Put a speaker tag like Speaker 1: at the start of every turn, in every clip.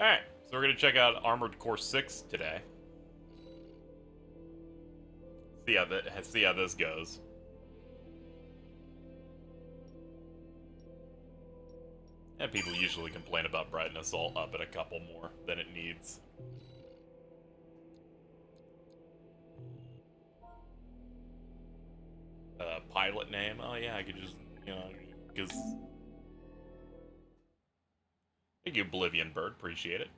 Speaker 1: Alright, so we're going to check out Armored Core 6 today. See how this goes. And people usually complain about brightness. I'll up it a couple more than it needs. Pilot name? Oh yeah, I could just, because... Thank you, Oblivion Bird. Appreciate it.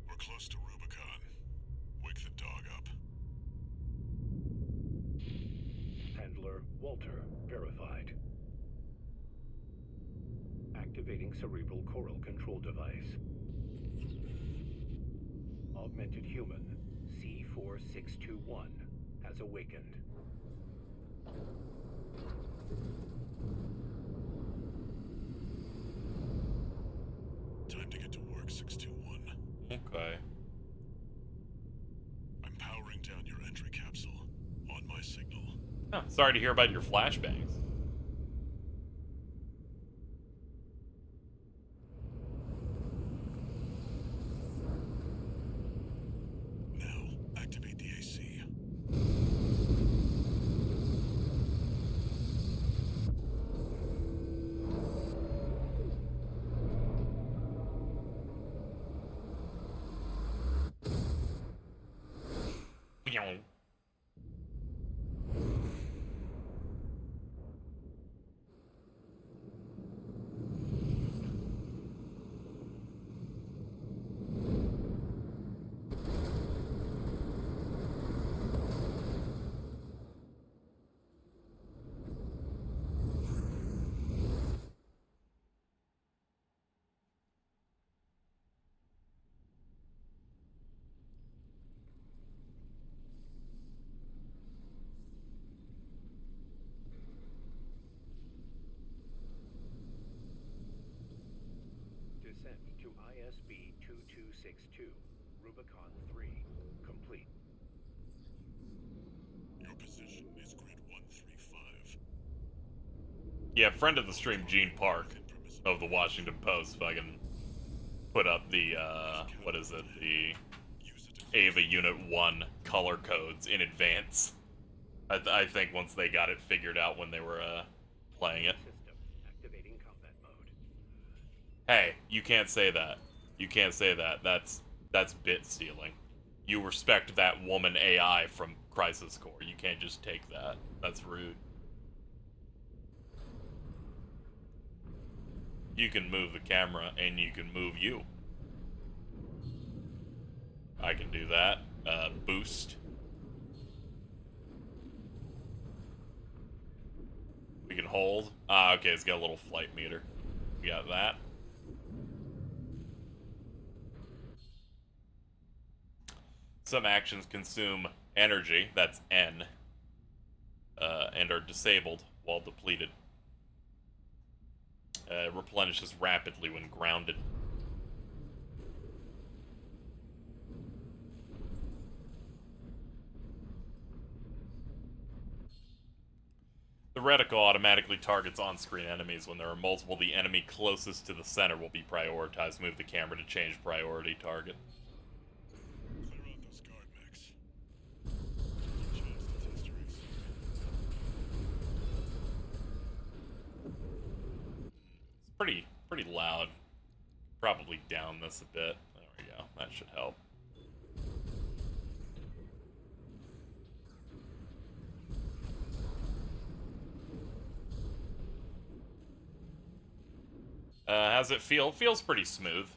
Speaker 2: We're close to Rubicon. Wake the dog up.
Speaker 3: Handler Walter verified. Activating cerebral coral control device. Augmented human C4621 has awakened.
Speaker 2: Time to get to work, 621.
Speaker 1: Okay.
Speaker 2: I'm powering down your entry capsule. On my signal.
Speaker 1: Oh, sorry to hear about your flashbangs.
Speaker 2: Now, activate the AC.
Speaker 3: Descent to ISB 2262, Rubicon 3, complete.
Speaker 2: Your position is grid 135.
Speaker 1: Yeah, friend of the stream, Gene Park of the Washington Post, fucking put up the, what is it, the Ava Unit 1 color codes in advance. I think once they got it figured out when they were, playing it.
Speaker 3: System activating combat mode.
Speaker 1: Hey, you can't say that. You can't say that. That's bit stealing. You respect that woman AI from Crisis Core. You can't just take that. That's rude. You can move the camera, and you can move you. I can do that. Boost. We can hold. Ah, okay, it's got a little flight meter. We got that. Some actions consume energy, that's N, and are disabled while depleted. Replenishes rapidly when grounded. The reticle automatically targets on-screen enemies. When there are multiple, the enemy closest to the center will be prioritized. Move the camera to change priority target.
Speaker 2: Clear out those guard mechs. Chance to test your AC.
Speaker 1: It's pretty loud. Probably down this a bit. There we go. That should help. How's it feel? It feels pretty smooth.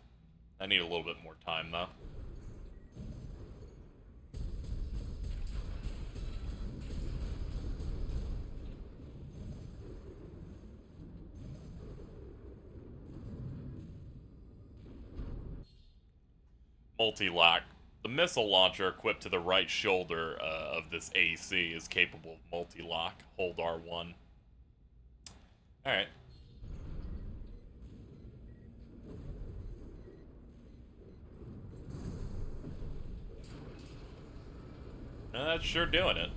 Speaker 1: I need a little bit more time, though. Multi-lock. The missile launcher equipped to the right shoulder of this AC is capable of multi-lock. Hold R1. Alright. That's sure doing it.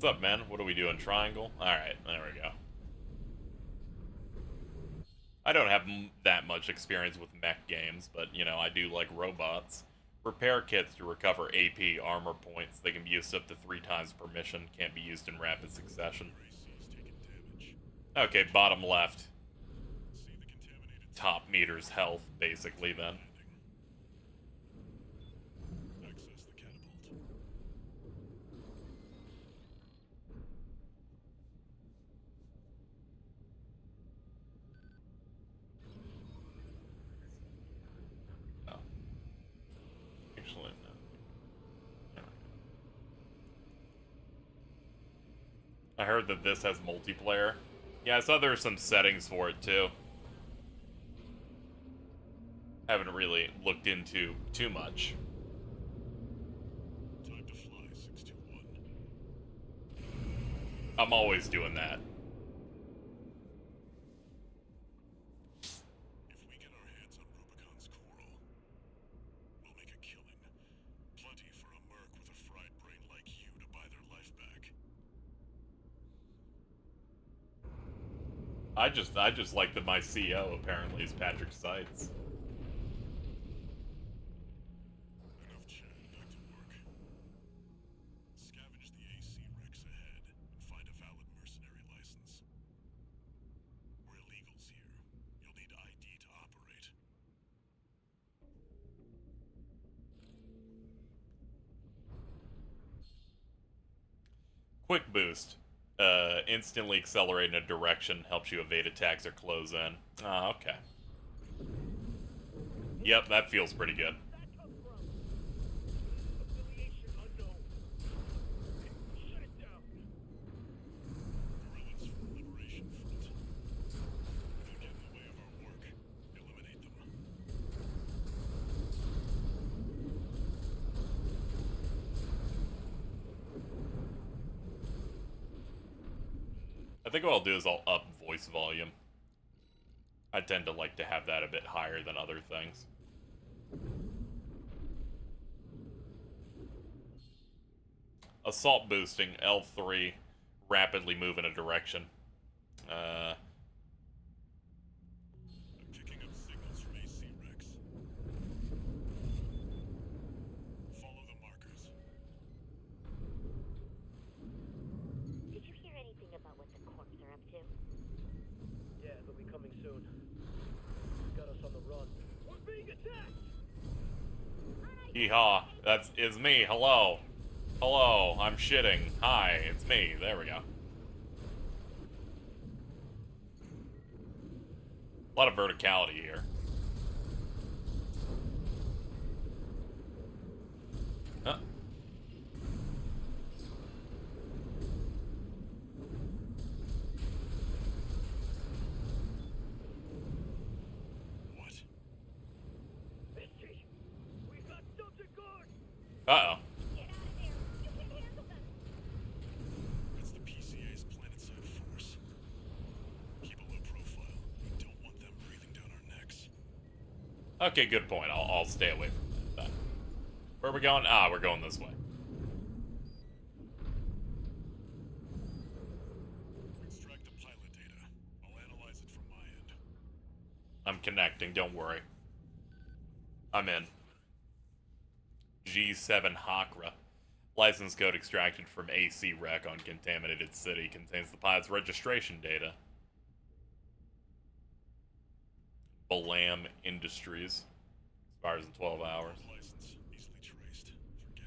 Speaker 1: What's up, man? What are we doing? Triangle? Alright, there we go. I don't have that much experience with mech games, but, you know, I do like robots. Repair kits to recover AP armor points. They can be used up to 3 times per mission. Can't be used in rapid succession.
Speaker 2: AC's taken damage.
Speaker 1: Okay, bottom left.
Speaker 2: See the contaminated
Speaker 1: Top meter's health, basically, then.
Speaker 2: access the catapult.
Speaker 1: Oh. Actually, no. I heard that this has multiplayer. Yeah, I saw there are some settings for it, too. Haven't really looked into too much.
Speaker 2: Time to fly, 621.
Speaker 1: I'm always doing that.
Speaker 2: If we get our hands on Rubicon's coral, we'll make a killing. Plenty for a merc with a fried brain like you to buy their life back.
Speaker 1: I just like that my CEO apparently is Patrick Seitz.
Speaker 2: Enough chat, back to work. Scavenge the AC wrecks ahead and find a valid mercenary license. We're illegals here. You'll need ID to operate.
Speaker 1: Quick boost. Instantly accelerate in a direction, helps you evade attacks or close in. Ah, okay. Yep, that feels pretty good.
Speaker 2: Guerrillas from Liberation Front. If they get in the way of our work, eliminate them.
Speaker 1: I think what I'll do is I'll up voice volume. I tend to like to have that a bit higher than other things. Assault boosting, L3, rapidly move in a direction.
Speaker 2: I'm picking up signals from AC wrecks. Follow the markers.
Speaker 4: Did you hear anything about what the corps are up to?
Speaker 5: Yeah, they'll be coming soon. Got us on the run. We're being attacked!
Speaker 1: Yeehaw, is me, hello. Hello, I'm shitting. Hi, it's me. There we go. A lot of verticality here. Huh?
Speaker 2: What?
Speaker 5: SG, we've got something good!
Speaker 1: Uh-oh.
Speaker 4: Get out of there! You can handle them!
Speaker 2: It's the PCA's planetside force. Keep a low profile. We don't want them breathing down our necks.
Speaker 1: Okay, good point. I'll stay away from that then. Where are we going? Ah, we're going this way.
Speaker 2: Extract the pilot data. I'll analyze it from my end.
Speaker 1: I'm connecting, don't worry. I'm in. G7 Hakra. License code extracted from AC Rec on Contaminated City contains the pilot's registration data. Balam Industries. Expires in 12 hours.
Speaker 2: License easily traced. Forget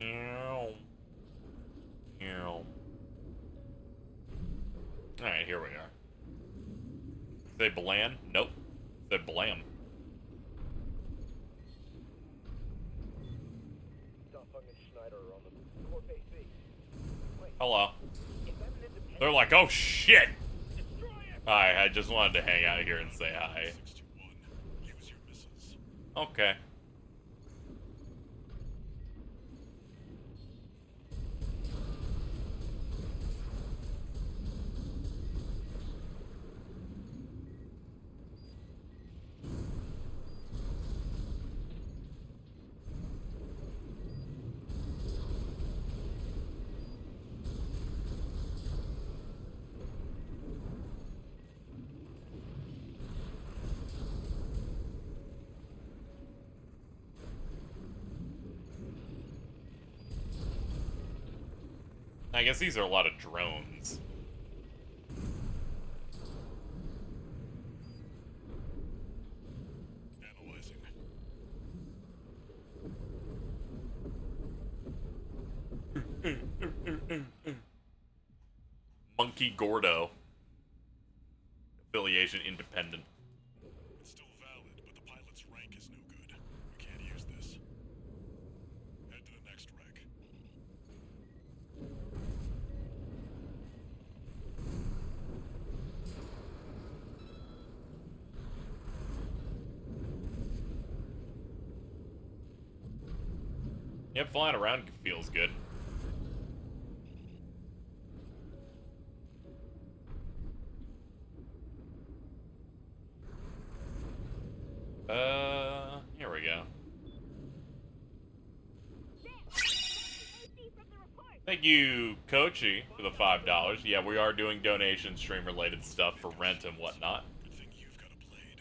Speaker 2: it.
Speaker 1: Meow. Meow. Alright, here we are. Say Balan? Nope. Say Blam.
Speaker 5: Duffung and Schneider are on the Corp AC. Wait,
Speaker 1: Hello.
Speaker 5: is that an independent?
Speaker 1: They're like, oh shit!
Speaker 5: Destroy it!
Speaker 1: Hi, I just wanted to hang out here and say hi.
Speaker 2: 621. Use your missiles.
Speaker 1: Okay. I guess these are a lot of drones.
Speaker 2: Analyzing.
Speaker 1: Monkey Gordo. Affiliation independent.
Speaker 2: It's still valid, but the pilot's rank is no good. We can't use this. Head to the next wreck.
Speaker 1: Yep, flying around feels good. Here we go. Thank you, Kochi, for the $5. Yeah, we are doing donation stream-related stuff for rent and whatnot.
Speaker 2: Good thing you've got a blade.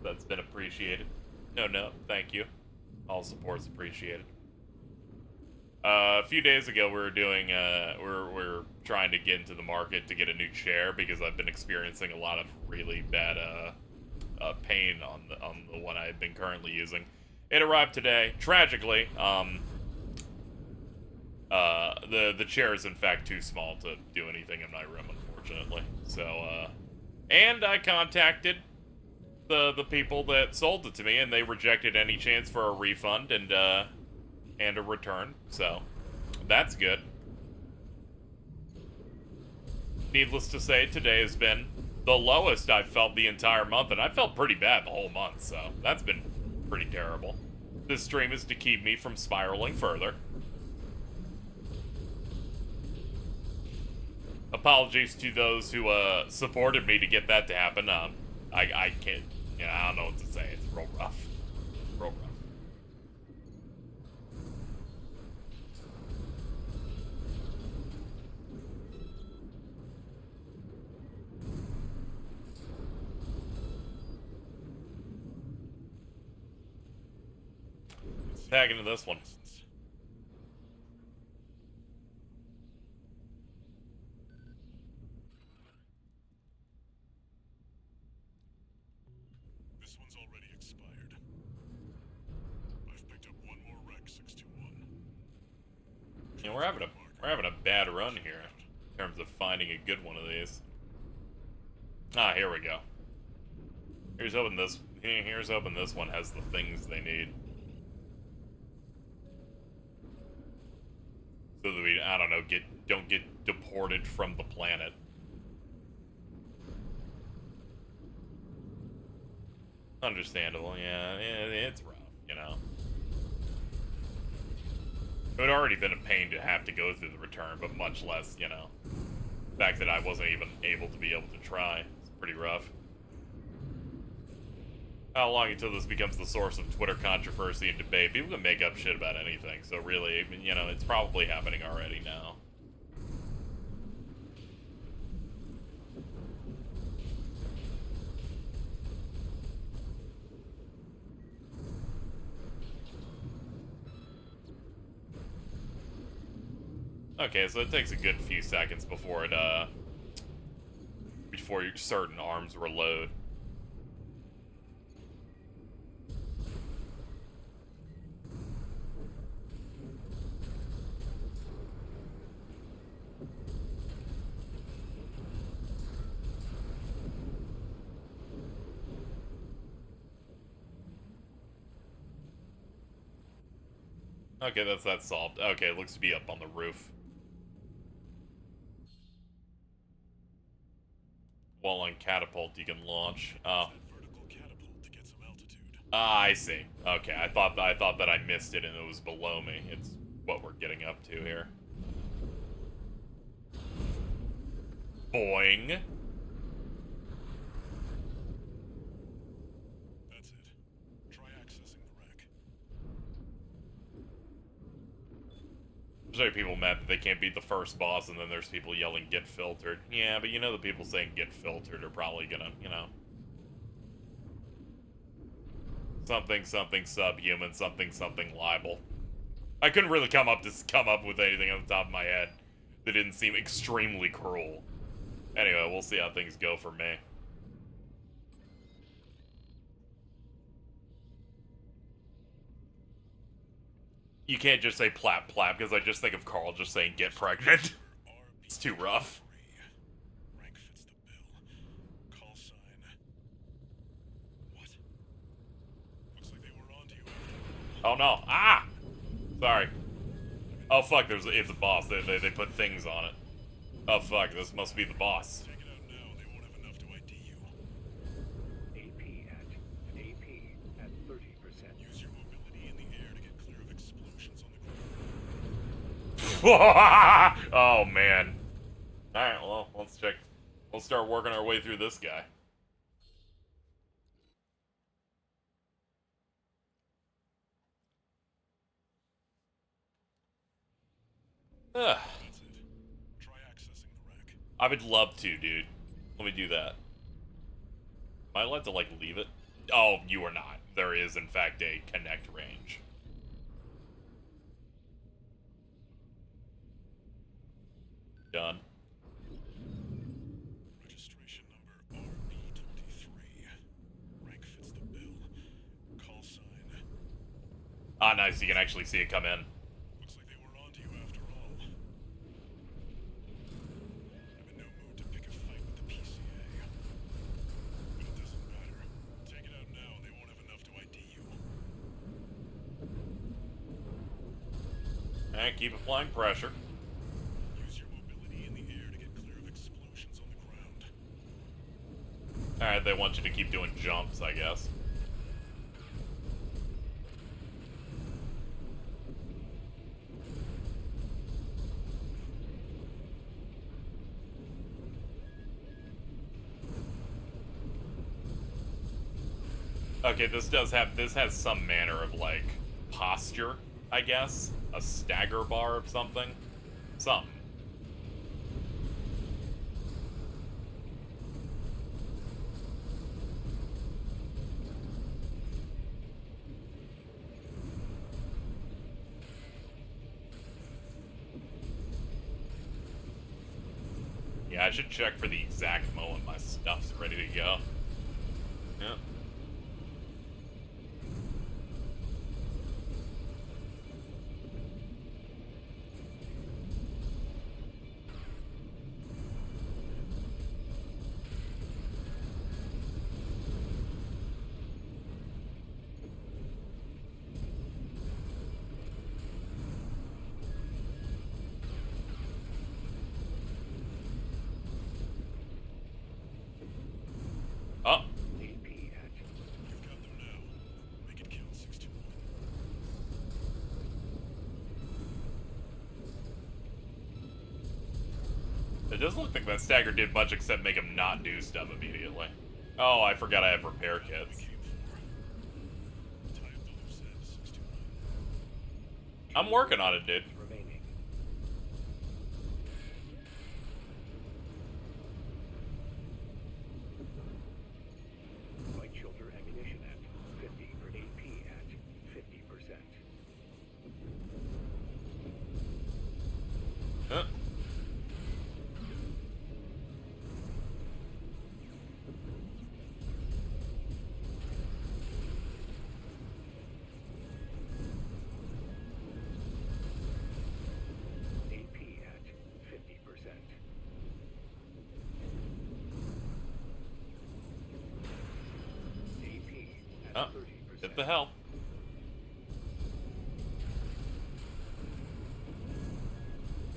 Speaker 1: That's been appreciated. No, thank you. All support's appreciated. A few days ago, we were doing, we're trying to get into the market to get a new chair because I've been experiencing a lot of really bad, pain on the one I've been currently using. It arrived today. Tragically, the chair is in fact too small to do anything in my room, unfortunately. So, and I contacted the people that sold it to me, and they rejected any chance for a refund and a return. So, that's good. Needless to say, today has been the lowest I've felt the entire month, and I felt pretty bad the whole month, so that's been pretty terrible. This stream is to keep me from spiraling further. Apologies to those who supported me to get that to happen. I can't, I don't know what to say. It's real rough. Real rough. Tag into this one.
Speaker 2: This one's already expired. I've picked up one more wreck, 621.
Speaker 1: Yeah, we're having a bad run here in terms of finding a good one of these. Ah, here we go. Here's hoping this one has the things they need. So that we, I don't know, don't get deported from the planet. Understandable, yeah, it's rough, you know. It would already been a pain to have to go through the return, but much less, you know, the fact that I wasn't even able to try. It's pretty rough. How long until this becomes the source of Twitter controversy and debate? People can make up shit about anything, so really, you know, it's probably happening already now. Okay, so it takes a good few seconds before it, before your certain arms reload. Okay, that's that solved. Okay, it looks to be up on the roof. While on catapult, you can launch. Oh.
Speaker 2: Vertical catapult to get some altitude.
Speaker 1: Ah, I see. Okay, I thought that I missed it and it was below me. It's what we're getting up to here. Boing.
Speaker 2: That's it. Try accessing the wreck.
Speaker 1: There's people mad that they can't beat the first boss, and then there's people yelling, "Get filtered." Yeah, but you know the people saying "get filtered" are probably gonna, you know, something subhuman, something libel. I couldn't really come up with anything on the top of my head that didn't seem extremely cruel. Anyway, we'll see how things go for me. You can't just say plap plap, because I just think of Carl just saying get pregnant. It's too rough.
Speaker 2: Rank fits the bill. Call sign. What? Looks like they were onto you after all.
Speaker 1: Oh no. Ah! Sorry. Oh fuck, it's a boss. They put things on it. Oh fuck, this must be the boss.
Speaker 2: Take it out now, they won't have enough to ID you.
Speaker 3: AP at 30%.
Speaker 2: Use your mobility in the air to get clear of explosions on the ground.
Speaker 1: Oh man. Alright, well, let's check. We'll start working our way through this guy. Ugh.
Speaker 2: That's it. Try accessing the rack.
Speaker 1: I would love to, dude. Let me do that. Am I allowed to, like, leave it? Oh, you are not. There is, in fact, a connect range. Done.
Speaker 2: Registration number RP23. Rank fits the bill. Call sign.
Speaker 1: Ah, nice. You can actually see it come in.
Speaker 2: Looks like they were onto you after all. I'm in no mood to pick a fight with the PCA. But it doesn't matter. Take it out now and they won't have enough to ID you.
Speaker 1: Alright, keep applying pressure.
Speaker 2: Use your mobility in the air to get clear of explosions on the ground.
Speaker 1: Alright, they want you to keep doing jumps, I guess. Okay, this has some manner of, like, posture, I guess. A stagger bar of something. Something. Yeah, I should check for the exact moment my stuff's ready to go. Yeah. Oh.
Speaker 3: AP at
Speaker 2: You've got them now. Make it count, 621.
Speaker 1: It doesn't look like that stagger did much except make him not do stuff immediately. Oh, I forgot I have repair kits.
Speaker 2: Came for. Tie up the loose ends, 621.
Speaker 1: I'm working on it, dude.
Speaker 3: remaining. Light shoulder ammunition at 50 for AP at 50%.
Speaker 1: Huh.
Speaker 3: AP at 50%. AP at
Speaker 1: Oh,
Speaker 3: 30%.
Speaker 1: get the hell.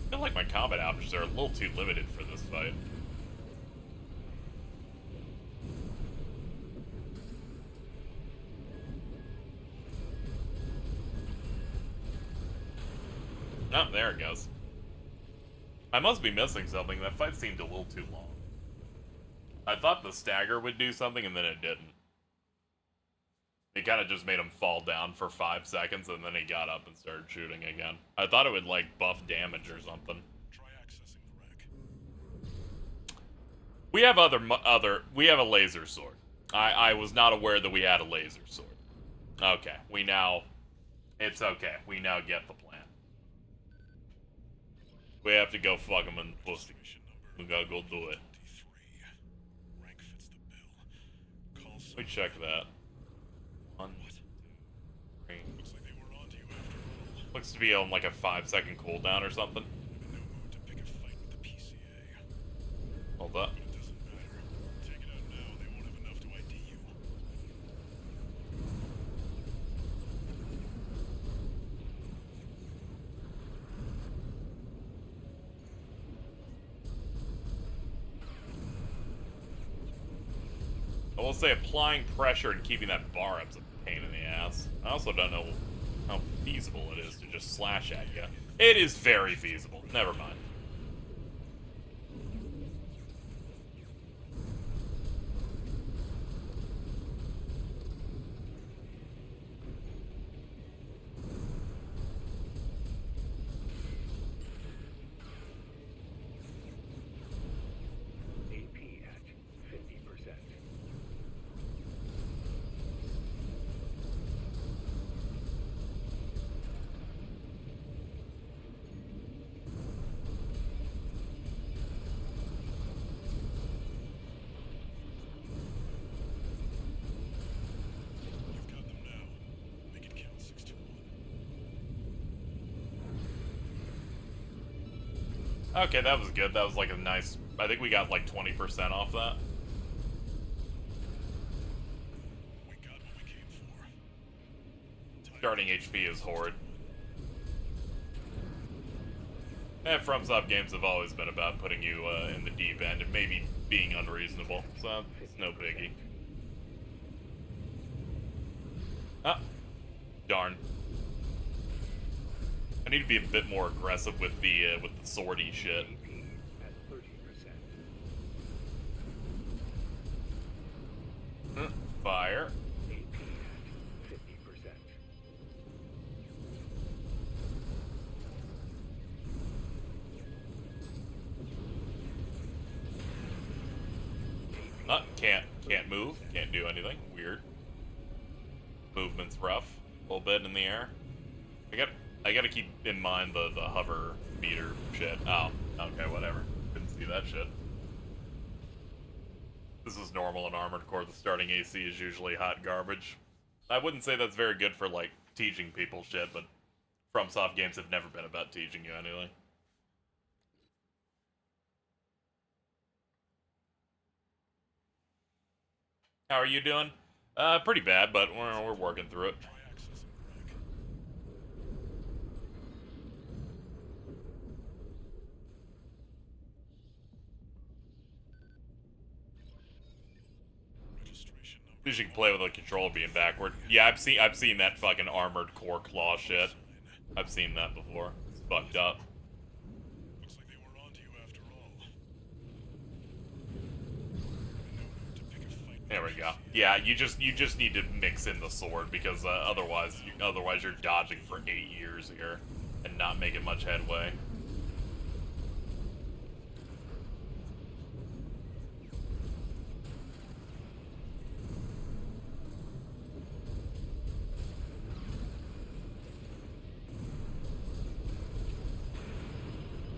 Speaker 1: I feel like my combat options are a little too limited for this fight. Oh, there it goes. I must be missing something. That fight seemed a little too long. I thought the stagger would do something, and then it didn't. It kind of just made him fall down for 5 seconds, and then he got up and started shooting again. I thought it would, like, buff damage or something.
Speaker 2: Try accessing the rack.
Speaker 1: We have we have a laser sword. I was not aware that we had a laser sword. Okay, it's okay. We now get the plan. We have to go fuck him in the pussy. We gotta go do it.
Speaker 2: 23. Rank fits the bill. Call
Speaker 1: Let me check that. 1,
Speaker 2: What?
Speaker 1: 3.
Speaker 2: Looks like they were onto you after all.
Speaker 1: Looks to be on like a 5-second cooldown or something.
Speaker 2: I'm in no mood to pick a fight with the PCA.
Speaker 1: Hold up.
Speaker 2: But it doesn't matter. Take it out now and they won't have enough to ID you.
Speaker 1: I will say applying pressure and keeping that bar up's a pain in the ass. I also don't know how feasible it is to just slash at you. It is very feasible. Never mind.
Speaker 3: AP at 50%.
Speaker 2: You've got them now. Make it count 6-1.
Speaker 1: Okay, that was good. That was like a nice... I think we got like 20% off that.
Speaker 2: We got what we came for.
Speaker 1: Starting HP is horrid. And FromSoft games have always been about putting you in the deep end and maybe being unreasonable, so it's no biggie. Ah, darn. I need to be a bit more aggressive with the swordy shit.
Speaker 3: AP at 30%.
Speaker 1: Fire.
Speaker 3: AP at 50%.
Speaker 1: Can't move. Can't do anything. Weird. Movement's rough. A little bit in the air. I gotta keep in mind the hover meter shit. Oh, okay, whatever. Couldn't see that shit. This is normal in Armored Core. The starting AC is usually hot garbage. I wouldn't say that's very good for, like, teaching people shit, but FromSoft games have never been about teaching you anything. How are you doing? Pretty bad, but we're working through it.
Speaker 2: Try accessing Greg. Registration number.
Speaker 1: You can play with the controller being backward. Yeah, I've seen that fucking Armored Core claw shit. I've seen that before. It's fucked up.
Speaker 2: Looks like they were onto you after all. I'm in no mood to pick a fight with
Speaker 1: There
Speaker 2: the
Speaker 1: we go.
Speaker 2: PCA.
Speaker 1: Yeah, you just need to mix in the sword because otherwise you're dodging for 8 years here and not making much headway.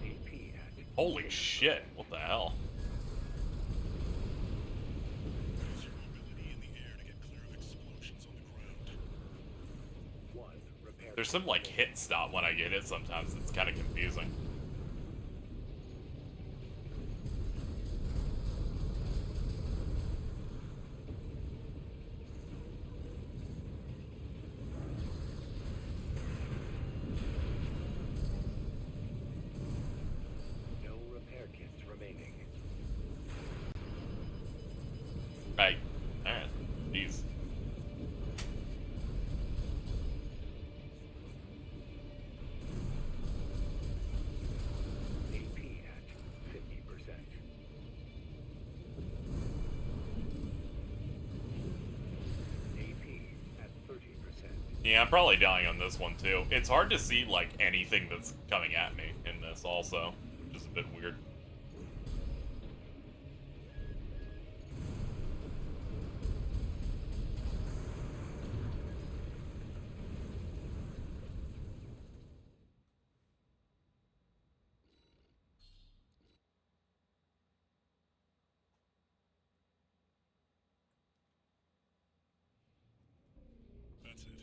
Speaker 3: AP at
Speaker 1: Holy shit! What the hell?
Speaker 2: Use your mobility in the air to get clear of explosions on the ground.
Speaker 3: 1. Repair.
Speaker 1: There's some like hit stop when I get hit sometimes. It's kind of confusing.
Speaker 3: No repair kits remaining.
Speaker 1: Right. Alright. Jeez.
Speaker 3: AP at 50%. AP at 30%.
Speaker 1: Yeah, I'm probably dying on this one too. It's hard to see like anything that's coming at me in this also, which is a bit weird.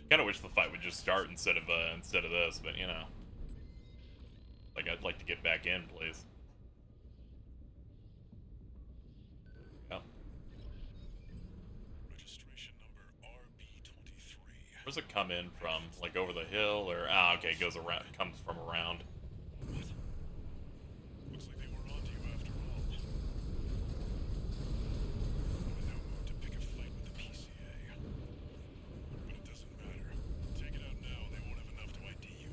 Speaker 1: Kind of wish the fight would just start instead of this, but you know, like I'd like to get back in, please. Yeah.
Speaker 2: Registration number RB23.
Speaker 1: Where's it come in from? Like over the hill, or okay, it goes around, comes from around.
Speaker 2: What? Looks like they were onto you after all. I'm in no mood to pick a fight with the PCA. But it doesn't matter. Take it out now, they won't have enough to ID you.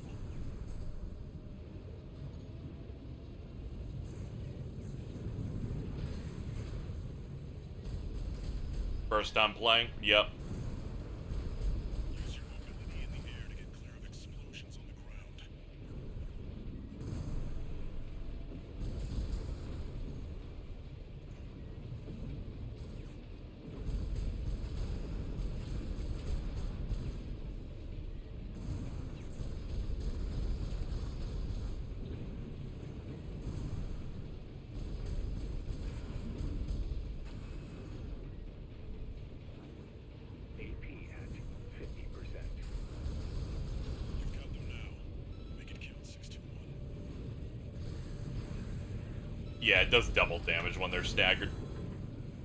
Speaker 1: First time playing? Yep.
Speaker 2: Use your mobility in the air to get clear of explosions on the ground.
Speaker 3: AP at 50%.
Speaker 2: You've got them now. Make it count, 621.
Speaker 1: Yeah, it does double damage when they're staggered.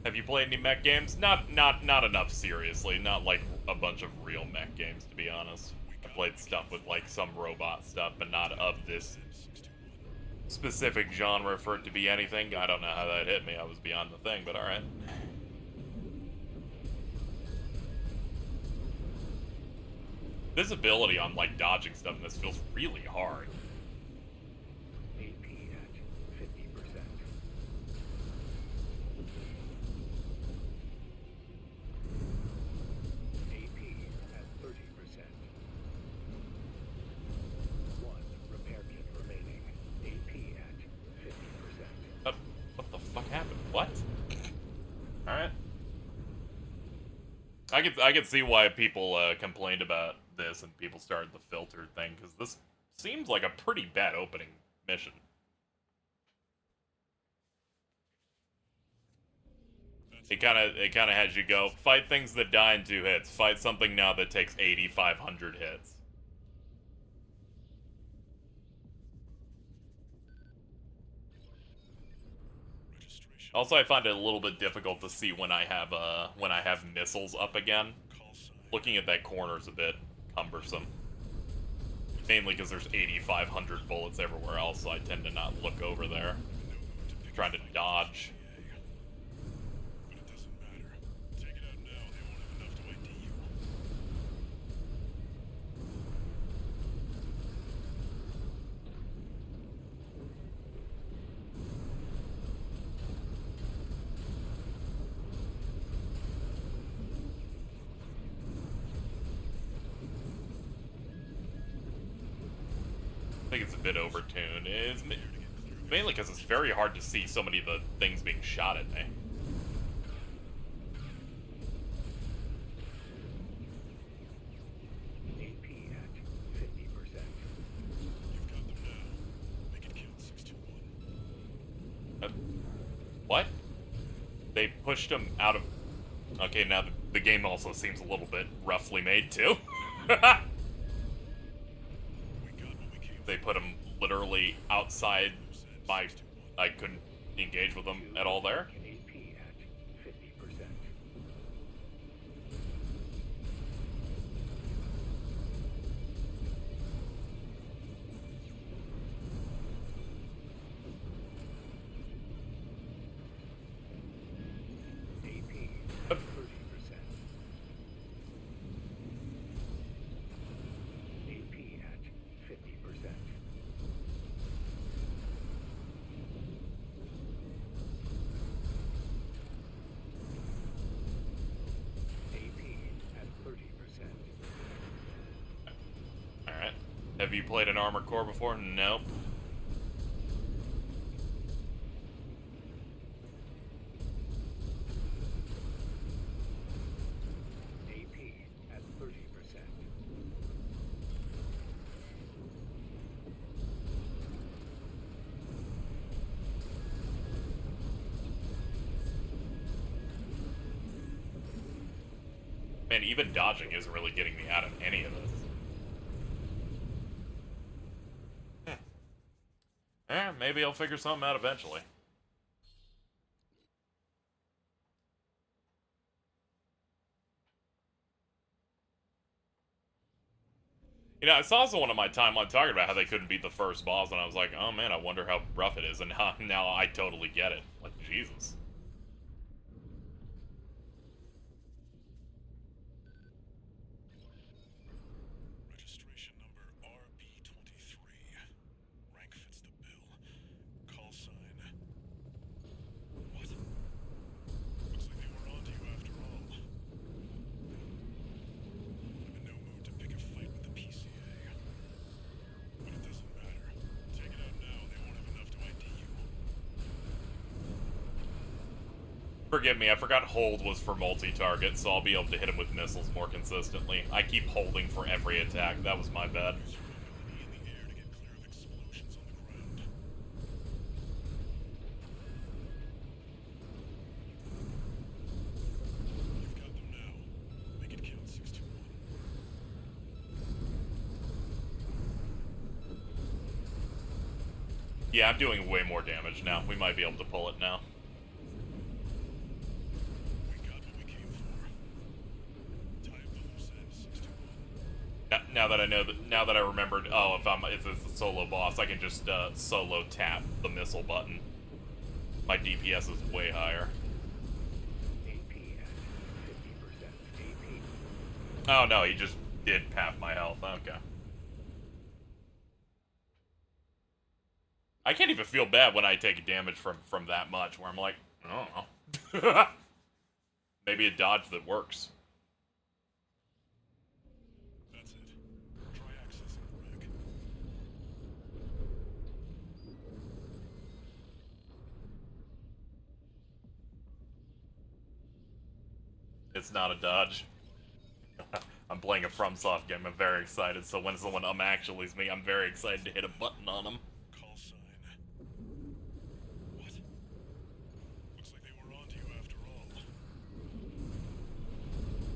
Speaker 1: Have you played any mech games? Not enough, seriously. Not like a bunch of real mech games, to be honest. I played stuff with like some robot stuff, but not of this
Speaker 2: 621.
Speaker 1: specific genre for it to be anything. I don't know how that hit me. I was beyond the thing, but alright. Visibility on like dodging stuff in this feels really hard.
Speaker 3: AP at 50%. AP at 30%. One repair kit remaining. AP at 50%.
Speaker 1: What the fuck happened? What? Alright. I could see why people complained about this and people started the filter thing, because this seems like a pretty bad opening mission. It kind of has you go, fight things that die in 2 hits. Fight something now that takes 8,500 hits.
Speaker 2: Registration
Speaker 1: Also, I find it a little bit difficult to see when I have missiles up again.
Speaker 2: call sign.
Speaker 1: Looking at that corner is a bit cumbersome. Mainly because there's 8,500 bullets everywhere else, so I tend to not look over there.
Speaker 2: No mood to pick
Speaker 1: Trying to dodge.
Speaker 2: But it doesn't matter. Take it out now, they won't have enough to ID you.
Speaker 1: I think it's a bit overtuned. It's mainly because it's very hard to see so many of the things being shot at me.
Speaker 3: AP at 50%.
Speaker 2: You've got them now. Make it count, 621.
Speaker 1: What? They pushed him out of... Okay, now the game also seems a little bit roughly made, too.
Speaker 2: We got what we came
Speaker 1: They put him literally outside my... I couldn't engage with them at all there.
Speaker 3: AP at 50%. AP at 30%. AP at 50%. AP at 30%.
Speaker 1: Alright. Have you played an Armored Core before? Nope.
Speaker 3: AP at 30%.
Speaker 1: Man, even dodging isn't really getting me out of any of this. Maybe I'll figure something out eventually. You know, I saw someone on my timeline talking about how they couldn't beat the first boss, and I was like, oh man, I wonder how rough it is, and now I totally get it. Like, Jesus.
Speaker 2: Registration number RB23. Rank fits the bill. Call sign. What? Looks like they were onto you after all. I'm in no mood to pick a fight with the PCA. But it doesn't matter. Take it out now, they won't have enough to ID you.
Speaker 1: Forgive me, I forgot hold was for multi-target, so I'll be able to hit him with missiles more consistently. I keep holding for every attack. That was my bad.
Speaker 2: Use your mobility in the air to get clear of explosions on the ground. You've got them now. Make it count, 621.
Speaker 1: Yeah, I'm doing way more damage now. We might be able to pull it now.
Speaker 2: We got what we came for. Tie up the loose end, 621.
Speaker 1: Now that I know that, now that I remembered, oh, if it's a solo boss, I can just solo tap the missile button. My DPS is way higher.
Speaker 3: AP at 50%. AP.
Speaker 1: Oh no, he just did half my health. Okay. I can't even feel bad when I take damage from that much, where I'm like, I don't know. Maybe a dodge that works.
Speaker 2: That's it. Try accessing the rack.
Speaker 1: It's not a dodge. I'm playing a FromSoft game. I'm very excited. So when someone actuallys me, I'm very excited to hit a button on them.
Speaker 2: Call sign. What? Looks like they were onto you after all.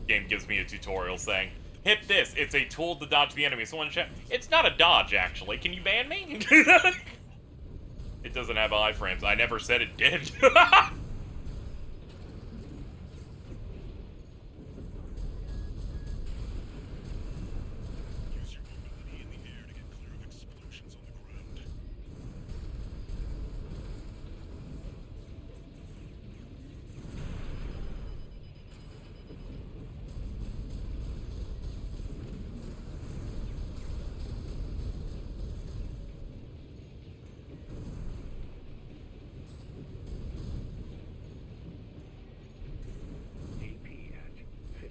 Speaker 1: Game gives me a tutorial saying, hit this. It's a tool to dodge the enemy. Someone chat. It's not a dodge, actually. Can you ban me? It doesn't have iframes. I never said it did.
Speaker 2: Use your mobility in the air to get clear of explosions on the ground.
Speaker 3: AP at 50%.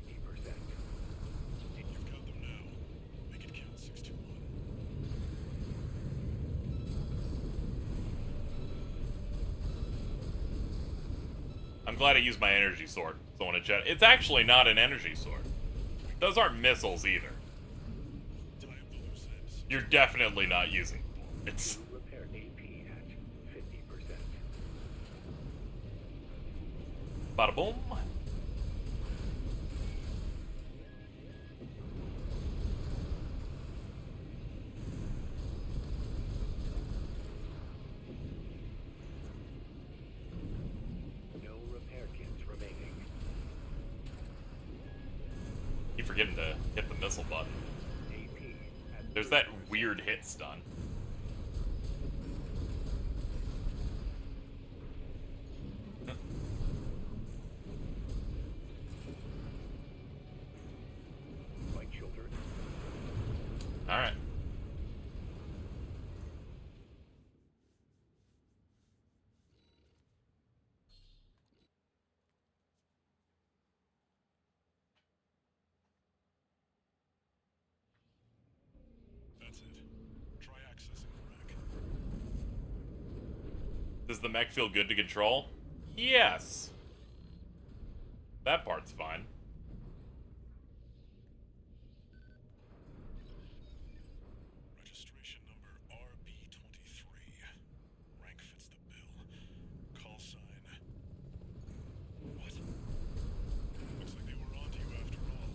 Speaker 2: You've got them now. Make it count, 621.
Speaker 1: I'm glad I used my energy sword. Someone in chat. It's actually not an energy sword. Those aren't missiles either.
Speaker 2: Tie up the loose ends.
Speaker 1: You're definitely not using it's
Speaker 3: Repair AP at 50%.
Speaker 1: bada boom.
Speaker 3: No repair kits remaining.
Speaker 1: Keep forgetting to hit the missile button.
Speaker 3: AP at
Speaker 1: There's that weird hit stun.
Speaker 3: my children.
Speaker 1: Alright.
Speaker 2: That's it. Try accessing the rack.
Speaker 1: Does the mech feel good to control? Yes. That part's fine.
Speaker 2: Registration number RB23. Rank fits the bill. Call sign. What? Looks like they were onto you after all.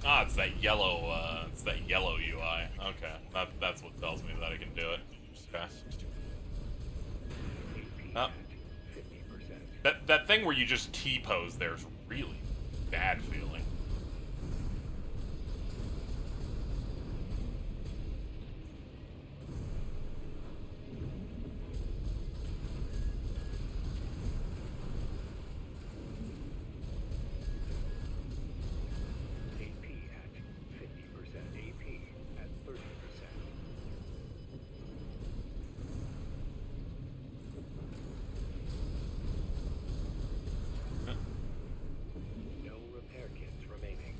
Speaker 1: Ah, it's that yellow UI. Okay, that's what tells me that I can do it. Okay.
Speaker 3: AP
Speaker 1: Oh,
Speaker 3: at 50%.
Speaker 1: that thing where you just T-pose there's really bad feeling.
Speaker 3: AP at 50%. AP at 30%. No repair kits remaining.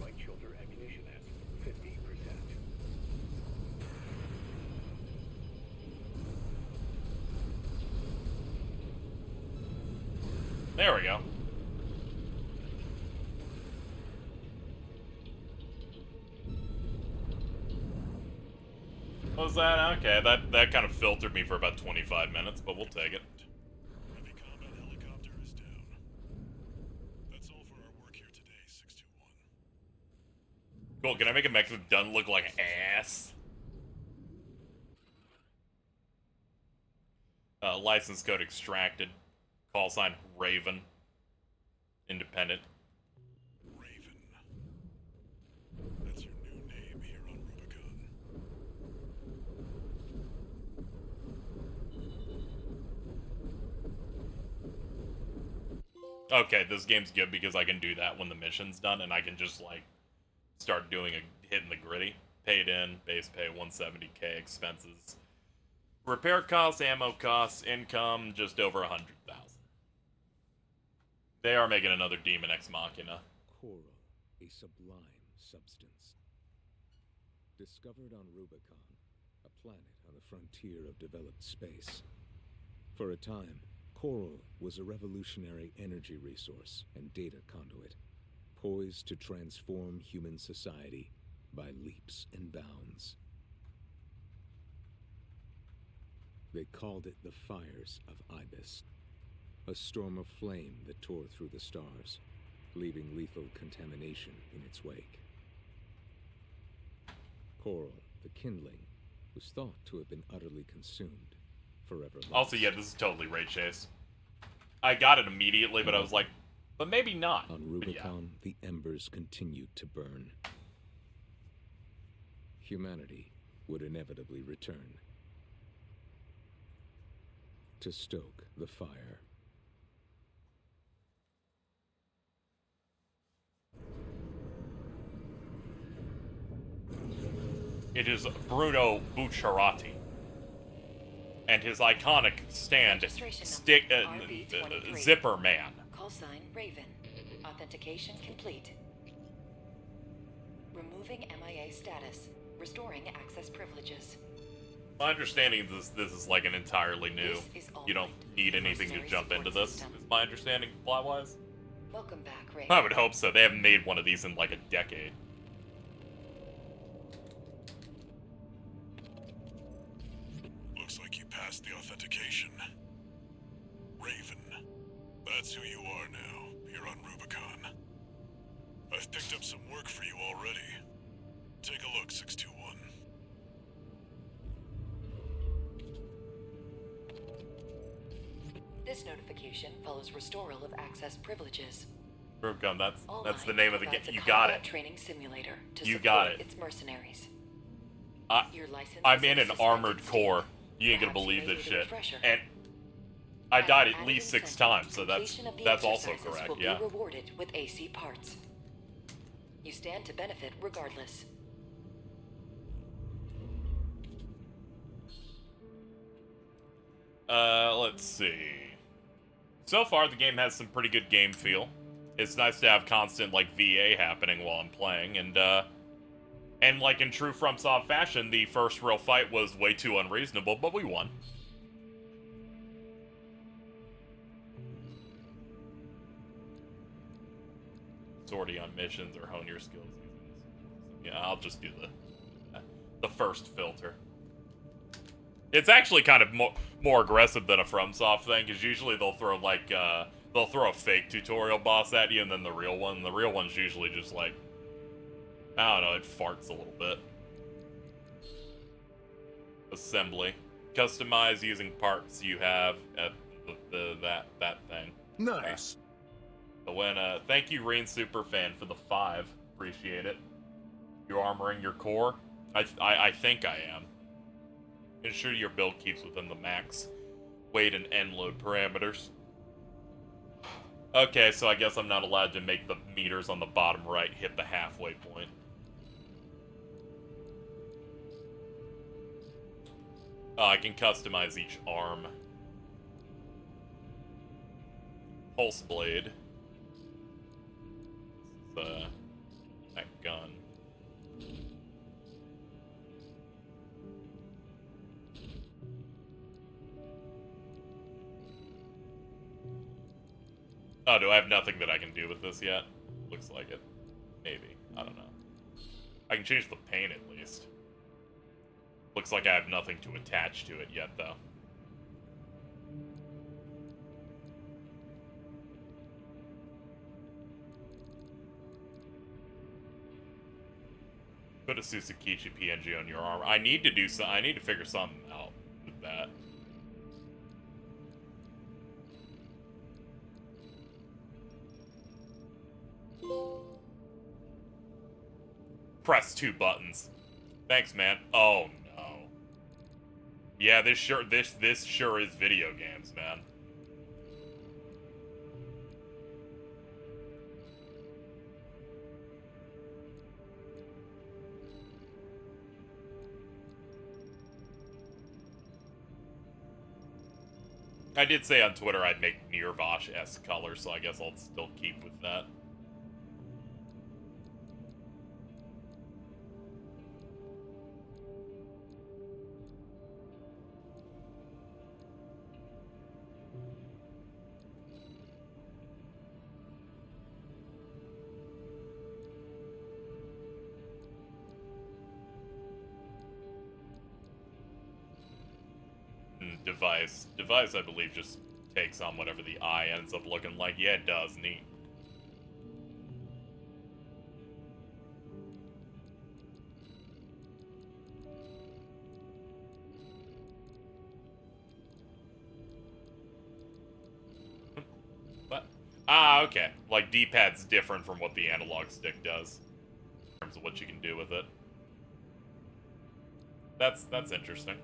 Speaker 3: Light shoulder ammunition at 50%.
Speaker 1: There we go. What was that? Okay, that kind of filtered me for about 25 minutes, but we'll take it.
Speaker 2: Heavy combat helicopter is down. That's all for our work here today, 621.
Speaker 1: Cool, can I make a mech that doesn't look like ass? License code extracted. Call sign Raven. Independent.
Speaker 2: Raven. That's your new name here on Rubicon.
Speaker 1: Okay, this game's good because I can do that when the mission's done, and I can just, like, start hitting the gritty. Paid in, base pay 170k, expenses. Repair costs, ammo costs, income, just over 100,000. They are making another Demon Ex Machina.
Speaker 6: Coral, a sublime substance. Discovered on Rubicon, a planet on the frontier of developed space. For a time, coral was a revolutionary energy resource and data conduit, poised to transform human society by leaps and bounds. They called it the Fires of Ibis, a storm of flame that tore through the stars, leaving lethal contamination in its wake. Coral, the kindling, was thought to have been utterly consumed, forever lost.
Speaker 1: Also, yeah, this is totally Ray Chase. I got it immediately, but I was like, but maybe not.
Speaker 6: On Rubicon, the embers continued to burn. Humanity would inevitably return to stoke the fire.
Speaker 1: It is Bruno Bucciarati. And his iconic stand,
Speaker 4: Registration number RB23.
Speaker 1: Zipper Man.
Speaker 4: Call sign Raven. Authentication complete. Removing MIA status. Restoring access privileges.
Speaker 1: My understanding is this is like an entirely new.
Speaker 4: This is all
Speaker 1: You don't
Speaker 4: right.
Speaker 1: need anything to
Speaker 4: Mercenary
Speaker 1: jump into
Speaker 4: support
Speaker 1: this.
Speaker 4: system.
Speaker 1: Is my understanding plot-wise?
Speaker 4: Welcome back, Raven.
Speaker 1: I would hope so. They haven't made one of these in like a decade.
Speaker 2: Looks like you passed the authentication. Raven. That's who you are now, here on Rubicon. I've picked up some work for you already. Take a look, 621.
Speaker 4: This notification follows restoral of access privileges.
Speaker 1: Rubicon, that's
Speaker 4: Online
Speaker 1: the name of the game.
Speaker 4: provides a
Speaker 1: You got
Speaker 4: combat
Speaker 1: it.
Speaker 4: Training simulator to
Speaker 1: You
Speaker 4: support
Speaker 1: got it.
Speaker 4: its mercenaries.
Speaker 1: I,
Speaker 4: Your license
Speaker 1: I'm
Speaker 4: is
Speaker 1: in an
Speaker 4: suspended
Speaker 1: armored
Speaker 4: state.
Speaker 1: core. You ain't gonna
Speaker 4: Perhaps you
Speaker 1: believe
Speaker 4: may
Speaker 1: this
Speaker 4: need a
Speaker 1: shit.
Speaker 4: refresher.
Speaker 1: And I
Speaker 4: As
Speaker 1: died
Speaker 4: an
Speaker 1: at
Speaker 4: added
Speaker 1: least 6
Speaker 4: incentive,
Speaker 1: times, so
Speaker 4: completion of the
Speaker 1: that's also
Speaker 4: exercises
Speaker 1: correct.
Speaker 4: will
Speaker 1: Yeah.
Speaker 4: be rewarded with AC parts. You stand to benefit regardless.
Speaker 1: Let's see. So far, the game has some pretty good game feel. It's nice to have constant, like, VA happening while I'm playing, and like in true FromSoft fashion, the first real fight was way too unreasonable, but we won. Sortie on missions or hone your skills using this. Yeah, I'll just do the first filter. It's actually kind of more aggressive than a FromSoft thing, because usually they'll throw like they'll throw a fake tutorial boss at you and then the real one. The real one's usually just like, I don't know, it farts a little bit. Assembly. Customize using parts you have at that thing.
Speaker 2: Nice.
Speaker 1: So when thank you Rain Superfan for the 5. Appreciate it. You armoring your core? I think I am. Ensure your build keeps within the max weight and end load parameters. Okay, so I guess I'm not allowed to make the meters on the bottom right hit the halfway point. I can customize each arm. Pulse blade. This is, that gun. Oh, do I have nothing that I can do with this yet? Looks like it. Maybe. I don't know. I can change the paint at least. Looks like I have nothing to attach to it yet, though. Put a Susakichi PNG on your arm. I need to do I need to figure something out with that. Press 2 buttons. Thanks, man. Oh no. Yeah, this sure is video games, man. I did say on Twitter I'd make Nirvash-esque colors, so I guess I'll still keep with that. Device, I believe, just takes on whatever the eye ends up looking like. Yeah, it does. Neat. What? Ah, okay. Like, D-pad's different from what the analog stick does. In terms of what you can do with it. That's interesting.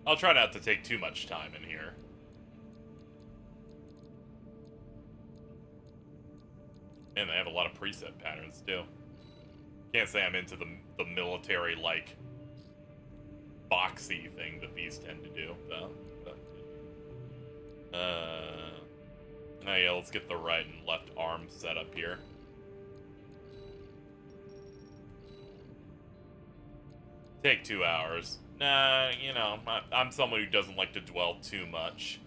Speaker 1: I'll try not to take too much time in here. And they have a lot of preset patterns, too. Can't say I'm into the military, like, boxy thing that these tend to do, though. Oh yeah, let's get the right and left arm set up here. Take 2 hours. Nah, you know, I'm someone who doesn't like to dwell too much.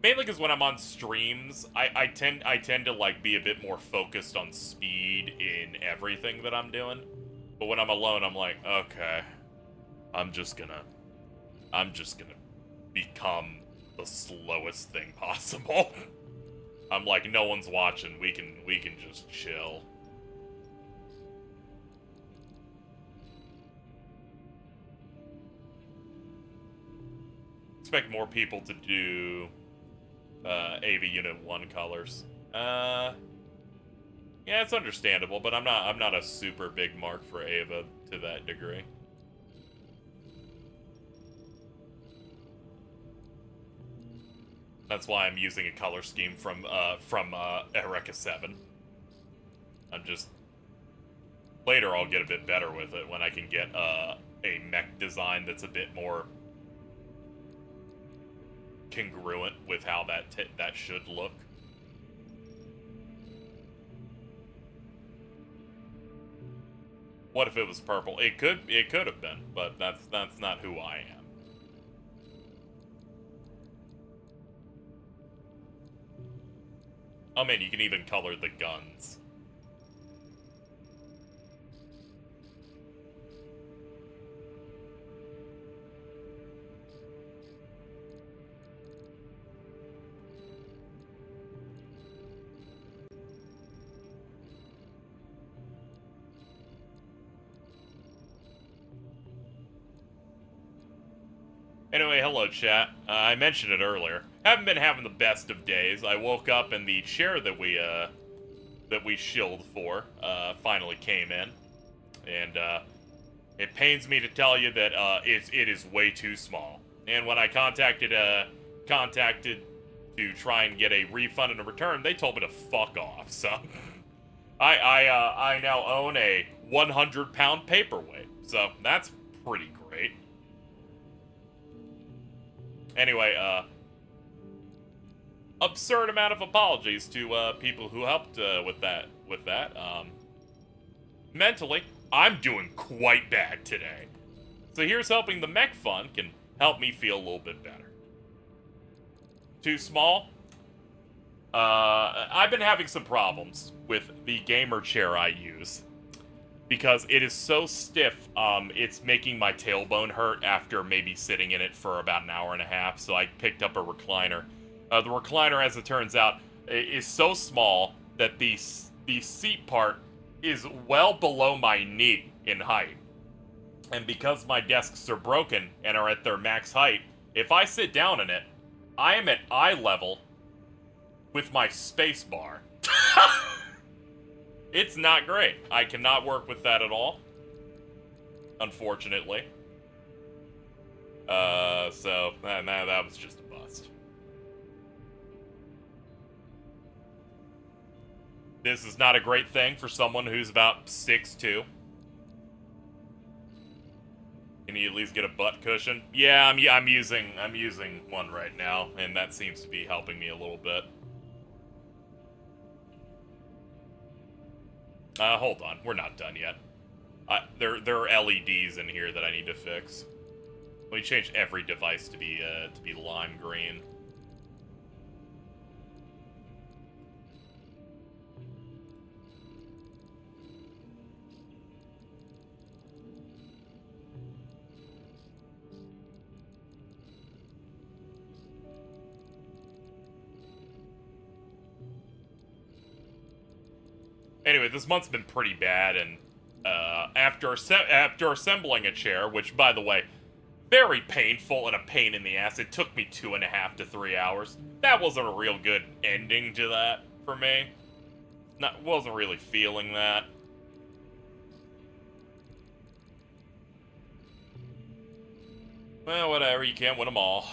Speaker 1: Mainly because when I'm on streams, I tend to like be a bit more focused on speed in everything that I'm doing. But when I'm alone, I'm like, okay, I'm just gonna become the slowest thing possible. I'm like, no one's watching. We can just chill. Expect more people to do AV Unit 1 colors. Yeah, it's understandable, but I'm not a super big mark for Ava to that degree. That's why I'm using a color scheme from Eureka 7. I'm just later I'll get a bit better with it when I can get a mech design that's a bit more congruent with how that should look. What if it was purple? It could have been, but that's not who I am. Oh man, you can even color the guns. Anyway, hello chat. I mentioned it earlier. Haven't been having the best of days. I woke up and the chair that we shilled for finally came in, and it pains me to tell you that it is way too small. And when I contacted to try and get a refund and a return, they told me to fuck off. So I now own a 100-pound paperweight. So that's pretty great. Anyway, absurd amount of apologies to people who helped with that. Mentally, I'm doing quite bad today. So here's hoping the mech fund can help me feel a little bit better. Too small? I've been having some problems with the gamer chair I use. Because it is so stiff, it's making my tailbone hurt after maybe sitting in it for about an hour and a half, so I picked up a recliner. The recliner, as it turns out, is so small that the seat part is well below my knee in height. And because my desks are broken and are at their max height, if I sit down in it, I am at eye level with my space bar. It's not great. I cannot work with that at all. Unfortunately. So, that was just a bust. This is not a great thing for someone who's about 6'2". Can you at least get a butt cushion? Yeah, I'm using one right now, and that seems to be helping me a little bit. Hold on. We're not done yet. There are LEDs in here that I need to fix. Let me change every device to be lime green. Anyway, this month's been pretty bad, and after assembling a chair, which, by the way, very painful and a pain in the ass, it took me 2.5 to 3 hours. That wasn't a real good ending to that for me. Wasn't really feeling that. Well, whatever, you can't win them all.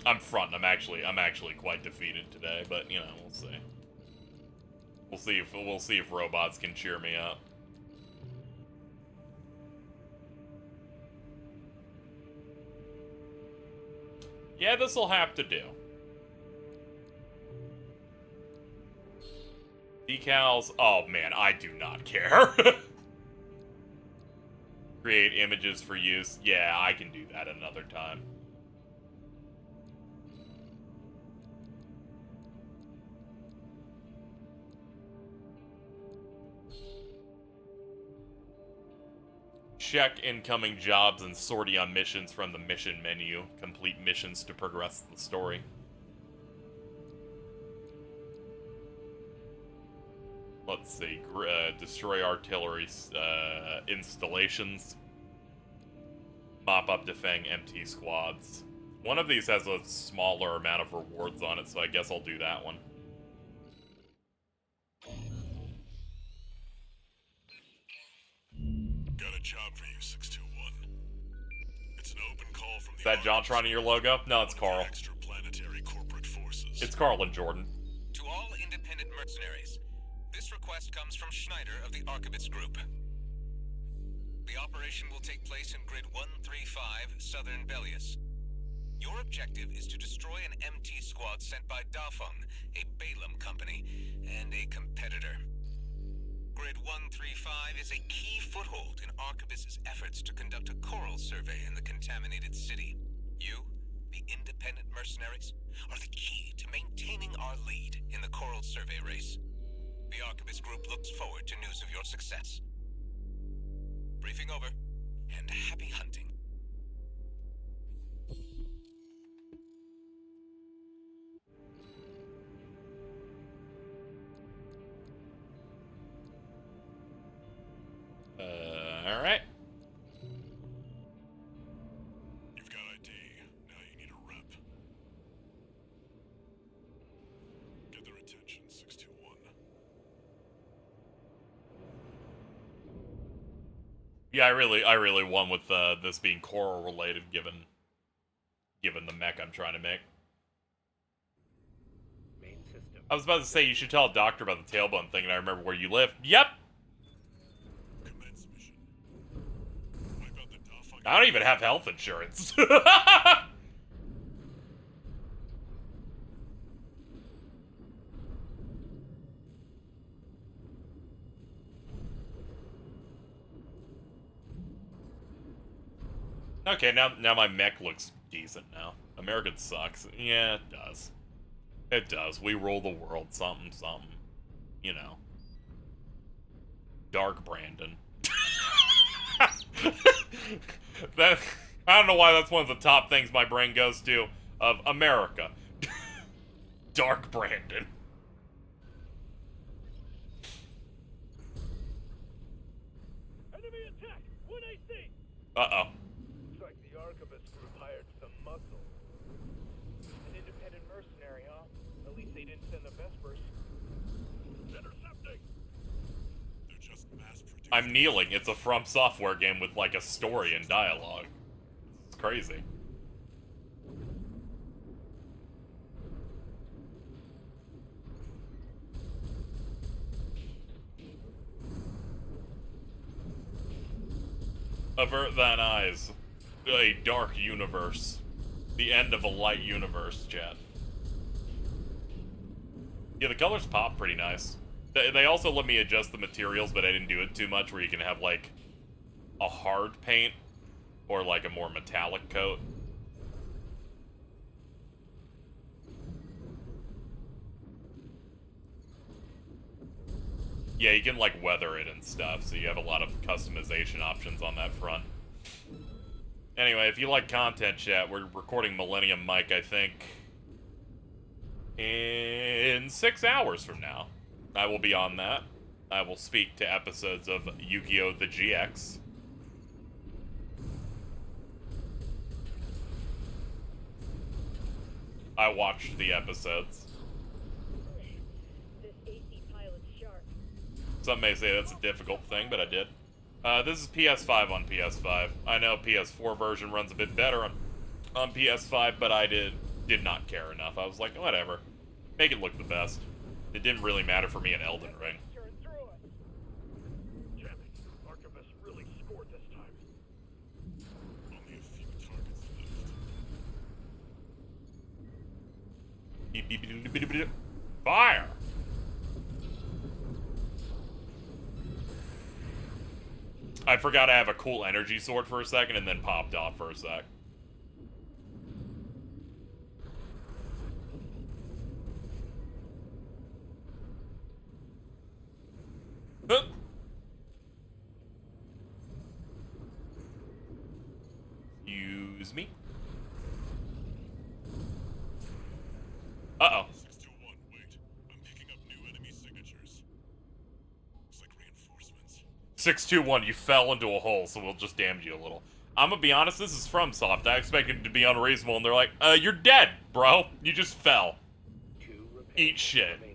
Speaker 1: I'm fronting. I'm actually quite defeated today, but you know, we'll see. We'll see if robots can cheer me up. Yeah, this'll have to do. Decals. Oh man, I do not care. Create images for use. Yeah, I can do that another time. Check incoming jobs and sortie on missions from the mission menu. Complete missions to progress the story. Let's see. Destroy artillery installations. Mop up defang MT squads. One of these has a smaller amount of rewards on it, so I guess I'll do that one.
Speaker 2: Got a job for you, 621. It's an open call from the
Speaker 1: Is that JonTron in your logo? No, it's Carl.
Speaker 2: Extraplanetary corporate forces.
Speaker 1: It's Carl and Jordan.
Speaker 7: To all independent mercenaries, this request comes from Schneider of the Archivist Group. The operation will take place in Grid 135, Southern Belius. Your objective is to destroy an MT squad sent by Dafeng, a Balaam company, and a competitor. Grid 135 is a key foothold in Archivist's efforts to conduct a coral survey in the contaminated city. You, the independent mercenaries are the key to maintaining our lead in the Coral Survey race. The Archivist Group looks forward to news of your success. Briefing over, and happy hunting.
Speaker 1: Alright.
Speaker 2: You've got ID. Now you need a rep. Get their attention, 621.
Speaker 1: Yeah, I really won with this being Coral related, given the mech I'm trying to make.
Speaker 3: Main system.
Speaker 1: I was about to say you should tell a doctor about the tailbone thing, and I remember where you live. Yep.
Speaker 2: Commence mission. Wipe out the Dafak.
Speaker 1: I don't even have health insurance. Okay, now my mech looks decent now. American sucks. Yeah, it does. It does. We rule the world. Something, something. You know. Dark Brandon. That, I don't know why that's one of the top things my brain goes to of America. Dark Brandon.
Speaker 5: Enemy attack! 1AC!
Speaker 1: Uh-oh.
Speaker 5: Looks like the Archivist Group hired some muscle. An independent mercenary, huh? At least they didn't send the Vespers.
Speaker 2: Intercepting. They're just mass producing.
Speaker 1: I'm kneeling. It's a From Software game with, like, a story and dialogue. It's crazy. Avert thine eyes. A dark universe. The end of a light universe, chat. Yeah, the colors pop pretty nice. They also let me adjust the materials, but I didn't do it too much, where you can have, like, a hard paint, or, like, a more metallic coat. Yeah, you can, like, weather it and stuff, so you have a lot of customization options on that front. Anyway, if you like content, chat, we're recording Millennium Mike, I think, in 6 hours from now. I will be on that. I will speak to episodes of Yu-Gi-Oh! The GX. I watched the episodes.
Speaker 8: This AC pilot's sharp.
Speaker 1: Some may say that's a difficult thing, but I did. This is PS5 on PS5. I know PS4 version runs a bit better on PS5, but I did not care enough. I was like, whatever. Make it look the best. It didn't really matter for me in Elden Ring.
Speaker 5: Turn through us. Damn it. Archivist really scored this time.
Speaker 2: Only a few targets left.
Speaker 1: Beep, beep, beep, beep, beep, beep. Fire! I forgot I have a cool energy sword for a second and then popped off for a sec. Huh. Excuse me. Uh-oh.
Speaker 2: 621, wait. I'm picking up new enemy signatures. Looks like reinforcements.
Speaker 1: 621, you fell into a hole, so we'll just damage you a little. I'm gonna be honest, this is FromSoft. I expected it to be unreasonable, and they're like, you're dead, bro. You just fell.
Speaker 3: 2 repairs
Speaker 1: Eat shit.
Speaker 3: remaining.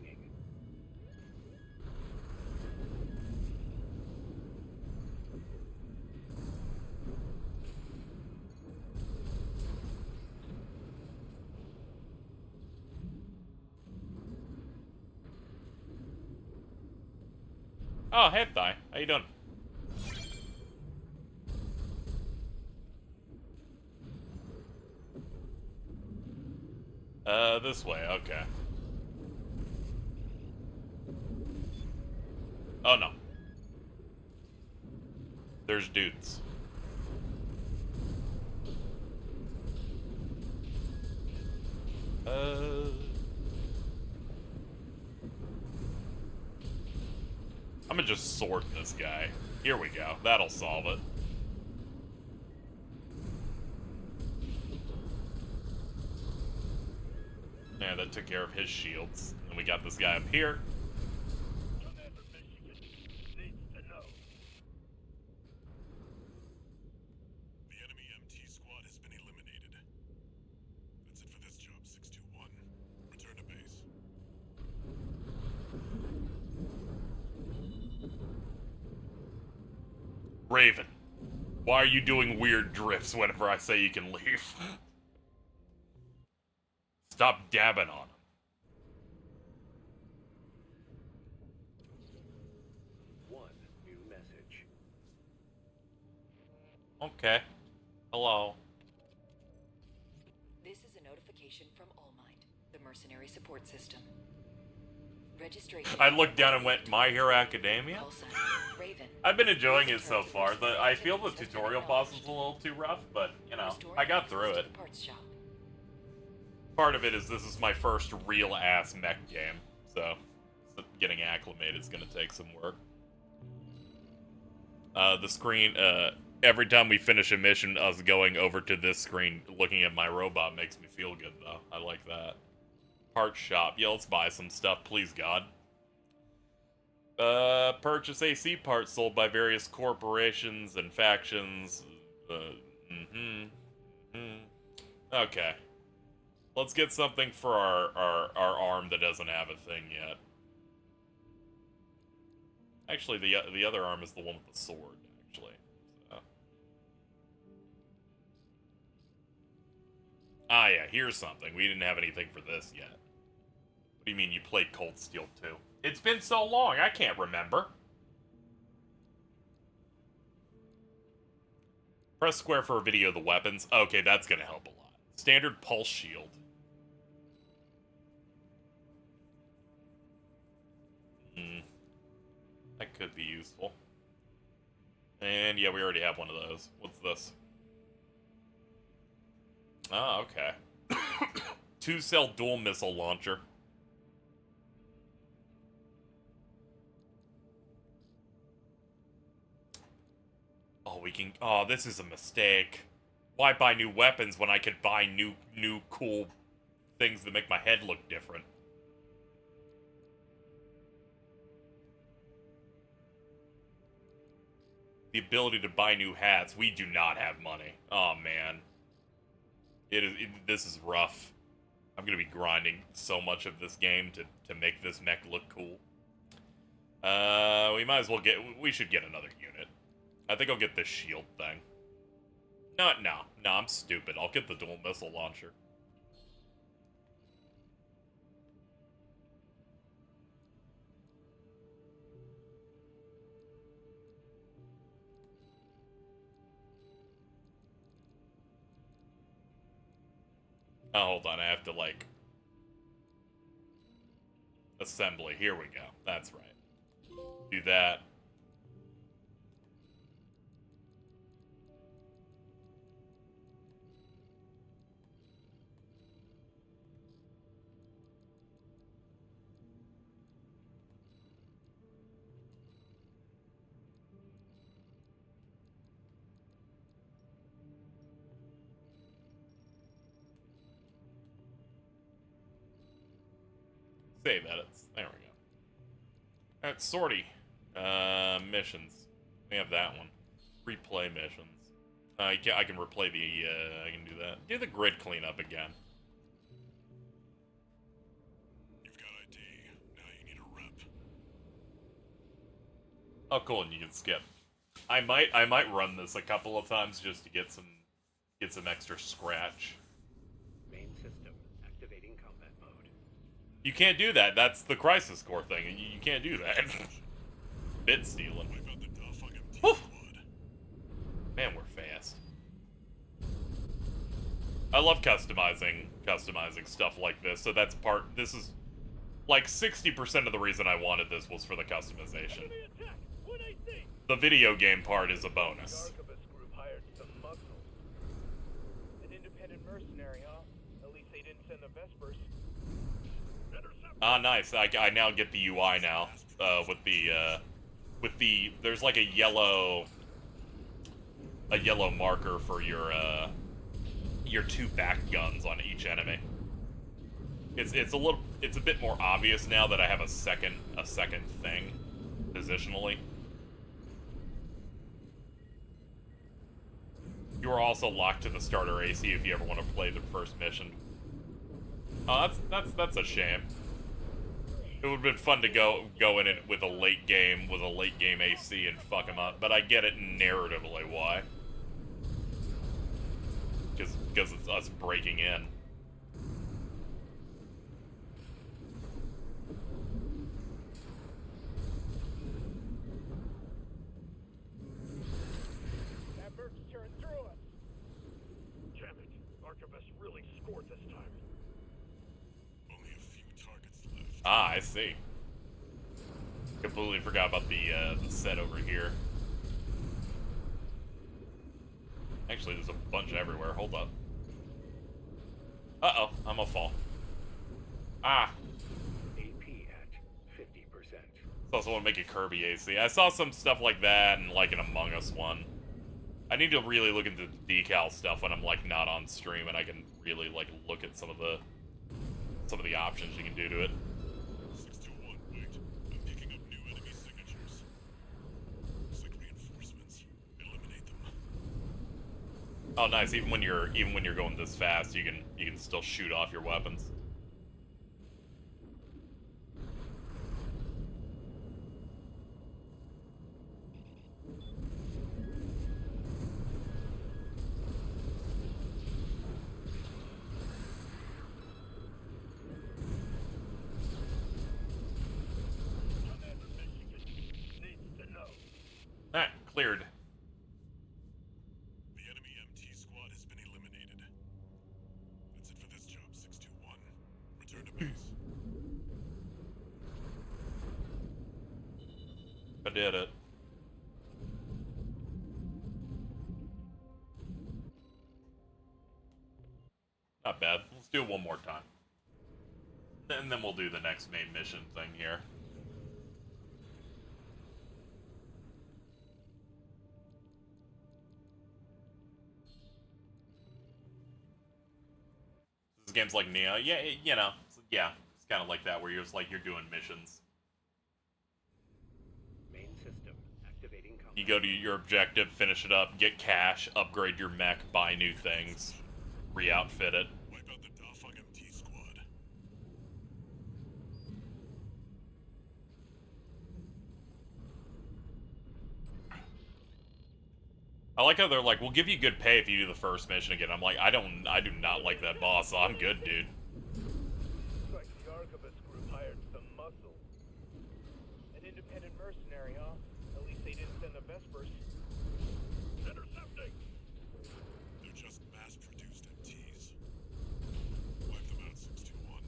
Speaker 1: Oh, hey, Thigh. How you doing? This way, okay. Oh, no. There's dudes. I'm gonna just sort this guy. Here we go. That'll solve it. Yeah, that took care of his shields. And we got this guy up here.
Speaker 5: Commander Michigan needs to know.
Speaker 2: The enemy MT squad has been eliminated. That's it for this job, 621. Return to base.
Speaker 1: Raven, why are you doing weird drifts whenever I say you can leave? Stop dabbing on him.
Speaker 3: One new message.
Speaker 1: Okay. Hello.
Speaker 4: This is a notification from All Might, the mercenary support system. Registration.
Speaker 1: I looked down and went, My Hero Academia?
Speaker 4: Call sign, Raven.
Speaker 1: I've been enjoying it so far. I feel the tutorial boss is a little too rough, but, you know, I got through it.
Speaker 4: Parts shop.
Speaker 1: Part of it is this is my first real-ass mech game, so getting acclimated is going to take some work. The screen, every time we finish a mission, us going over to this screen, looking at my robot makes me feel good, though. I like that. Parts shop. Yeah, let's buy some stuff, please, God. Purchase AC parts sold by various corporations and factions. Okay. Let's get something for our arm that doesn't have a thing yet. Actually, the other arm is the one with the sword, actually. So. Ah, yeah, here's something. We didn't have anything for this yet. What do you mean you played Cold Steel 2? It's been so long, I can't remember. Press square for a video of the weapons. Okay, that's gonna help a lot. Standard pulse shield. That could be useful. And yeah, we already have one of those. What's this? Ah, okay. 2-cell dual missile launcher. Oh, we can... Oh, this is a mistake. Why buy new weapons when I could buy new cool things that make my head look different? The ability to buy new hats. We do not have money. Oh, man. This is rough. I'm going to be grinding so much of this game to make this mech look cool. We might as well we should get another unit. I think I'll get this shield thing. No, I'm stupid. I'll get the dual missile launcher. Oh, hold on. I have to, like... Assembly. Here we go. That's right. Do that. Save edits. There we go. Alright, sortie. Missions. We have that one. Replay missions. I can replay the, I can do that. Do the grid cleanup again.
Speaker 2: You've got ID. Now you need a rep.
Speaker 1: Oh, cool, and you can skip. I might run this a couple of times just to get some extra scratch.
Speaker 3: Main system activating combat mode.
Speaker 1: You can't do that. That's the Crisis Core thing. You can't do that. Bit stealing.
Speaker 2: Wipe out the Dafug MT
Speaker 1: Woo!
Speaker 2: squad.
Speaker 1: Man, we're fast. I love customizing stuff like this. So that's this is like 60% of the reason I wanted this was for the customization.
Speaker 5: Enemy attack! 1AC!
Speaker 1: The video game part is a bonus.
Speaker 5: The Archivist group hired some muscle. An independent mercenary, huh? At least they didn't send the Vespers.
Speaker 1: Ah, nice. I now get the UI now. With the there's like a yellow marker for your two back guns on each enemy. It's a bit more obvious now that I have a second thing positionally. You are also locked to the starter AC if you ever want to play the first mission. Oh, that's a shame. It would have been fun to go in it with a late game AC and fuck him up, but I get it narratively why. Because it's us breaking in.
Speaker 5: That Merc's tearing through us. Damn it. Archivist really scored this time.
Speaker 2: Only a few targets left.
Speaker 1: Ah, I see. Completely forgot about the set over here. Actually, there's a bunch everywhere. Hold up. Uh-oh, I'm gonna fall. Ah.
Speaker 3: AP at 50%.
Speaker 1: Also want to make a Kirby AC. I saw some stuff like that and like an Among Us one. I need to really look into the decal stuff when I'm like not on stream and I can really like look at some of the options you can do to it.
Speaker 2: 621, wait. I'm picking up new enemy signatures. Looks like reinforcements. Eliminate them.
Speaker 1: Oh, nice. Even when you're going this fast, you can still shoot off your weapons. Alright, cleared.
Speaker 2: The enemy MT squad has been eliminated. That's it for this job, 621. Return to base.
Speaker 1: I did it. Not bad. Let's do it one more time. And then we'll do the next main mission thing here. This game's like Neo. Yeah, you know. Yeah, it's kind of like that where you're just like you're doing missions.
Speaker 3: Main system activating combat.
Speaker 1: You go to your objective, finish it up, get cash, upgrade your mech, buy new things, re-outfit it.
Speaker 2: Wipe out the Dafug MT squad.
Speaker 1: I like how they're like, we'll give you good pay if you do the first mission again. I'm like, I do not like that boss, so I'm good, dude.
Speaker 5: Looks like the Archivist group hired some muscle. An independent mercenary, huh? At least they didn't send the Vespers.
Speaker 2: Intercepting! They're just mass-produced MTs. Wipe them out, 621.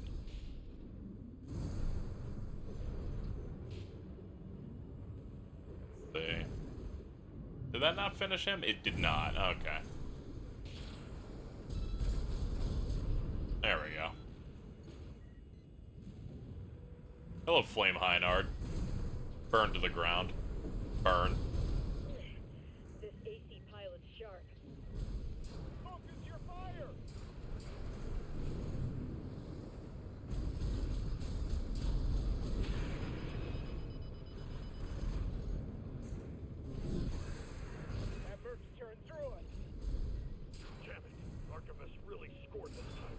Speaker 1: See. Did that not finish him? It did not. Okay. There we go. Hello, Flame Heinard. Burn to the ground. Burn.
Speaker 8: This AC pilot's sharp.
Speaker 5: Focus your fire! That Merc's tearing through us. Damn it. Archivist really scored this time.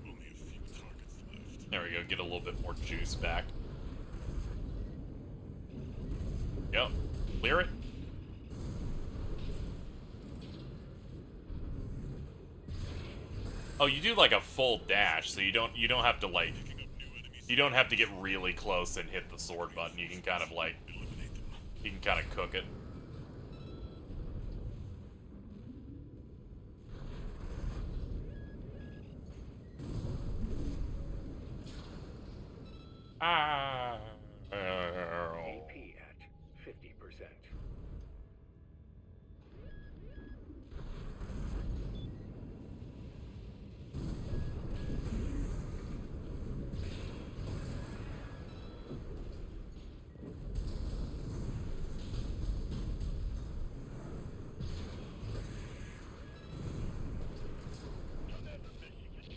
Speaker 2: Only a few targets left.
Speaker 1: There we go. Get a little bit more juice back. Yep. Clear it. Oh, you do like a full dash, so you don't have to like you don't have to get really close and hit the sword button. You can kind of like you can kind of cook it. Ah.
Speaker 3: AP at 50%.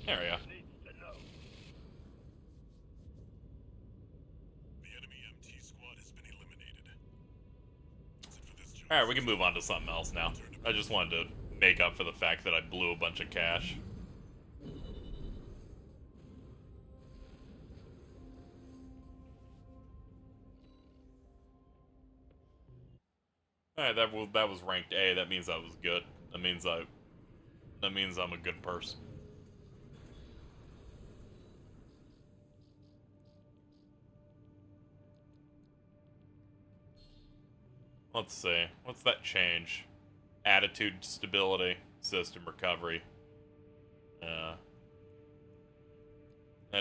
Speaker 1: There we go.
Speaker 5: Needs to know.
Speaker 2: The enemy MT squad has been eliminated. That's it for this job.
Speaker 1: Alright, we can move on to something else now. I just wanted to make up for the fact that I blew a bunch of cash. Alright, that was ranked A. That means I was good. That means I'm a good person. Let's see. What's that change? Attitude stability, system recovery. That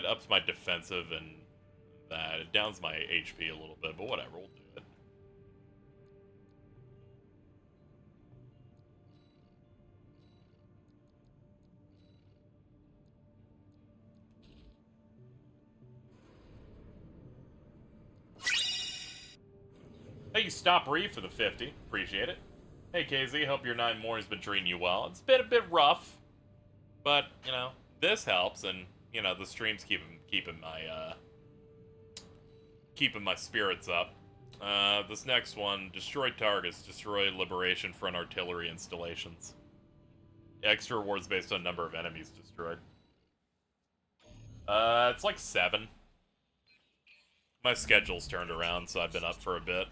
Speaker 1: ups my defensive and that. It downs my HP a little bit, but whatever, we'll do it. Thank you, Stop Re, for the 50. Appreciate it. Hey, KZ, hope your 9 more has been treating you well. It's been a bit rough, but, you know, this helps, and, you know, the stream's keeping my spirits up. This next one, destroy targets, destroy Liberation Front artillery installations. Extra rewards based on number of enemies destroyed. It's like 7. My schedule's turned around, so I've been up for a bit.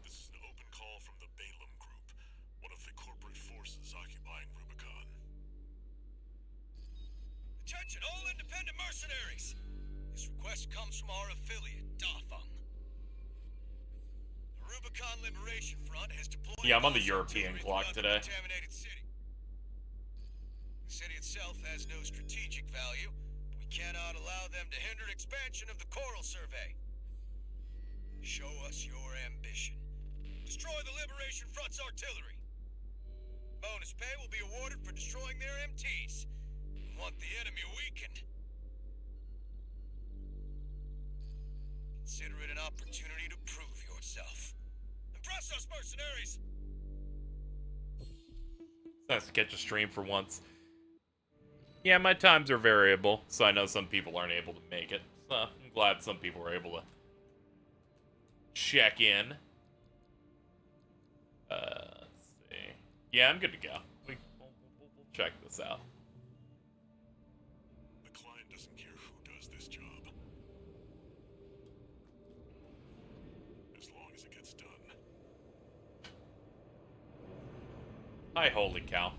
Speaker 2: This is an open call from the Balaam Group, one of the corporate forces occupying Rubicon.
Speaker 7: Attention, all independent mercenaries! This request comes from our affiliate, Dafeng. The Rubicon Liberation Front has deployed...
Speaker 1: Yeah, I'm on the
Speaker 7: all
Speaker 1: European
Speaker 7: artillery
Speaker 1: clock
Speaker 7: throughout
Speaker 1: today.
Speaker 7: the contaminated city. The city itself has no strategic value, but we cannot allow them to hinder expansion of the Coral Survey. Show us your ambition. Destroy the Liberation Front's artillery. Bonus pay will be awarded for destroying their MTs. We want the enemy weakened. Consider it an opportunity to prove yourself. Impress us, mercenaries!
Speaker 1: It's nice to catch a stream for once. Yeah, my times are variable, so I know some people aren't able to make it. So I'm glad some people are able to check in. Let's see. Yeah, I'm good to go. We'll check this out.
Speaker 2: The client doesn't care who does this job. As long as it gets done.
Speaker 1: Hi, holy cow.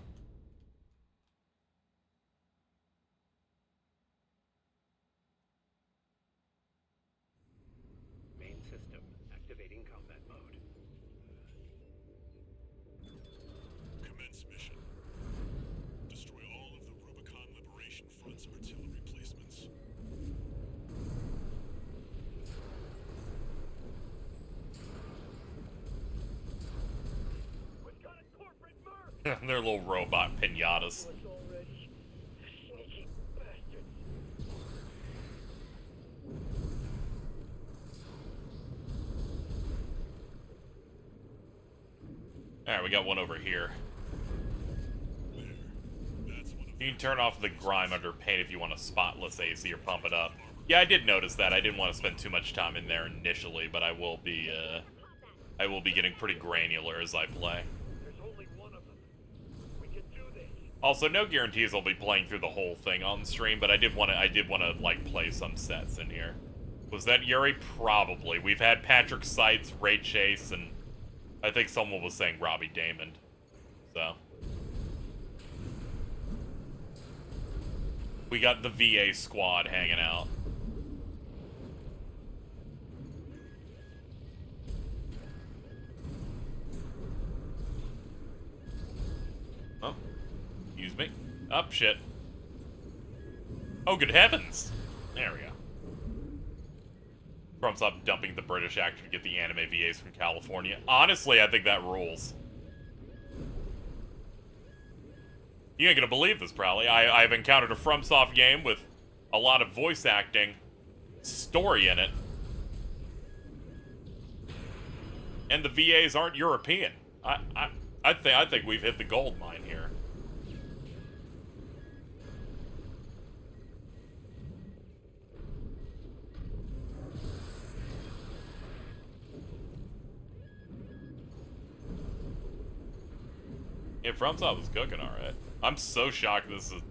Speaker 3: Main system activating combat mode.
Speaker 2: Commence mission. Destroy all of the Rubicon Liberation Front's artillery placements.
Speaker 5: We've got a corporate merc!
Speaker 1: They're little robot pinatas.
Speaker 8: Was already. Sneaky bastards.
Speaker 1: Alright, we got one over here.
Speaker 2: There. That's one of
Speaker 1: You can turn off the grime under paint if you want a spotless AC or pump it up. Yeah, I did notice that. I didn't want to spend too much time in there initially, but I will be getting pretty granular as I play.
Speaker 5: There's only one of them. We can do this.
Speaker 1: Also, no guarantees I'll be playing through the whole thing on stream, but I did want to like play some sets in here. Was that Yuri? Probably. We've had Patrick Seitz, Ray Chase, and I think someone was saying Robbie Damon. So we got the VA squad hanging out. Oh, excuse me. Up, shit. Oh, good heavens! There we go. From up dumping the British actor to get the anime VAs from California. Honestly, I think that rules. You ain't gonna believe this, probably. I've encountered a FromSoft game with a lot of voice acting, story in it, and the VAs aren't European. I think we've hit the gold mine here. FromSoft was cooking alright. I'm so shocked this is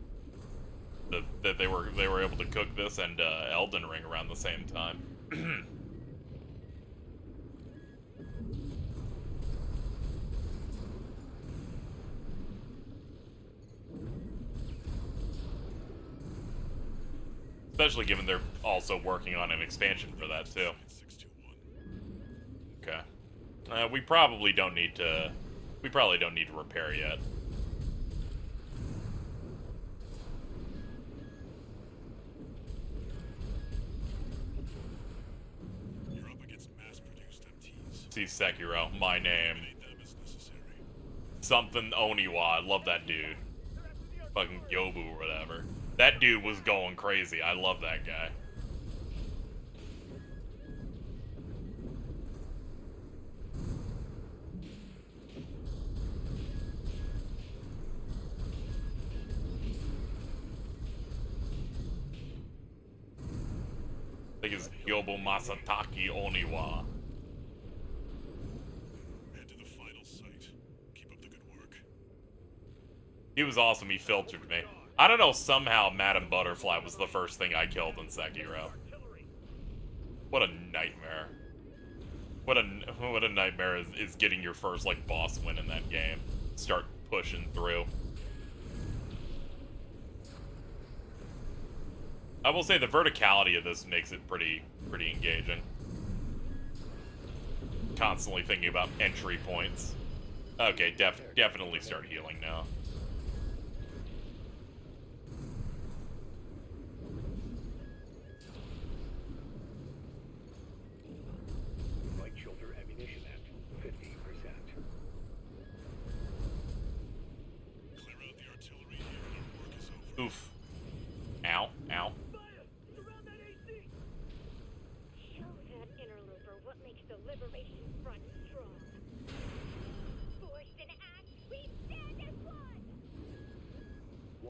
Speaker 1: that they were able to cook this and Elden Ring around the same time. Especially given they're also working on an expansion for that too. Okay. We probably don't need to repair yet.
Speaker 2: You're up against mass-produced MTs.
Speaker 1: See Sekiro, my name.
Speaker 2: Eliminate them as necessary.
Speaker 1: Something Oniwa, I love that dude. Fucking Yobu or whatever. That dude was going crazy. I love that guy. I think it's Yobu Masataki Oniwa.
Speaker 2: Head to the final site. Keep up the good work.
Speaker 1: He was awesome. He filtered me. I don't know, somehow Madam Butterfly was the first thing I killed in Sekiro. What a nightmare. What a nightmare is getting your first, like, boss win in that game. Start pushing through. I will say the verticality of this makes it pretty engaging. Constantly thinking about entry points. Okay, definitely start healing now.
Speaker 3: Right shoulder ammunition at 50%.
Speaker 2: Clear out the artillery here and our work is over.
Speaker 1: Oof. Ow. Ow.
Speaker 8: Show that interloper what makes the Liberation Front strong. Force and act, we stand as one!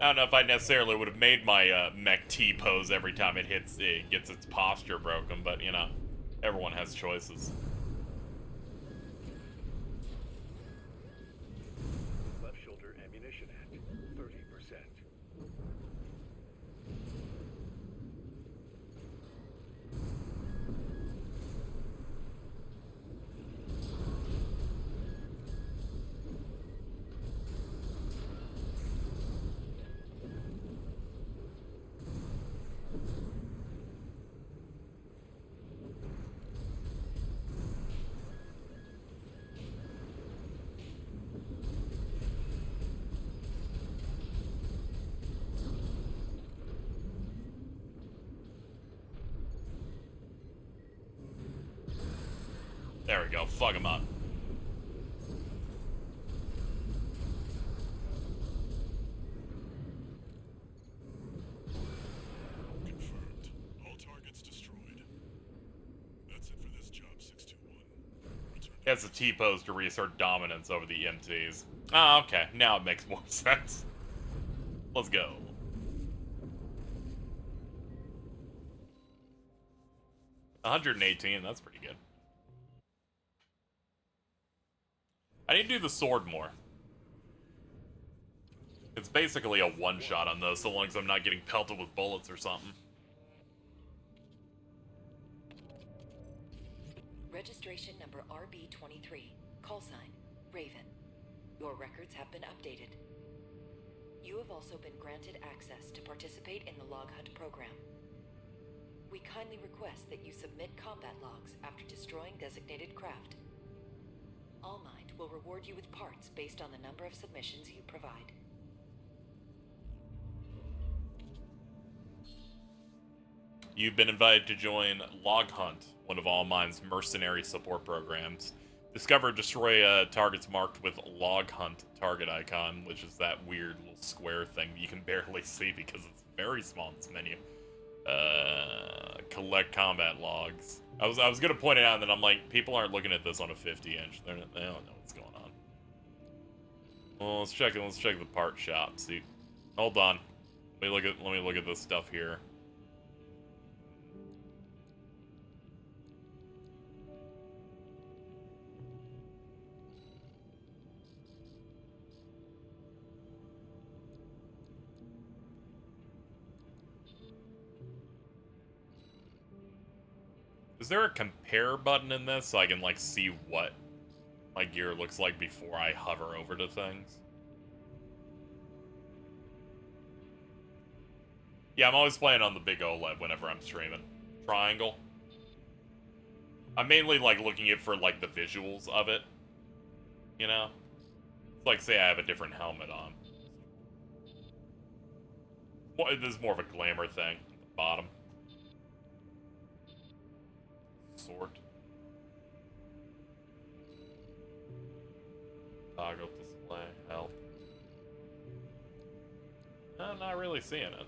Speaker 1: I don't know if I necessarily would have made my mech T pose every time it gets its posture broken, but you know, everyone has choices.
Speaker 3: Left shoulder ammunition at 30%.
Speaker 1: There we go. Fuck him up.
Speaker 2: Confirmed. All targets destroyed. That's it for this job, 621. Return to
Speaker 1: Has a T pose to reassert dominance over the MTs. Ah, okay. Now it makes more sense. Let's go. $118, that's pretty good. I need to do the sword more. It's basically a one-shot on those, so long as I'm not getting pelted with bullets or something.
Speaker 4: Registration number RB23, call sign, Raven. Your records have been updated. You have also been granted access to participate in the log hunt program. We kindly request that you submit combat logs after destroying designated craft. All Mind will reward you with parts based on the number of submissions you provide.
Speaker 1: You've been invited to join Log Hunt, one of All Mind's mercenary support programs. Discover and destroy targets marked with Log Hunt target icon, which is that weird little square thing that you can barely see because it's very small in this menu. Collect combat logs. I was gonna point it out, and then I'm like, people aren't looking at this on a 50-inch. They don't know what's going on. Well, let's check it. Let's check the part shop. See, hold on. Let me look at this stuff here. Is there a compare button in this so I can, like, see what my gear looks like before I hover over to things? Yeah, I'm always playing on the big OLED whenever I'm streaming. Triangle. I'm mainly, like, looking at for, like, the visuals of it. You know? It's like, say I have a different helmet on. Well, this is more of a glamour thing. At the bottom. Sort. Toggle display. Help. I'm not really seeing it.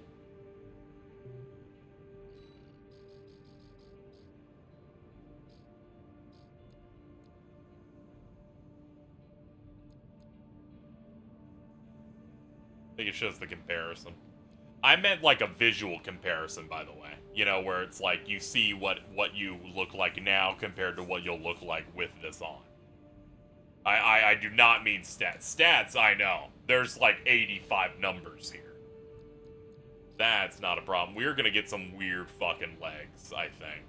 Speaker 1: I think it shows the comparison. I meant like a visual comparison, by the way. You know, where it's like you see what you look like now compared to what you'll look like with this on. I do not mean stats. Stats, I know. There's like 85 numbers here. That's not a problem. We're gonna get some weird fucking legs, I think.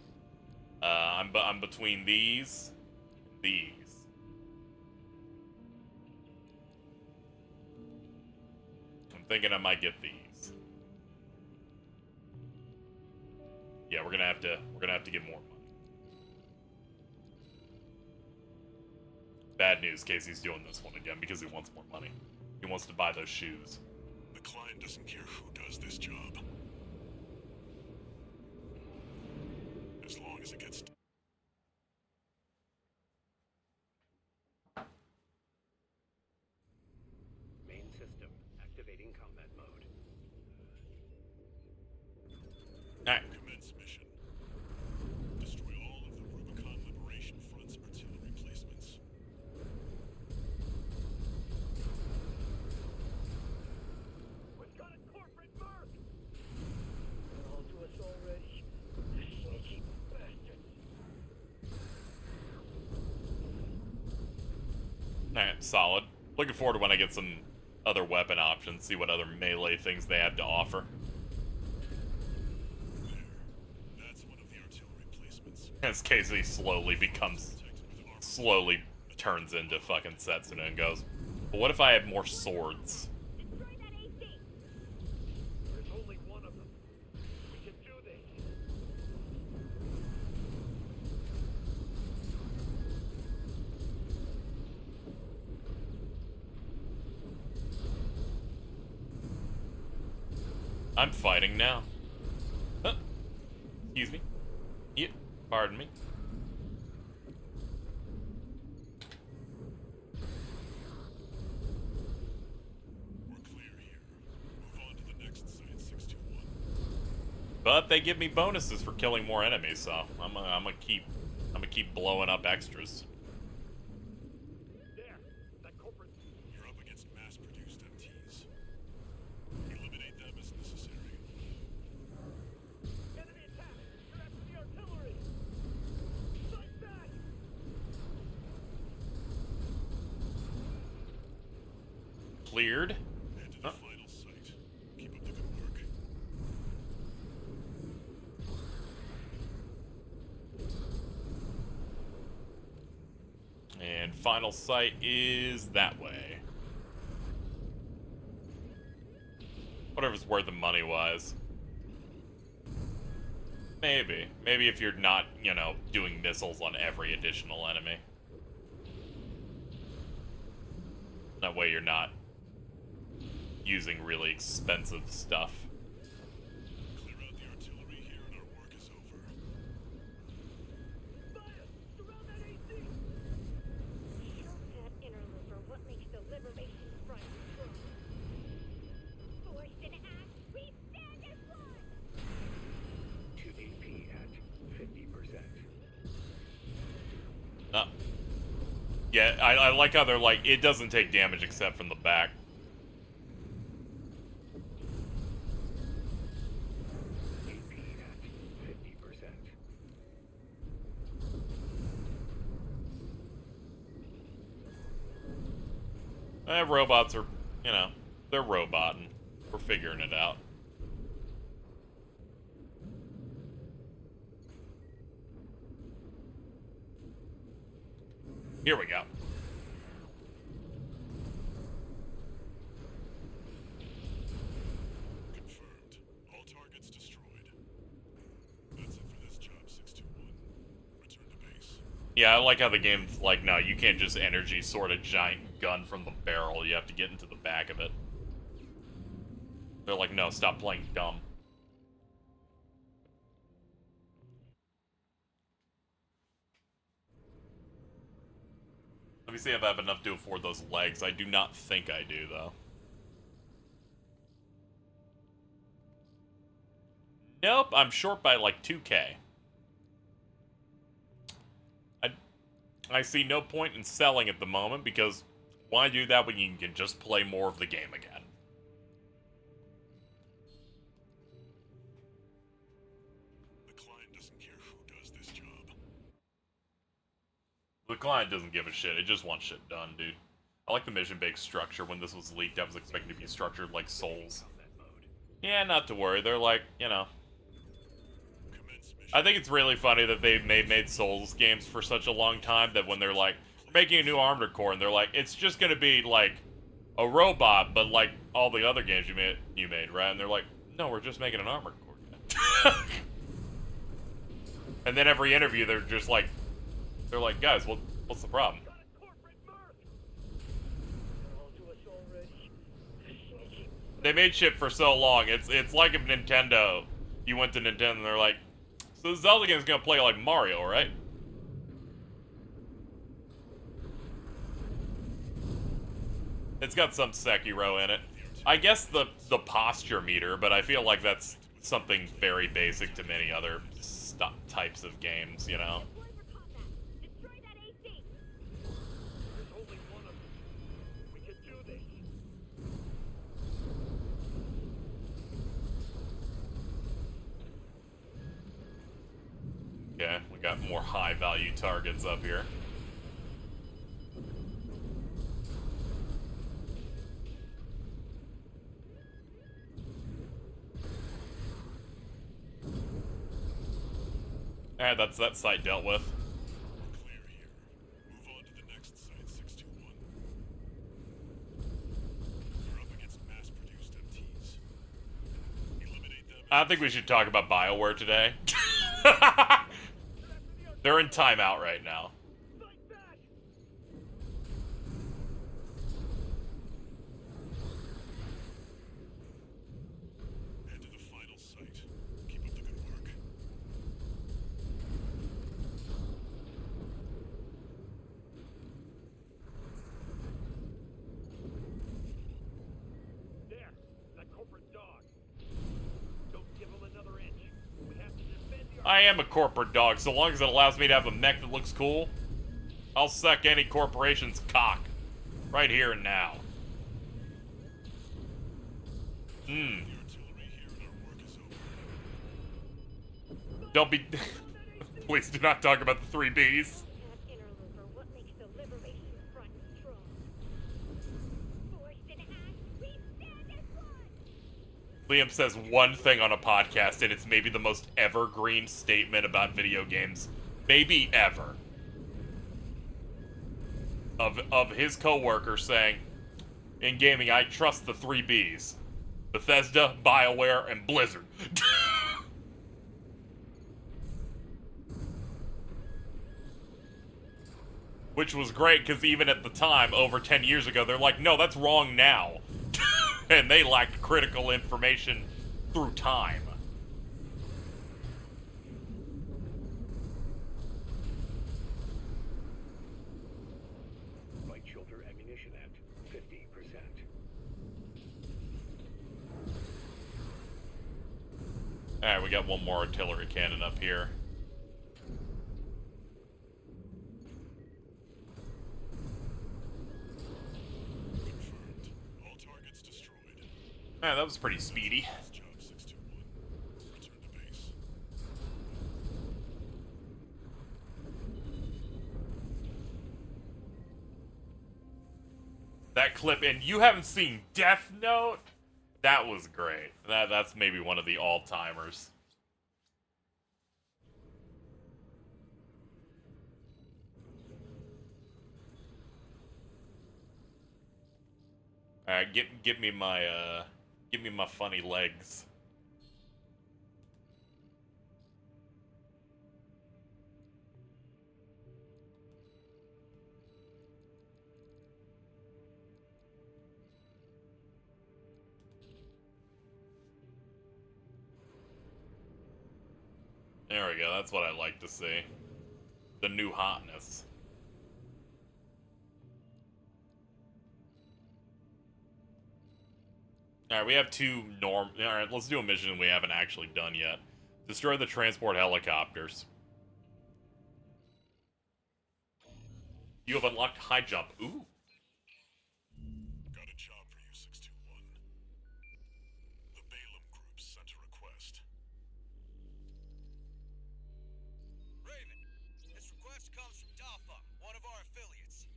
Speaker 1: I'm between these, and these. I'm thinking I might get these. Yeah, we're gonna have to get more money. Bad news, Casey's doing this one again because he wants more money. He wants to buy those shoes.
Speaker 2: The client doesn't care who does this job. As long as it gets done.
Speaker 3: Main system activating combat mode.
Speaker 1: Alright.
Speaker 2: Commence mission. Destroy all of the Rubicon Liberation Front's artillery placements.
Speaker 5: We've got a corporate merc! They're all to us already. Sneaky bastards.
Speaker 1: Alright, solid. Looking forward to when I get some other weapon options, see what other melee things they have to offer.
Speaker 2: There. That's one of the artillery placements.
Speaker 1: As Casey slowly turns into fucking Setsuna and goes, but what if I had more swords?
Speaker 8: Destroy that AC!
Speaker 5: There's only one of them. We can do this.
Speaker 1: I'm fighting now. Huh. Excuse me. Yeah, pardon me.
Speaker 2: We're clear here. Move on to the next site, 621.
Speaker 1: But they give me bonuses for killing more enemies, so I'm gonna keep blowing up extras.
Speaker 5: There. That corporate.
Speaker 2: You're up against mass-produced MTs. Eliminate them as necessary.
Speaker 5: Enemy attack! You're after the artillery! Fight back!
Speaker 1: Cleared.
Speaker 2: Head to the
Speaker 1: Huh.
Speaker 2: final site. Keep up the good work.
Speaker 1: And final site is that way. Whatever's worth the money wise. Maybe. Maybe if you're not, you know, doing missiles on every additional enemy. That way you're not using really expensive stuff.
Speaker 2: Clear out the artillery here and our work is over.
Speaker 5: Fire! Surround that AC!
Speaker 8: Show that interloper what makes the Liberation Front strong. Force and act, we stand as one!
Speaker 3: To AP at 50%.
Speaker 1: No. Yeah, I like how they're like, it doesn't take damage except from the back.
Speaker 3: AP at 50%.
Speaker 1: Robots are, you know, they're roboting. We're figuring it out. Here we go.
Speaker 2: Confirmed. All targets destroyed. That's it for this job, 621. Return to base.
Speaker 1: Yeah, I like how the game's like, no, you can't just energy sword a giant gun from the barrel. You have to get into the back of it. They're like, no, stop playing dumb. Let me see if I have enough to afford those legs. I do not think I do, though. Nope, I'm short by like 2K. I see no point in selling at the moment because why do that when you can just play more of the game again?
Speaker 2: The client doesn't care who does this job.
Speaker 1: The client doesn't give a shit. It just wants shit done, dude. I like the mission-based structure. When this was leaked, I was expecting to be structured like Souls. Yeah, not to worry. They're like, you know.
Speaker 2: Commence mission.
Speaker 1: I think it's really funny that they've made Souls games for such a long time that when they're like, we're making a new Armored Core, and they're like, it's just gonna be like a robot, but like all the other games you made, right? And they're like, no, we're just making an Armored Core game. And then every interview, they're like, guys, what's the problem?
Speaker 5: Got a corporate merc! They're all to us already. Shit.
Speaker 1: They made shit for so long. It's like if Nintendo, you went to Nintendo and they're like, so the Zelda game's gonna play like Mario, right? It's got some Sekiro in it. I guess the posture meter, but I feel like that's something very basic to many other types of games, you know?
Speaker 8: Deploy for combat. Destroy that AC.
Speaker 5: There's only one of them. We can do this.
Speaker 1: Yeah, we got more high-value targets up here. Alright, that's that site dealt with.
Speaker 2: Clear here. Move on to the next site, 621. You're up against mass-produced MTs. Eliminate them.
Speaker 1: I think we should talk about BioWare today. They're in timeout right now.
Speaker 5: Fight back!
Speaker 2: Head to the final site. Keep up the good work.
Speaker 5: There! That corporate dog! Don't give him another inch. We have to defend the
Speaker 1: I am a corporate dog, so long as it allows me to have a mech that looks cool. I'll suck any corporation's cock. Right here and now.
Speaker 2: The artillery here and our work is over.
Speaker 1: Don't be... Please do not talk about the 3 Bs.
Speaker 8: That interloper, what makes the Liberation Front strong? Forged in ash, we stand as one!
Speaker 1: Liam says one thing on a podcast, and it's maybe the most evergreen statement about video games. Maybe ever. Of his coworker saying, in gaming, I trust the 3 Bs. Bethesda, BioWare, and Blizzard. Which was great, because even at the time, over 10 years ago, they're like, no, that's wrong now. And they lacked critical information through time.
Speaker 3: Light shoulder ammunition at 50%.
Speaker 1: Alright, we got one more artillery cannon up here.
Speaker 2: Confirmed. All targets destroyed.
Speaker 1: Alright, that was pretty speedy.
Speaker 2: This job, 621. Return to base.
Speaker 1: That clip, and you haven't seen Death Note? That was great. That's maybe one of the all-timers. Alright, give me my funny legs. There we go, that's what I like to see. The new hotness. Alright, we have two Alright, let's do a mission we haven't actually done yet. Destroy the transport helicopters. You have unlocked high jump. Ooh.
Speaker 2: Got a job for you, 621. The Balaam Group sent a request.
Speaker 7: Raven, this request comes from Dafa, one of our affiliates.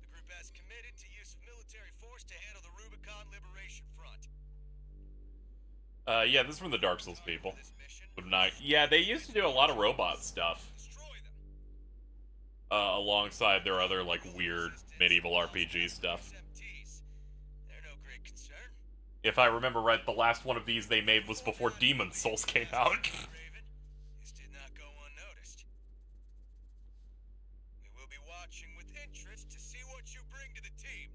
Speaker 7: The group has committed to use of military force to handle the Rubicon Liberation Front.
Speaker 1: Yeah, this is from the Dark Souls people. Yeah, they used to do a lot of robot stuff. Alongside their other, like, weird medieval RPG stuff. If I remember right, the last one of these they made was before Demon's Souls came out.
Speaker 7: This did not go unnoticed. We will be watching with interest to see what you bring to the team.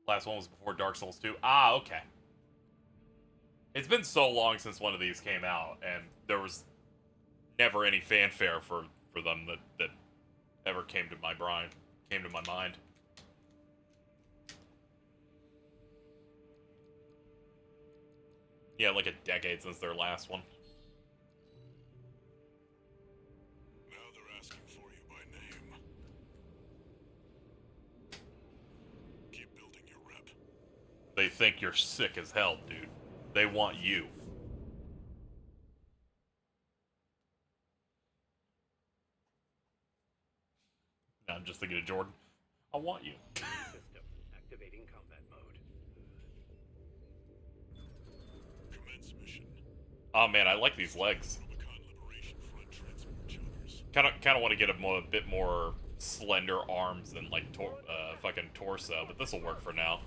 Speaker 1: Last one was before Dark Souls 2. Ah, okay. It's been so long since one of these came out, and there was never any fanfare for them that ever came to my mind. Yeah, like a decade since their last one.
Speaker 2: Now they're asking for you by name. Keep building your rep.
Speaker 1: They think you're sick as hell, dude. They want you. No, I'm just thinking of Jordan. I want you.
Speaker 3: System activating combat mode.
Speaker 2: Commence mission.
Speaker 1: Oh man, I like these legs.
Speaker 2: Rubicon Liberation Front transport choppers.
Speaker 1: Kind of want to get a bit more slender arms than like fucking torso, but this will work for now.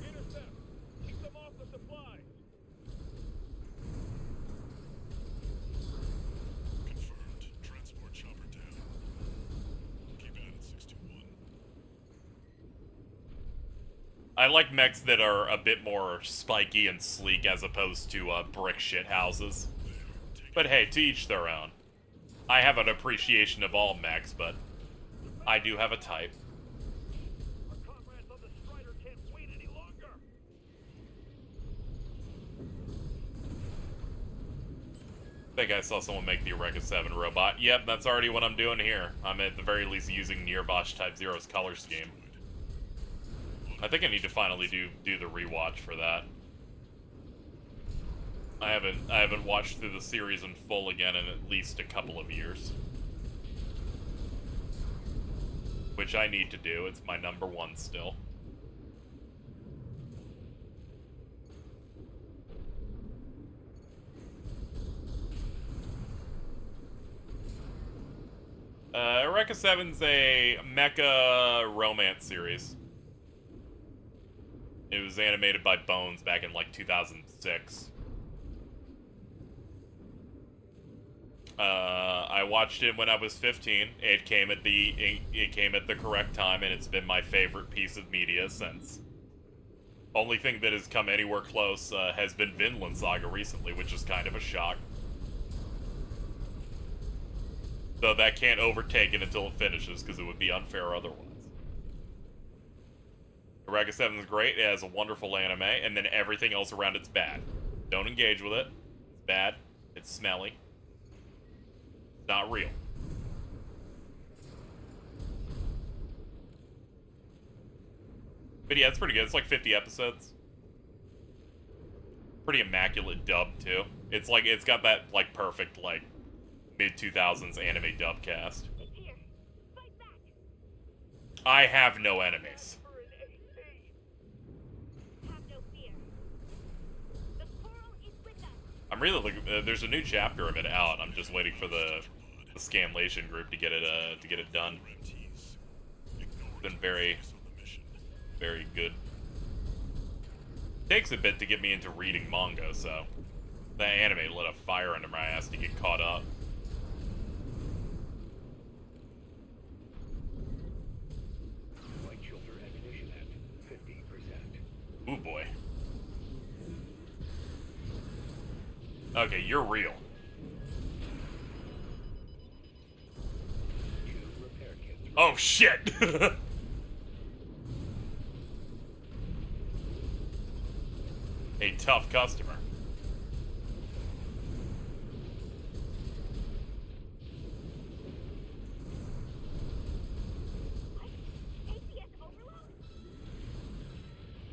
Speaker 5: Intercept! Keep them off the supplies!
Speaker 2: Confirmed. Transport chopper down. Keep at it, 621.
Speaker 1: I like mechs that are a bit more spiky and sleek as opposed to brick shit houses. But hey, to each their own. I have an appreciation of all mechs, but I do have a type.
Speaker 5: Our comrades on the Strider can't wait any longer!
Speaker 1: I think I saw someone make the Eureka 7 robot. Yep, that's already what I'm doing here. I'm at the very least using Nirbosh Type Zero's color scheme. I think I need to finally do the rewatch for that. I haven't watched through the series in full again in at least a couple of years. Which I need to do. It's my number one still. Eureka 7's a mecha romance series. It was animated by Bones back in like 2006. I watched it when I was 15. It came at the correct time, and it's been my favorite piece of media since. Only thing that has come anywhere close has been Vinland Saga recently, which is kind of a shock. Though that can't overtake it until it finishes, because it would be unfair otherwise. Eureka 7 is great. It has a wonderful anime, and then everything else around it's bad. Don't engage with it. It's bad. It's smelly. It's not real. But yeah, it's pretty good. It's like 50 episodes. Pretty immaculate dub, too. It's like, it's got that, like, perfect, like, mid-2000s anime dub cast.
Speaker 8: It's here. Fight back.
Speaker 1: I have no enemies.
Speaker 8: Have no fear. The coral is with us.
Speaker 1: I'm really looking. There's a new chapter of it out. I'm just waiting for the the Scanlation group to get it done.
Speaker 2: MTs.
Speaker 1: Been very,
Speaker 2: Focus on the mission.
Speaker 1: very good. Takes a bit to get me into reading manga, so the anime lit a fire under my ass to get caught up.
Speaker 3: Light shoulder ammunition at 50%.
Speaker 1: Ooh boy. Okay, you're real.
Speaker 3: 2 repair kits.
Speaker 1: Oh shit! A tough customer.
Speaker 8: ACS overload?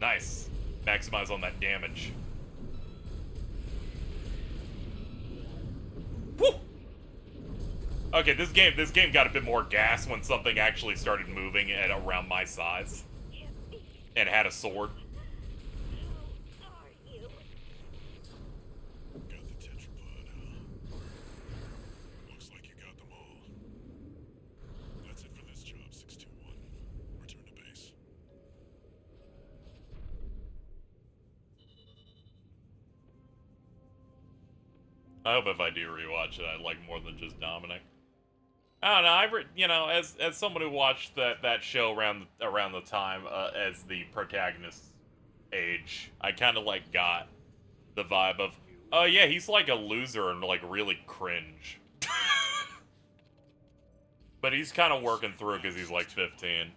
Speaker 1: Nice. Maximize on that damage. Woo! Okay, this game got a bit more gas when something actually started moving at around my size and had a sword.
Speaker 8: How are you?
Speaker 2: Got the tetrapod, huh? Looks like you got them all. That's it for this job, 621. Return to base.
Speaker 1: I hope if I do rewatch it, I like more than just Dominic. I don't know. You know, as someone who watched that show around the time as the protagonist's age, I kind of like got the vibe of, oh yeah, he's like a loser and like really cringe. But he's kind of working through because he's like 15.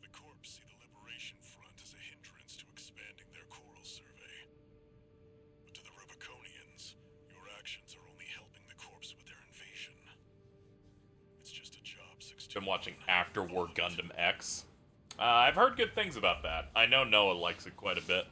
Speaker 2: The Corps see the Liberation Front as a hindrance to expanding their coral survey. But to the Rubiconians, your actions are only helping the Corps with their invasion. It's just a job, 621.
Speaker 1: Been watching After War Gundam X. I've heard good things about that. I know Noah likes it quite a bit.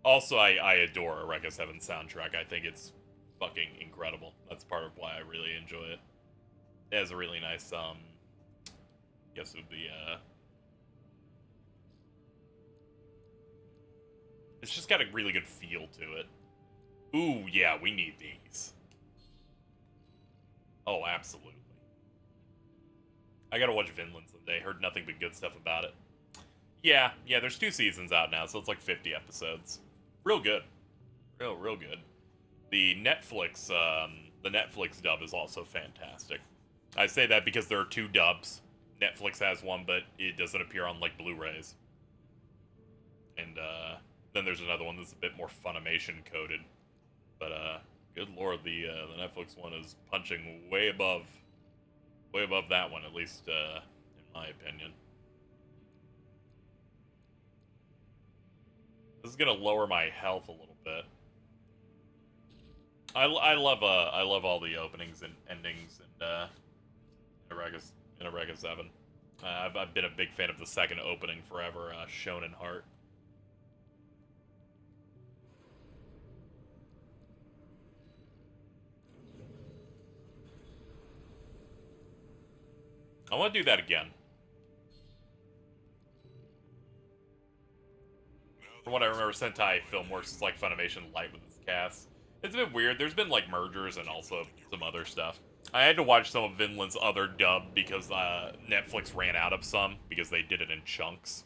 Speaker 1: Also, I adore Eureka 7 soundtrack. I think it's fucking incredible. That's part of why I really enjoy it. It has a really nice, I guess it would be, it's just got a really good feel to it. Ooh, yeah, we need these. Oh, absolutely. I gotta watch Vinland someday. Heard nothing but good stuff about it. Yeah, there's 2 seasons out now, so it's like 50 episodes. Real good. Real good. The Netflix dub is also fantastic. I say that because there are 2 dubs. Netflix has one, but it doesn't appear on, like, Blu-rays. And, then there's another one that's a bit more Funimation coded. But, good lord, the Netflix one is punching way above that one, at least, in my opinion. This is gonna lower my health a little bit. I love all the openings and endings in Eureka 7. I've been a big fan of the second opening forever, Shonen Heart. I want to do that again. From what I remember, Sentai Filmworks is like Funimation Light with its cast. It's a bit weird. There's been like mergers and also some other stuff. I had to watch some of Vinland's other dub because Netflix ran out of some because they did it in chunks.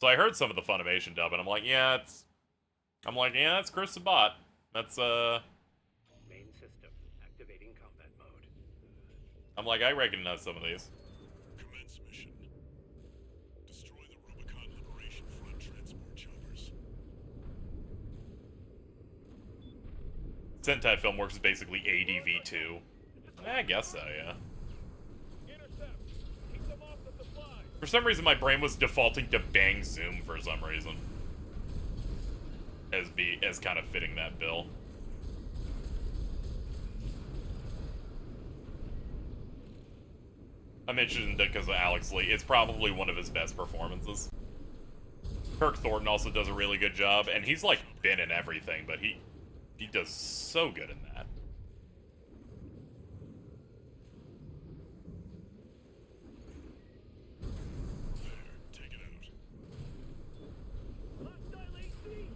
Speaker 1: So I heard some of the Funimation dub and I'm like, yeah, that's Chris Sabat. That's
Speaker 3: Main system activating combat mode.
Speaker 1: I'm like, I recognize some of these.
Speaker 2: Commence mission. Destroy the Rubicon Liberation Front transport choppers.
Speaker 1: Sentai Filmworks is basically ADV2. I guess so, yeah.
Speaker 5: Intercept. Keep them off the supply.
Speaker 1: For some reason, my brain was defaulting to Bang Zoom for some reason. As kind of fitting that bill. I mentioned it because of Alex Lee. It's probably one of his best performances. Kirk Thornton also does a really good job, and he's like been in everything, but he does so good in that.
Speaker 2: There, take it out.
Speaker 5: Hostile AC.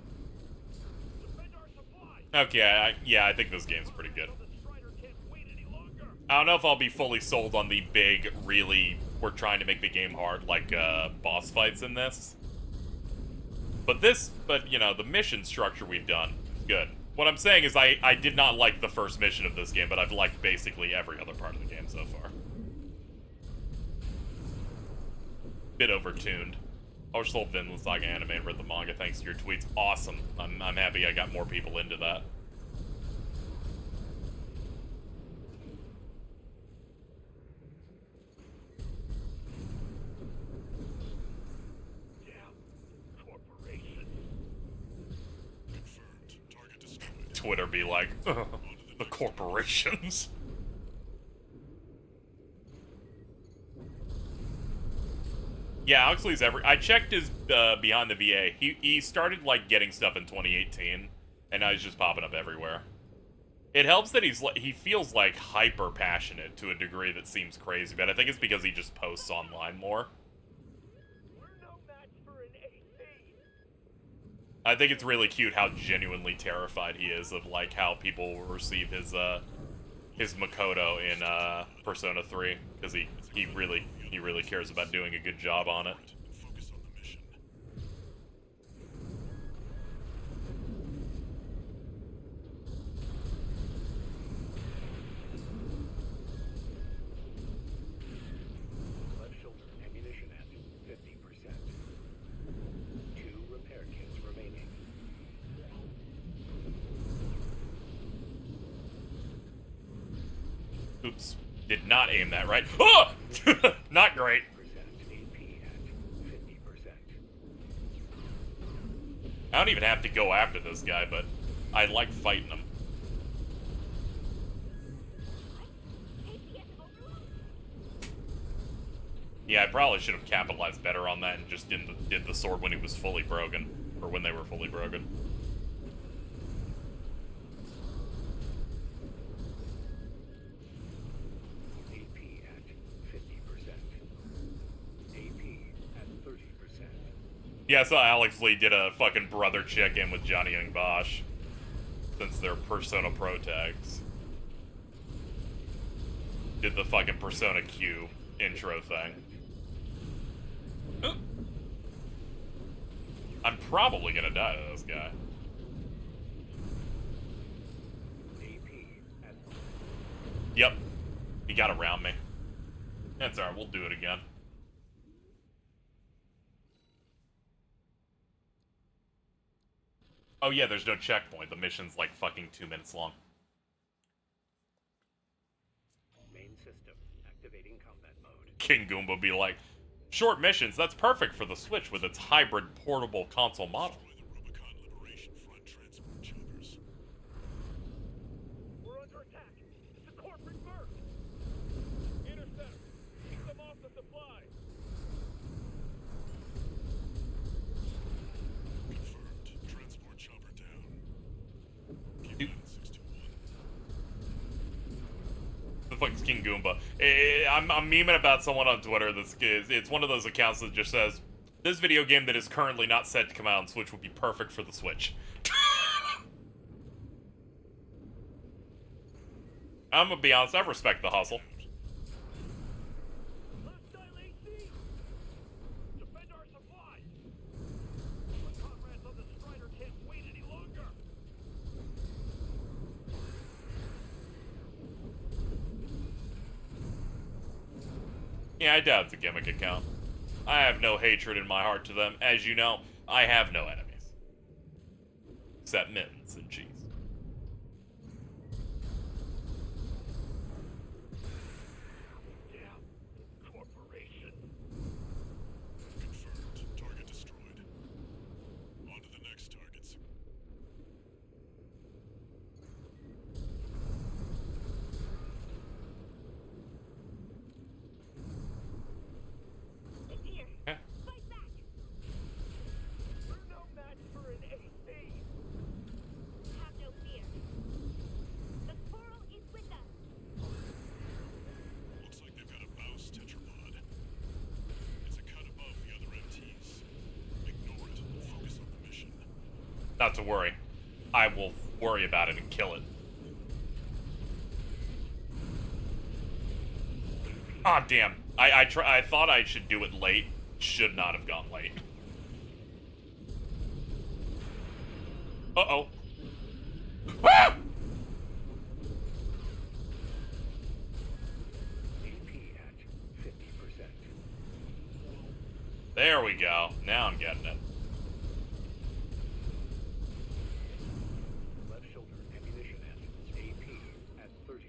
Speaker 1: Okay, yeah, I think this game's pretty good. I don't know if I'll be fully sold on the big, really, we're trying to make the game hard, like, boss fights in this. But, you know, the mission structure we've done is good. What I'm saying is I did not like the first mission of this game, but I've liked basically every other part of the game so far. Bit overtuned. I was told Vinland Saga anime and read the manga thanks to your tweets. Awesome. I'm happy I got more people into that. Twitter be like, ugh, the corporations. Yeah, Oxley's I checked his behind the VA. He started like getting stuff in 2018, and now he's just popping up everywhere. It helps that he feels like hyper passionate to a degree that seems crazy, but I think it's because he just posts online more. I think it's really cute how genuinely terrified he is of like how people will receive his Makoto in Persona 3, because he really cares about doing a good job on it.
Speaker 3: Left shoulder ammunition at 50%. 2 repair kits remaining.
Speaker 1: Oops. Did not aim that right. Oh! Not great.
Speaker 3: AP at 50%.
Speaker 1: I don't even have to go after this guy, but I like fighting him. Yeah, I probably should have capitalized better on that and just did the sword when he was fully broken. Or when they were fully broken.
Speaker 3: AP at 50%. AP at 30%.
Speaker 1: Yeah, I saw Alex Lee did a fucking brother check-in with Johnny Young Bosch. Since they're Persona Pro tags. Did the fucking Persona Q intro thing. I'm probably gonna die to this guy. Yep. He got around me. That's alright, we'll do it again. Oh yeah, there's no checkpoint. The mission's like fucking 2 minutes long.
Speaker 3: Main system activating combat mode.
Speaker 1: King Goomba be like, short missions, that's perfect for the Switch with its hybrid portable console model.
Speaker 5: We're under attack. It's a corporate merc. Intercept. Keep them off the supply.
Speaker 2: Confirmed. Transport chopper down. Keep that at 621.
Speaker 1: The fuck's King Goomba? I'm memeing about someone on Twitter that's it's one of those accounts that just says, this video game that is currently not set to come out on Switch would be perfect for the Switch. I'm gonna be honest, I respect the hustle.
Speaker 5: Hostile AC. Defend our supply. My comrades on the Strider can't wait any longer.
Speaker 1: Yeah, I doubt it's a gimmick account. I have no hatred in my heart to them. As you know, I have no enemies. Except mittens and cheese.
Speaker 5: Damn corporation.
Speaker 2: Confirmed. Target destroyed. On to the next targets.
Speaker 8: It's here.
Speaker 1: Yeah.
Speaker 8: Fight back.
Speaker 5: We're no match for an AC.
Speaker 8: Have no fear. The coral is with us.
Speaker 2: Looks like they've got a mouse tetrapod. It's a cut above the other MTs. Ignore it and focus on the mission.
Speaker 1: Not to worry. I will worry about it and kill it. Ah, damn. I thought I should do it late. Should not have gone late. Uh-oh. Woo!
Speaker 3: AP at 50%.
Speaker 1: There we go. Now I'm getting it.
Speaker 3: Left shoulder ammunition at AP at 30%.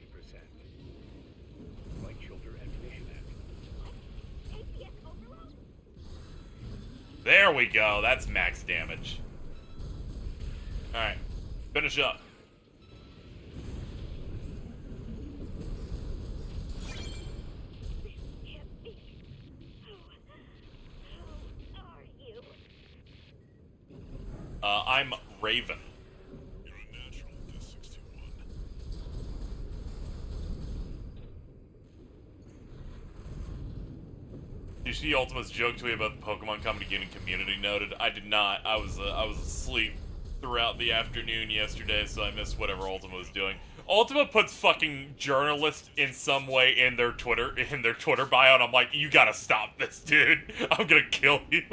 Speaker 3: Right shoulder ammunition at
Speaker 8: APS overload?
Speaker 1: There we go. That's max damage. Alright. Finish up.
Speaker 8: This can't be. Who are you?
Speaker 1: I'm Raven.
Speaker 2: You're a natural, KZXcellent.
Speaker 1: Did you see Ultima's joke tweet about the Pokemon Company getting community noted? I did not. I was asleep throughout the afternoon yesterday, so I missed whatever Ultima was doing. Ultima puts fucking journalist in some way in their Twitter bio, and I'm like, you gotta stop this, dude. I'm gonna kill you.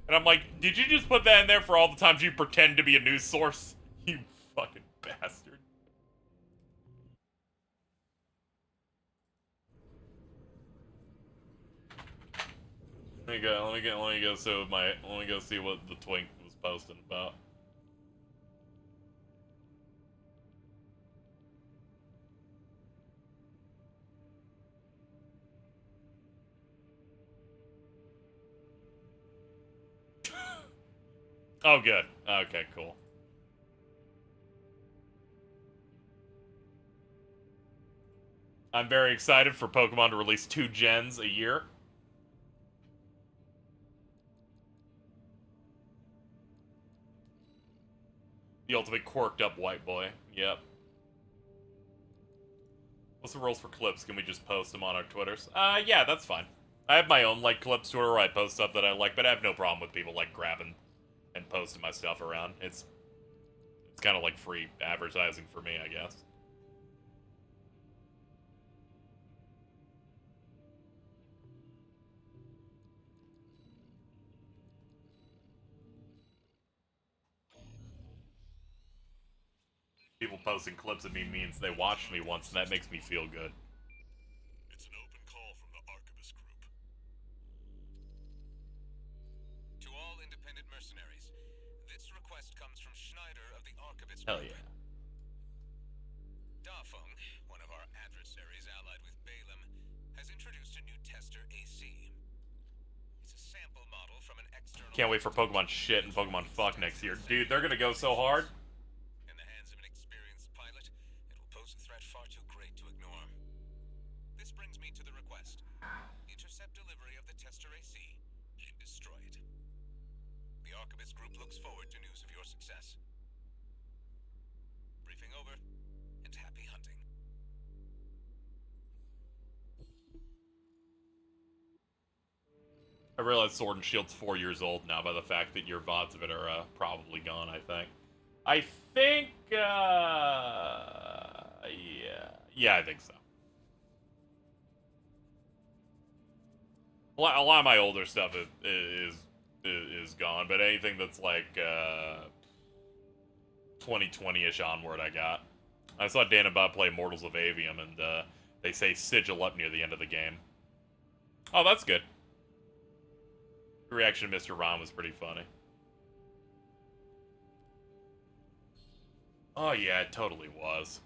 Speaker 1: And I'm like, did you just put that in there for all the times you pretend to be a news source? You fucking bastard. Let me go see what the twink was posting about. Oh, good. Okay, cool. I'm very excited for Pokemon to release 2 gens a year. The ultimate quirked up white boy. Yep. What's the rules for clips? Can we just post them on our Twitters? Yeah, that's fine. I have my own, like, clips Twitter where I post stuff that I like, but I have no problem with people, like, grabbing and posting my stuff around. It's kind of like free advertising for me, I guess. People posting clips of me means they watched me once, and that makes me feel good.
Speaker 2: It's an open call from the Archivist Group.
Speaker 7: To all independent mercenaries, this request comes from Schneider of the Archivist
Speaker 1: Hell
Speaker 7: Group.
Speaker 1: yeah.
Speaker 7: Dafeng, one of our adversaries allied with Balaam, has introduced a new tester AC. It's a sample model from an external...
Speaker 1: Can't wait for Pokemon shit and Pokemon fuck next year. Dude, they're gonna go so hard.
Speaker 7: In the hands of an experienced pilot, it will pose a threat far too great to ignore. This brings me to the request. Intercept delivery of the tester AC and destroy it. The Archivist Group looks forward to news of your success. Briefing over, and happy hunting.
Speaker 1: I realize Sword and Shield's 4 years old now by the fact that your VODs of it are probably gone, I think. Yeah, I think so. A lot of my older stuff is gone, but anything that's like 2020-ish onward, I got. I saw Dan and Bob play Immortals of Avium, and they say sigil up near the end of the game. Oh, that's good. The reaction to Mr. Ron was pretty funny. Oh yeah, it totally was.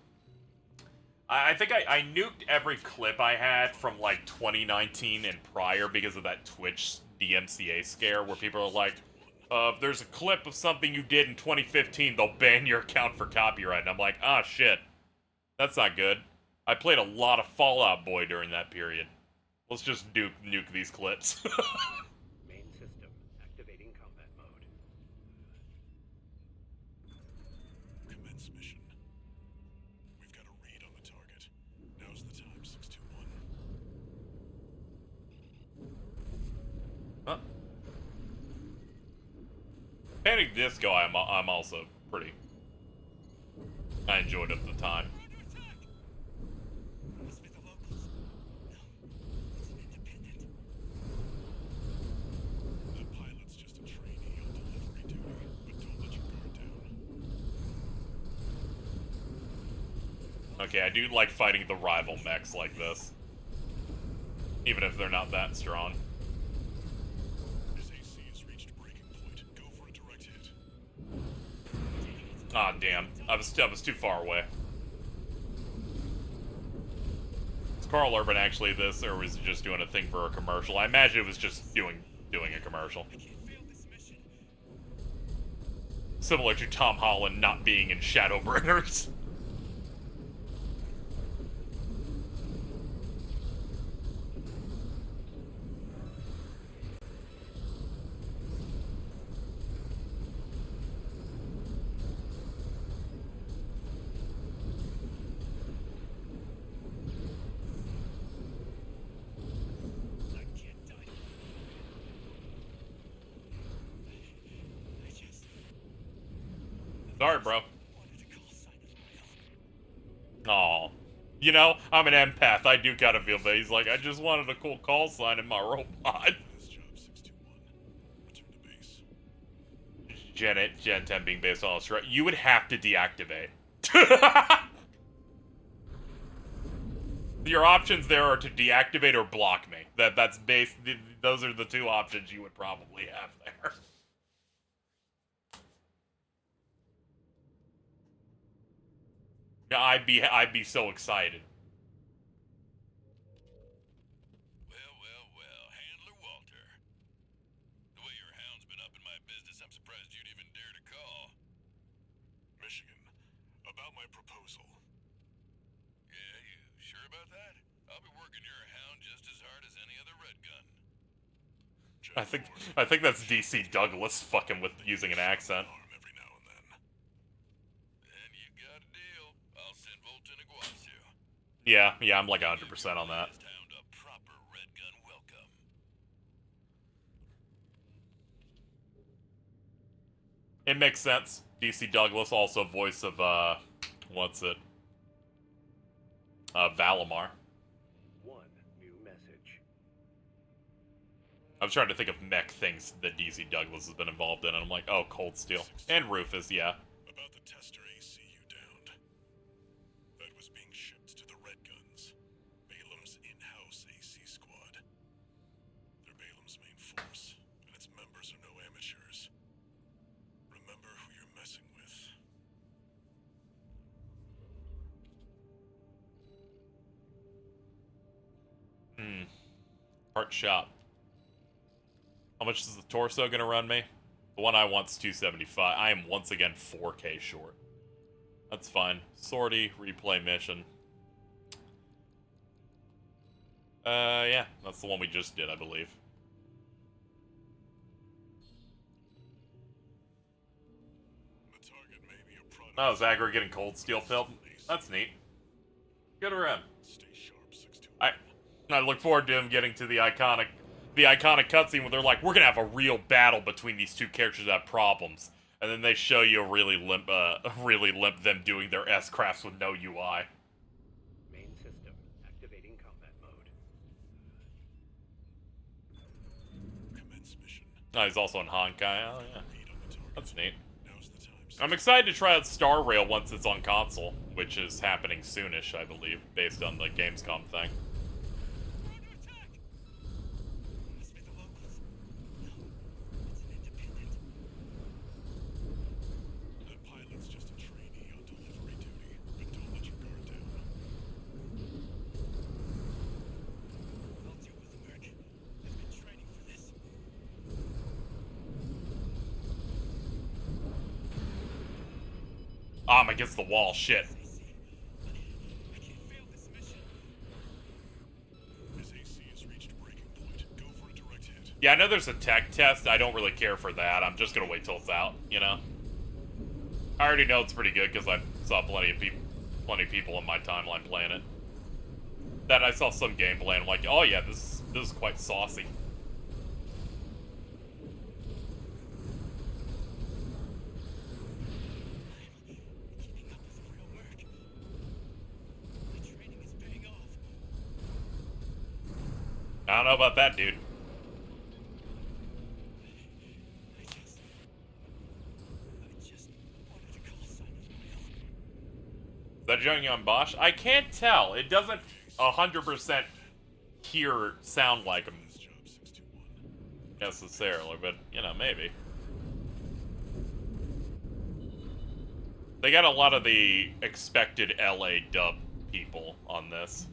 Speaker 1: I think I nuked every clip I had from like 2019 and prior because of that Twitch DMCA scare where people are like, if there's a clip of something you did in 2015, they'll ban your account for copyright. And I'm like, ah, shit. That's not good. I played a lot of Fallout Boy during that period. Let's just nuke these clips.
Speaker 3: main system activating combat mode.
Speaker 2: Commence mission. We've got a read on the target. Now's the time, 621.
Speaker 1: Huh? Panic Disco I'm also pretty. I enjoyed it at the time.
Speaker 2: That pilot's just a trainee on delivery duty, but don't let your guard down.
Speaker 1: Okay, I do like fighting the rival mechs like this. Even if they're not that strong.
Speaker 2: His AC has reached breaking point. Go for a direct hit.
Speaker 1: Ah, damn. I was too far away. Is Carl Urban actually this, or was he just doing a thing for a commercial? I imagine it was just doing a commercial. Similar to Tom Holland not being in Shadowbringers. Sorry, bro. Aw. You know, I'm an empath. I do kind of feel bad. He's like, I just wanted a cool call sign in my robot.
Speaker 2: This job 621. Return to base.
Speaker 1: Gen 10 being based on Australia. You would have to deactivate. Your options there are to deactivate or block me. That's based. Those are the two options you would probably have there. Yeah, I'd be so excited.
Speaker 2: Well, Handler Walter. The way your hound's been up in my business, I'm surprised you'd even dare to call. Michigan, about my proposal. Yeah, you sure about that? I'll be working your hound just as hard as any other red gun.
Speaker 1: I think that's DC Douglas fucking with using an accent.
Speaker 2: Every now and then. And you got a deal. I'll send Volta and Iguazu.
Speaker 1: Yeah, I'm like 100% on that.
Speaker 2: Hound a proper red gun welcome.
Speaker 1: It makes sense. DC Douglas, also voice of, what's it? Valimar.
Speaker 3: One new message.
Speaker 1: I was trying to think of mech things that DC Douglas has been involved in, and I'm like, oh, Cold Steel. And Rufus, yeah.
Speaker 2: About the tester AC you downed. That was being shipped to the Red Guns, Balam's in-house AC squad. They're Balam's main force, and its members are no amateurs. Remember who you're messing with.
Speaker 1: Part shop. How much is the torso gonna run me? The one I want's 275. I am once again 4K short. That's fine. Sortie, replay mission. Yeah, that's the one we just did, I believe.
Speaker 2: The target may be a product.
Speaker 1: Oh, Zagre getting Cold Steel pilled. That's neat. Good for him.
Speaker 2: Stay sharp, 621.
Speaker 1: I look forward to him getting to the iconic cutscene where they're like, we're gonna have a real battle between these two characters that have problems, and then they show you a really limp them doing their S-crafts with no UI.
Speaker 3: Main system activating combat mode.
Speaker 2: Commence mission.
Speaker 1: Oh, he's also in Honkai. Oh yeah,
Speaker 2: Read on the target.
Speaker 1: that's neat.
Speaker 2: Now's the time.
Speaker 1: I'm excited to try out Star Rail once it's on console, which is happening soonish, I believe, based on the Gamescom thing.
Speaker 2: That pilot's just a trainee on delivery duty, but don't let your guard down.
Speaker 5: I'll deal with the Merc. I've been training for this.
Speaker 1: I'm against the wall, shit.
Speaker 5: I can't fail this mission.
Speaker 2: His AC has reached breaking point. Go for a direct hit.
Speaker 1: Yeah, I know there's a tech test. I don't really care for that. I'm just gonna wait till it's out, you know? I already know it's pretty good because I saw plenty of people in my timeline playing it. Then I saw some gameplay and I'm like, oh yeah, this is quite saucy. I don't know about that, dude. Is that Jung Bosch? I can't tell. It doesn't 100% sound like him necessarily, but, you know, maybe. They got a lot of the expected LA dub people on this.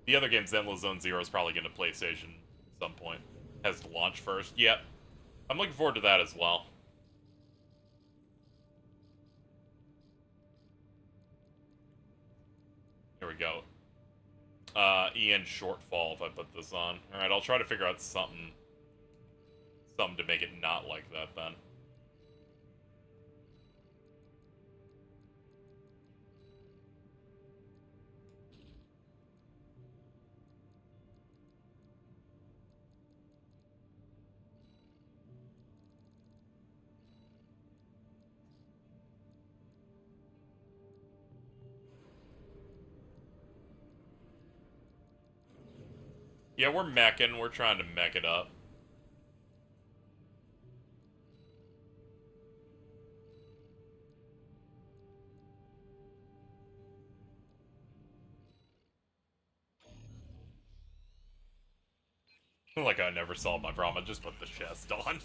Speaker 1: The other game, Zenless Zone Zero, is probably going to PlayStation at some point. Has to launch first. Yep. I'm looking forward to that as well. Here we go. EN Shortfall, if I put this on. Alright, I'll try to figure out something to make it not like that, then. Yeah, we're meching. We're trying to mech it up. Like I never solved my problem. I just put the chest on.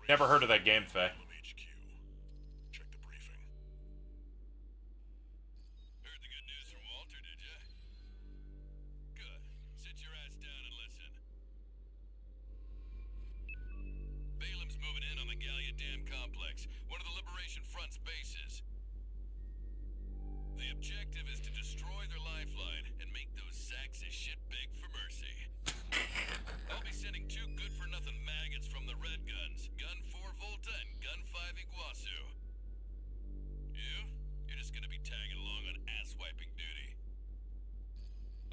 Speaker 1: Never heard of that game, Faye.
Speaker 2: Check the briefing. Heard the good news from Walter, did ya? Good. Sit your ass down and listen. Balaam's moving in on the Gallia Dam complex, one of the Liberation Front's bases. The objective is to destroy their lifeline and make those sacks of shit beg for mercy. I'll be sending 2 good-for-nothing maggots from the Red Guns, Gun 4 Volta and Gun 5 Iguazu. You're just gonna be tagging along on ass-wiping duty.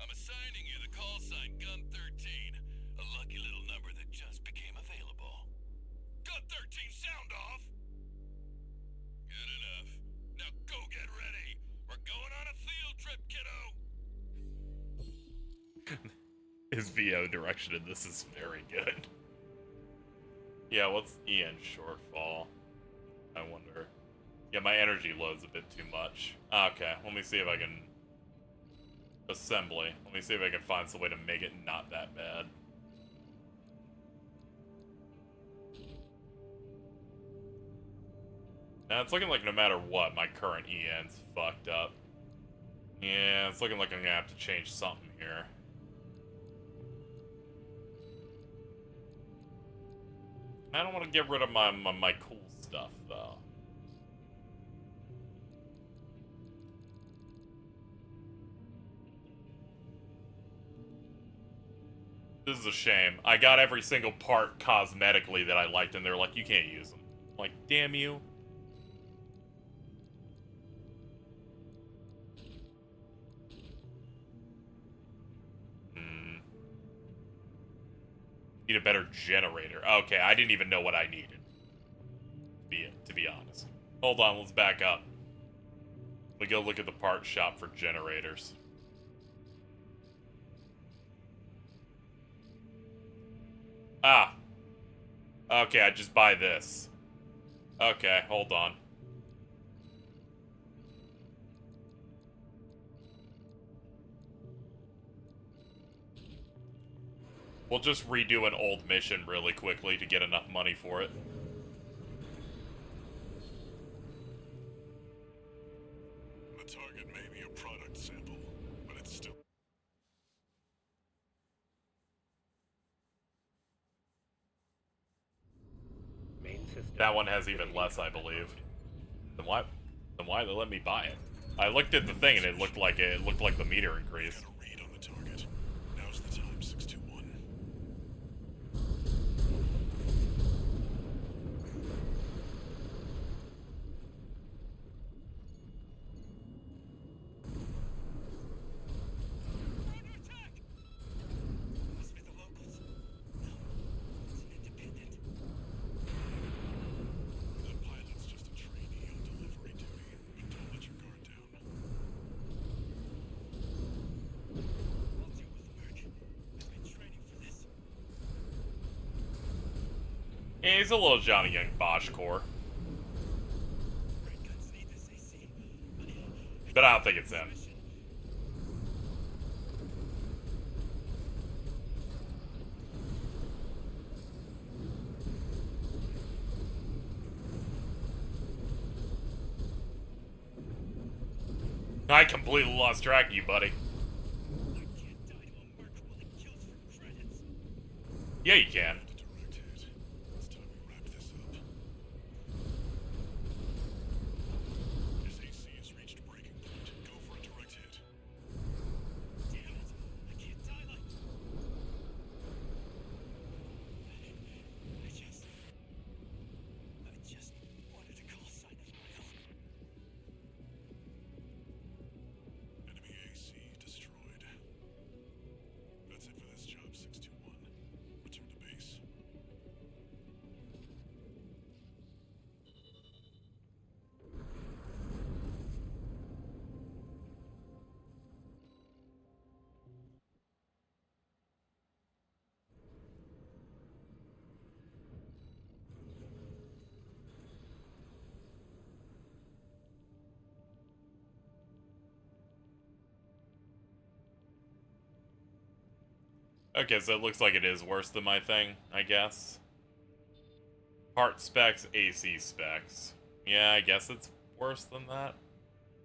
Speaker 2: I'm assigning you the call sign Gun 13, a lucky little number that just became available. Gun 13, sound off! Good enough. Now go get ready! We're going on a field trip, kiddo!
Speaker 1: His VO direction in this is very good. Yeah, what's EN Shortfall? I wonder. Yeah, my energy load's a bit too much. Okay, let me see if I can... Assembly. Let me see if I can find some way to make it not that bad. Now, it's looking like no matter what, my current EN's fucked up. Yeah, it's looking like I'm gonna have to change something here. I don't want to get rid of my cool stuff, though. This is a shame. I got every single part cosmetically that I liked, and they're like, you can't use them. I'm like, damn you. Need a better generator. Okay, I didn't even know what I needed. To be honest. Hold on, let's back up. We go look at the part shop for generators. Ah. Okay, I just buy this. Okay, hold on. We'll just redo an old mission really quickly to get enough money for it.
Speaker 2: The target may be a product sample, but it's still...
Speaker 3: Main system.
Speaker 1: That one has even less, I believe. Then why they let me buy it? I looked at the thing and it looked like the meter increased.
Speaker 2: Got a read on the target. Now's the time, 621.
Speaker 7: We're under attack! Must be the locals. No, it's an independent.
Speaker 2: The pilot's just a trainee on delivery.
Speaker 1: Yeah, he's a little Johnny Young Bosch core. But I don't think it's him. I completely lost track of you, buddy. Yeah, you can.
Speaker 2: Direct hit. It's time we wrap this up. His AC has reached breaking point. Go for a direct hit.
Speaker 5: Damn it! I can't die like. I just wanted a call sign of my own.
Speaker 2: Enemy AC destroyed. That's it for this job, 621. Return to base.
Speaker 1: Okay, so it looks like it is worse than my thing, I guess. Part specs, AC specs. Yeah, I guess it's worse than that.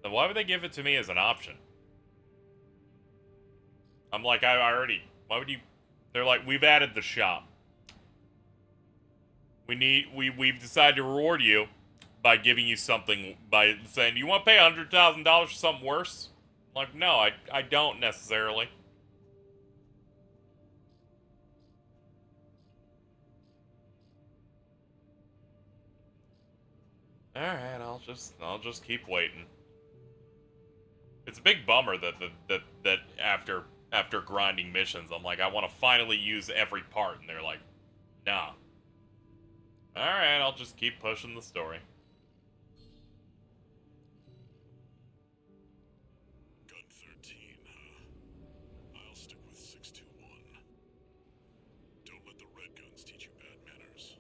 Speaker 1: Then why would they give it to me as an option? I'm like, I already... Why would you... They're like, we've added the shop. We've decided to reward you by giving you something, by saying, you want to pay $100,000 for something worse? I'm like, no, I don't necessarily. Alright, I'll just keep waiting. It's a big bummer that after grinding missions, I'm like, I want to finally use every part, and they're like, nah. Alright, I'll just keep pushing the story.
Speaker 2: Gun 13, huh? I'll stick with 621. Don't let the red guns teach you bad manners.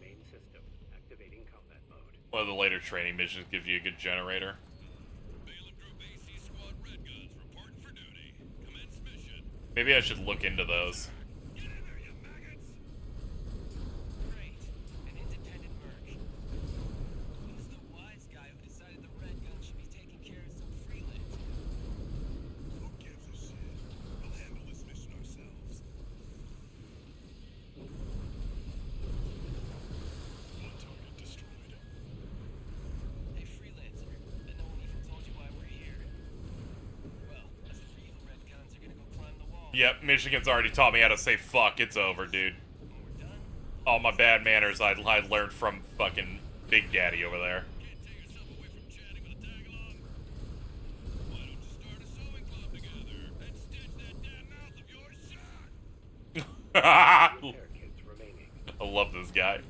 Speaker 3: Main system activating combat mode.
Speaker 1: One of the later training missions gives you a good generator.
Speaker 2: Balaam Group AC Squad red guns reporting for duty. Commence mission.
Speaker 1: Maybe I should look into those.
Speaker 2: Get in there, you maggots!
Speaker 7: Great. An independent merc. Who's the wise guy who decided the red gun should be taking care of some freelance?
Speaker 2: Who gives a shit? We'll handle this mission ourselves. One target destroyed.
Speaker 7: Hey, freelancer. Bet no one even told you why we're here. Well, us real red guns are gonna go climb the wall.
Speaker 1: Yep, Michigan's already taught me how to say fuck. It's over, dude.
Speaker 7: When we're done,
Speaker 1: All my bad manners I learned from fucking Big Daddy over there.
Speaker 2: Can't tear yourself away from chatting with a tag-along? Why don't you start a sewing club together and stitch that damn mouth of yours shut?
Speaker 1: I
Speaker 3: Repair kits remaining.
Speaker 1: love this guy.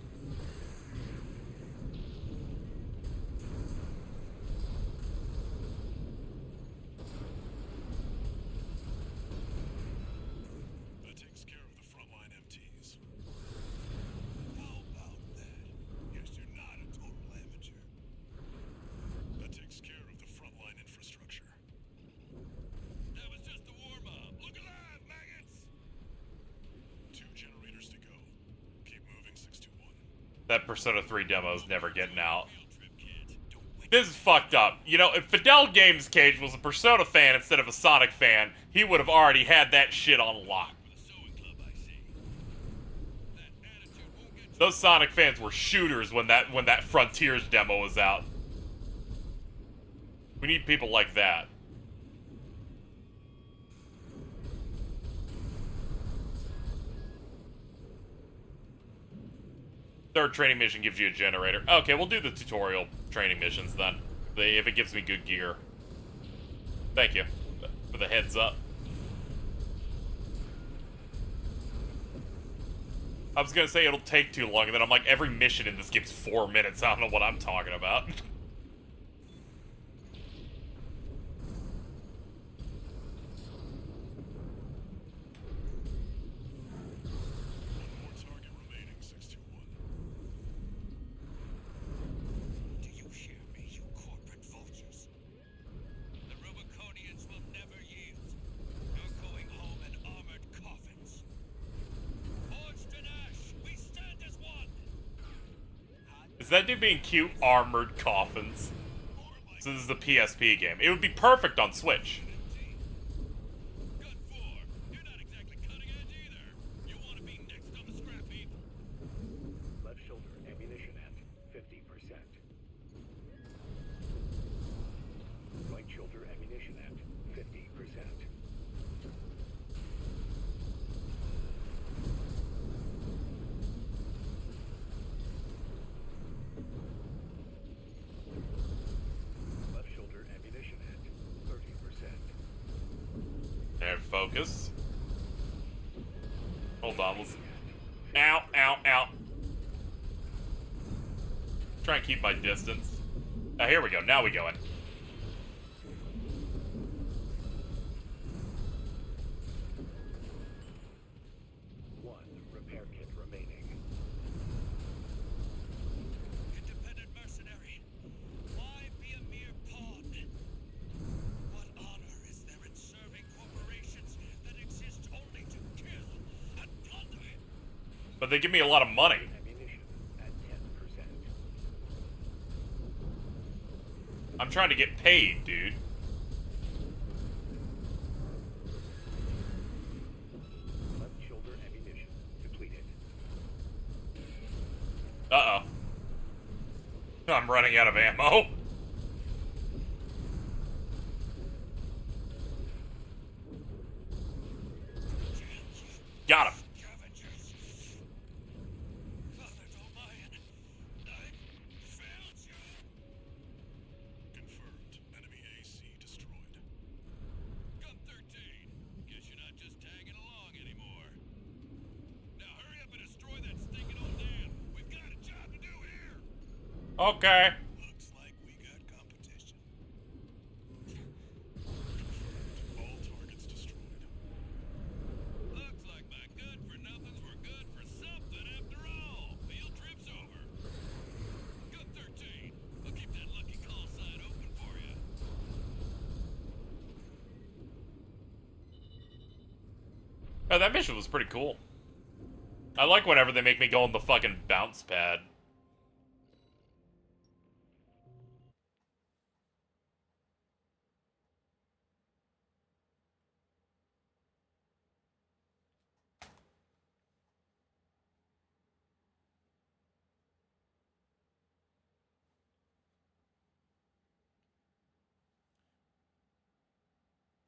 Speaker 2: That takes care of the frontline MTs. How about that? Guess you're not a total amateur. That takes care of the frontline infrastructure. That was just the warm-up. Look alive, maggots! 2 generators to go. Keep moving, 621.
Speaker 1: That Persona 3 demo is never getting out.
Speaker 2: Field trip, kid. Don't wait.
Speaker 1: This is fucked up. You know, if Fidel Games Cage was a Persona fan instead of a Sonic fan, he would have already had that shit on lock.
Speaker 2: For the sewing club, I see. That attitude won't get you.
Speaker 1: Those Sonic fans were shooters when that Frontiers demo was out. We need people like that. Third training mission gives you a generator. Okay, we'll do the tutorial training missions then. If it gives me good gear. Thank you for the heads up. I was gonna say it'll take too long, and then I'm like, every mission in this game's 4 minutes. I don't know what I'm talking about. Instead of being cute armored coffins. So this is the PSP game. It would be perfect on Switch.
Speaker 2: Gun 4, you're not exactly cutting edge either. You want to be next on the scrap heap?
Speaker 3: Left shoulder ammunition at 50%. Right shoulder ammunition at 50%. Left shoulder ammunition at 30%.
Speaker 1: There, focus. Hold on, let's... Ow, ow, ow. Try and keep my distance. Oh, here we go. Now we go in.
Speaker 3: One repair kit remaining.
Speaker 2: Independent mercenary. Why be a mere pawn? What honor is there in serving corporations that exist only to kill and plunder?
Speaker 1: But they give me a lot of money.
Speaker 3: Ammunition at 10%.
Speaker 1: I'm trying to get paid, dude.
Speaker 3: Left shoulder ammunition depleted.
Speaker 1: Uh-oh. I'm running out of ammo. Got him.
Speaker 2: Scavengers. Father Domayan, I failed you. Confirmed. Enemy AC destroyed. Gun 13. Guess you're not just tagging along anymore. Now hurry up and destroy that stinking old dam. We've got a job to do here.
Speaker 1: Okay.
Speaker 2: Looks like we got competition. Confirmed. All targets destroyed. Looks like my good-for-nothings were good for something after all. Field trip's over. Gun 13. I'll keep that lucky call sign open for you.
Speaker 1: Oh, that mission was pretty cool. I like whenever they make me go on the fucking bounce pad.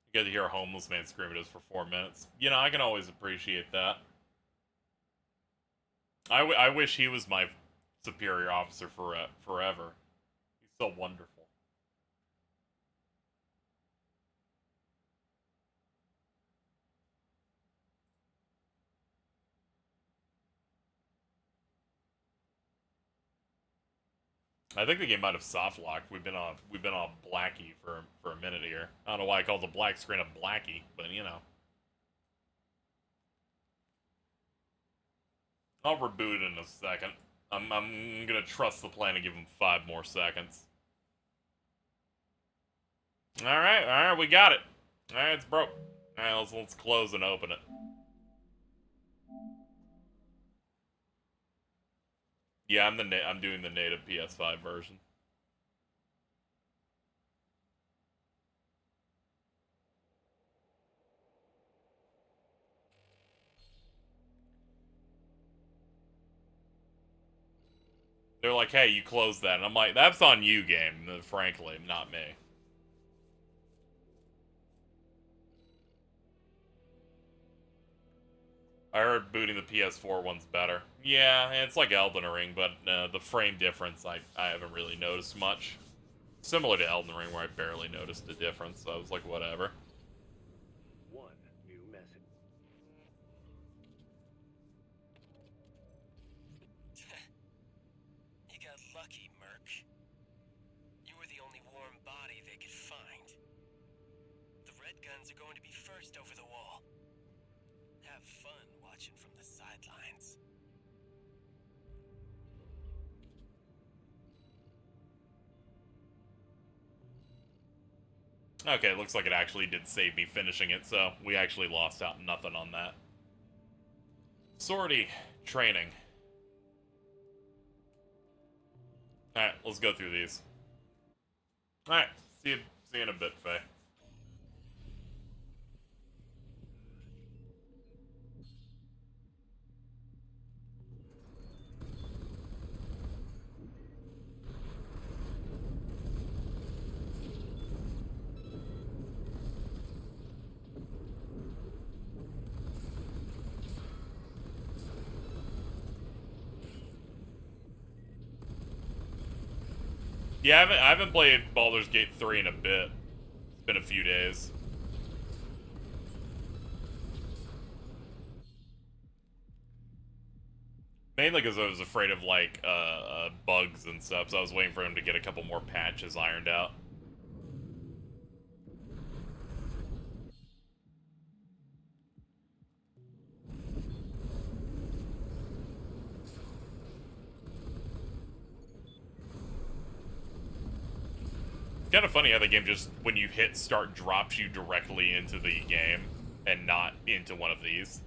Speaker 1: You get to hear a homeless man scream at us for 4 minutes. You know, I can always appreciate that. I wish he was my superior officer forever. He's so wonderful. I think the game might have soft locked. We've been on Blackie for a minute here. I don't know why I called the black screen a Blackie, but you know. I'll reboot in a second. I'm gonna trust the plan and give him 5 more seconds. Alright, we got it. Alright, it's broke. Alright, let's close and open it. Yeah, I'm doing the native PS5 version. They're like, hey, you closed that. And I'm like, that's on you, game, frankly, not me. I heard booting the PS4 one's better. Yeah, it's like Elden Ring, but the frame difference, I haven't really noticed much. Similar to Elden Ring, where I barely noticed the difference, so I was like, whatever.
Speaker 3: One new message.
Speaker 7: You got lucky, Merc. You were the only warm body they could find. The Red Guns are going to be first over the wall. Have fun watching from the sidelines.
Speaker 1: Okay, looks like it actually did save me finishing it, so we actually lost out nothing on that. Sortie training. Alright, let's go through these. Alright, see you in a bit, Faye. Yeah, I haven't played Baldur's Gate 3 in a bit. It's been a few days. Mainly because I was afraid of, like, bugs and stuff, so I was waiting for him to get a couple more patches ironed out. Kind of funny how the game just, when you hit start, drops you directly into the game and not into one of these.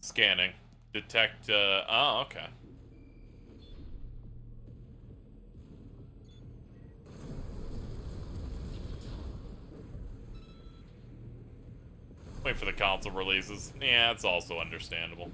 Speaker 1: Scanning. Detect, oh, okay. Wait for the console releases. Yeah, it's also understandable.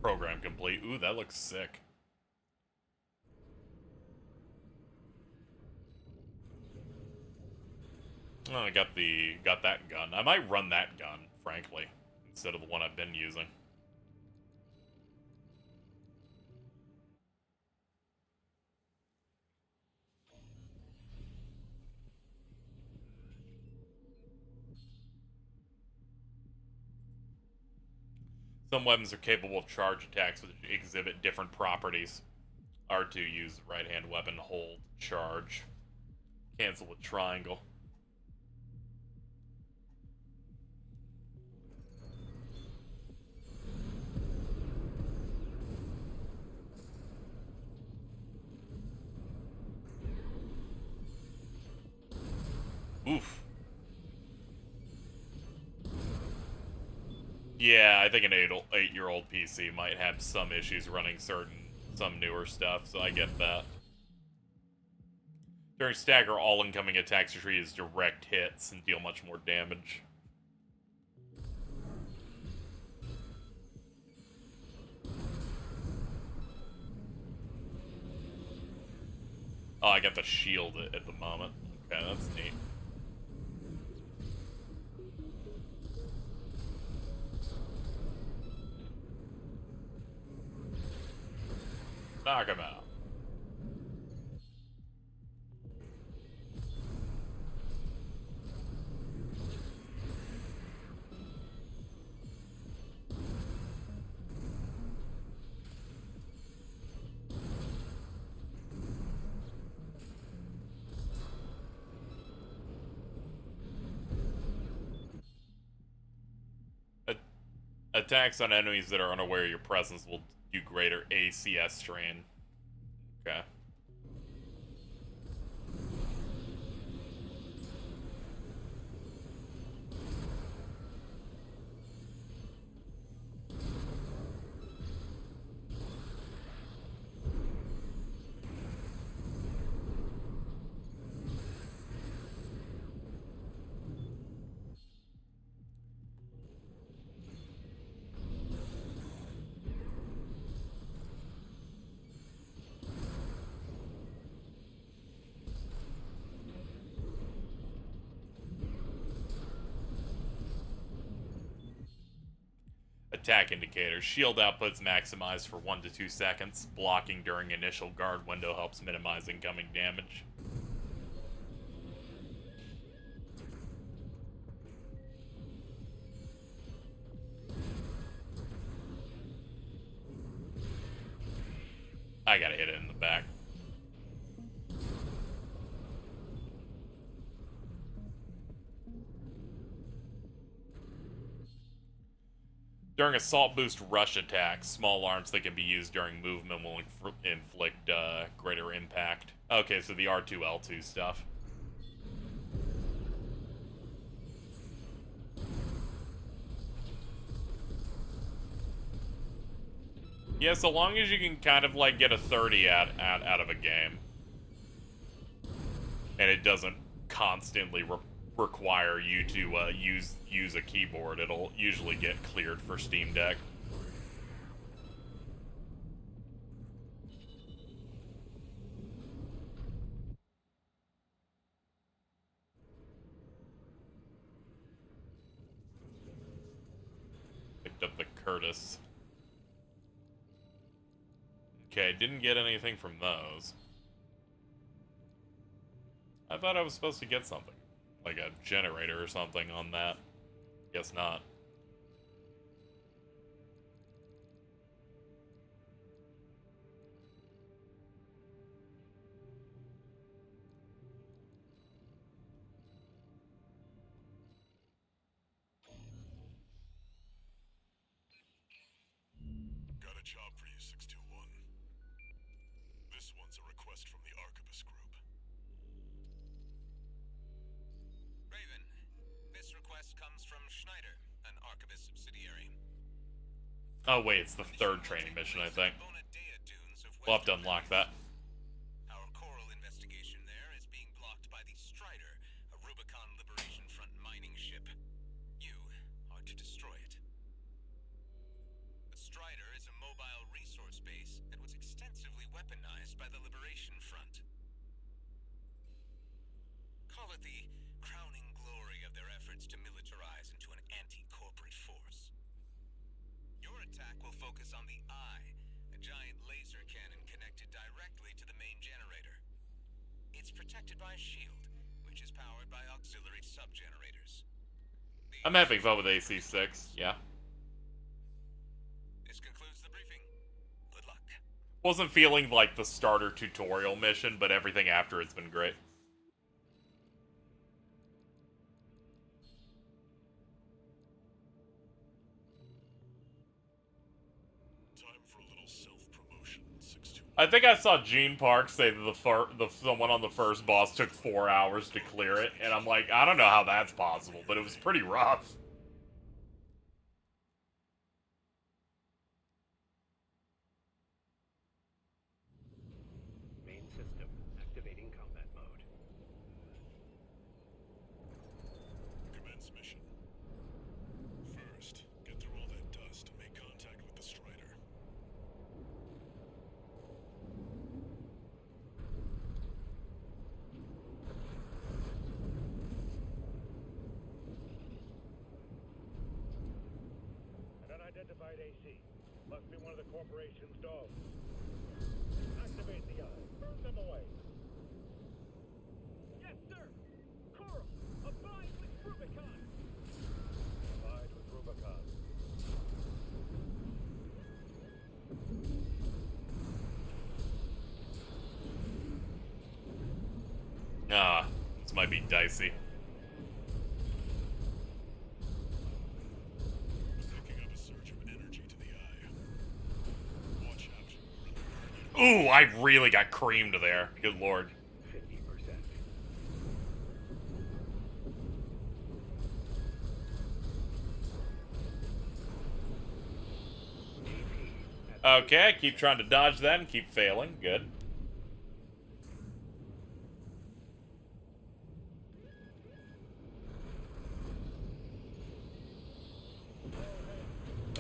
Speaker 1: Program complete. Ooh, that looks sick. Oh, I got that gun. I might run that gun, frankly, instead of the one I've been using. Some weapons are capable of charge attacks which exhibit different properties. R2 use the right hand weapon, hold, charge. Cancel with triangle. Oof. Yeah, I think an 8-year-old PC might have some issues running some newer stuff, so I get that. During stagger, all incoming attacks are treated as direct hits and deal much more damage. Oh, I got the shield at the moment. Okay, that's neat. Knock him out. Attacks on enemies that are unaware of your presence will do greater ACS strain. Okay. Attack indicator. Shield output's maximized for 1 to 2 seconds. Blocking during initial guard window helps minimize incoming damage. I gotta hit it in the back. During assault boost rush attacks, small arms that can be used during movement will inflict greater impact. Okay, so the R2L2 stuff. Yeah, so long as you can kind of like get a 30 out of a game, and it doesn't constantly require you to use a keyboard, it'll usually get cleared for Steam Deck. Picked up the Curtis. Okay, didn't get anything from those. I thought I was supposed to get something. Like a generator or something on that. Guess not.
Speaker 2: Got a job for you, 621. This one's a request from the Arquebus Group.
Speaker 7: Raven, this request comes from Schneider, an Arquebus subsidiary.
Speaker 1: Oh wait, it's the third training mission, I think. We'll have to unlock that.
Speaker 7: Our coral investigation there is being blocked by the Strider, a Rubicon Liberation Front mining ship. You are to destroy it. The Strider is a mobile resource base that was extensively weaponized by the Liberation Front. Call it the crowning glory of their efforts to militarize into an anti-corporate force. Your attack will focus on the Eye, a giant laser cannon connected directly to the main generator. It's protected by a shield, which is powered by auxiliary sub-generators.
Speaker 1: I'm having fun with AC6, yeah.
Speaker 7: This concludes the briefing. Good luck.
Speaker 1: Wasn't feeling like the starter tutorial mission, but everything after it's been great.
Speaker 2: Time for a little self-promotion, 621.
Speaker 1: I think I saw Gene Park say that the someone on the first boss took 4 hours to clear it, and I'm like, I don't know how that's possible, but it was pretty rough.
Speaker 3: Main system activating combat mode.
Speaker 2: Commence mission. First, get through all that dust and make contact with the Strider.
Speaker 5: An unidentified AC. Must be one of the corporation's dogs. Activate the eye. Burn them away. Yes, sir. Coral, abide with Rubicon. Abide with Rubicon.
Speaker 1: Ah, this might be dicey.
Speaker 2: Picking up a surge of energy to the eye. Watch out.
Speaker 1: Ooh, I really got creamed there. Good lord.
Speaker 3: 50%.
Speaker 1: Okay, keep trying to dodge that and keep failing. Good.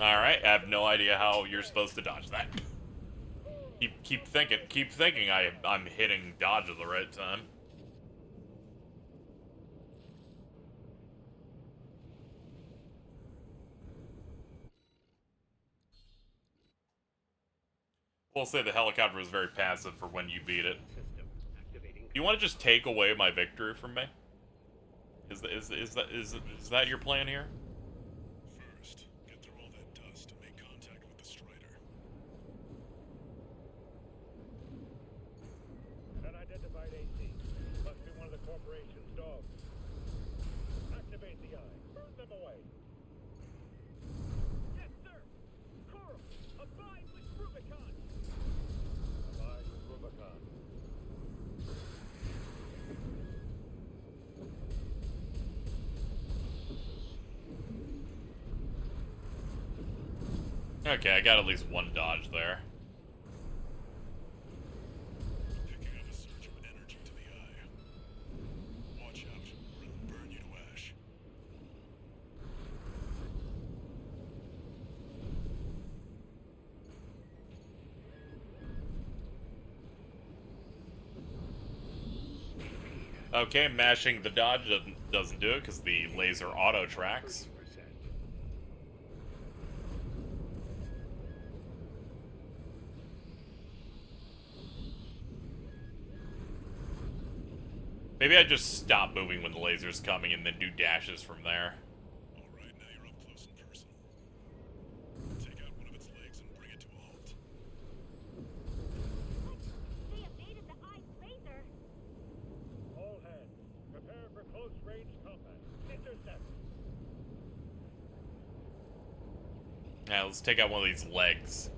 Speaker 1: Alright, I have no idea how you're supposed to dodge that. Keep thinking I'm hitting dodge at the right time. We'll say the helicopter was very passive for when you beat it.
Speaker 3: System activating.
Speaker 1: You want to just take away my victory from me? Is that your plan here?
Speaker 2: First, get through all that dust and make contact with the Strider.
Speaker 5: An unidentified AC. Must be one of the corporation's dogs. Activate the eye. Burn them away. Yes, sir. Coral, abide with Rubicon. Abide with Rubicon.
Speaker 1: Okay, I got at least one dodge there.
Speaker 2: Picking up a surge of energy to the eye. Watch out, or it'll burn you to ash.
Speaker 1: Okay, mashing the dodge doesn't do it because the laser auto tracks.
Speaker 3: 30%.
Speaker 1: Maybe I just stop moving when the laser's coming and then do dashes from there.
Speaker 2: Alright, now you're up close and personal. Take out one of its legs and bring it to a halt.
Speaker 8: They evaded the eye's laser.
Speaker 5: All hands, prepare for close-range combat. Intercept.
Speaker 1: Now let's take out one of these legs.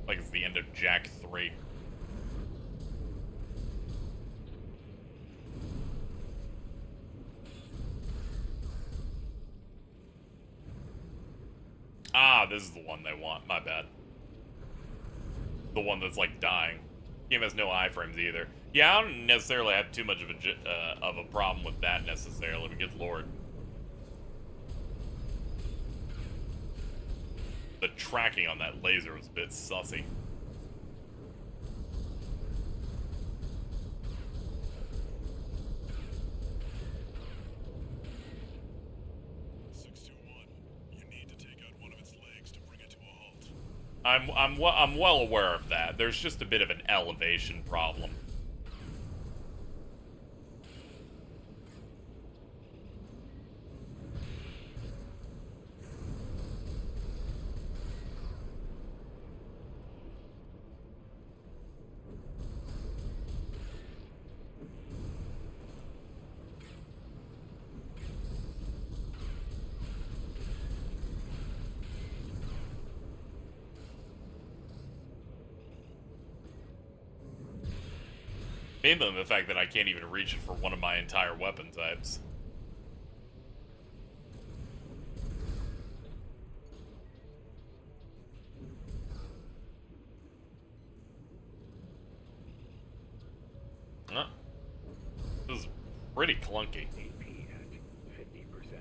Speaker 1: Like it's the end of Jack 3. Ah, this is the one they want. My bad. The one that's like dying. Game has no iframes either. Yeah, I don't necessarily have too much of a problem with that necessarily. But good lord, the tracking on that laser was a bit sussy. I'm well aware of that. There's just a bit of an elevation problem. Mainly the fact that I can't even reach it for one of my entire weapon types. Huh. This is pretty clunky.
Speaker 3: AP at 50%.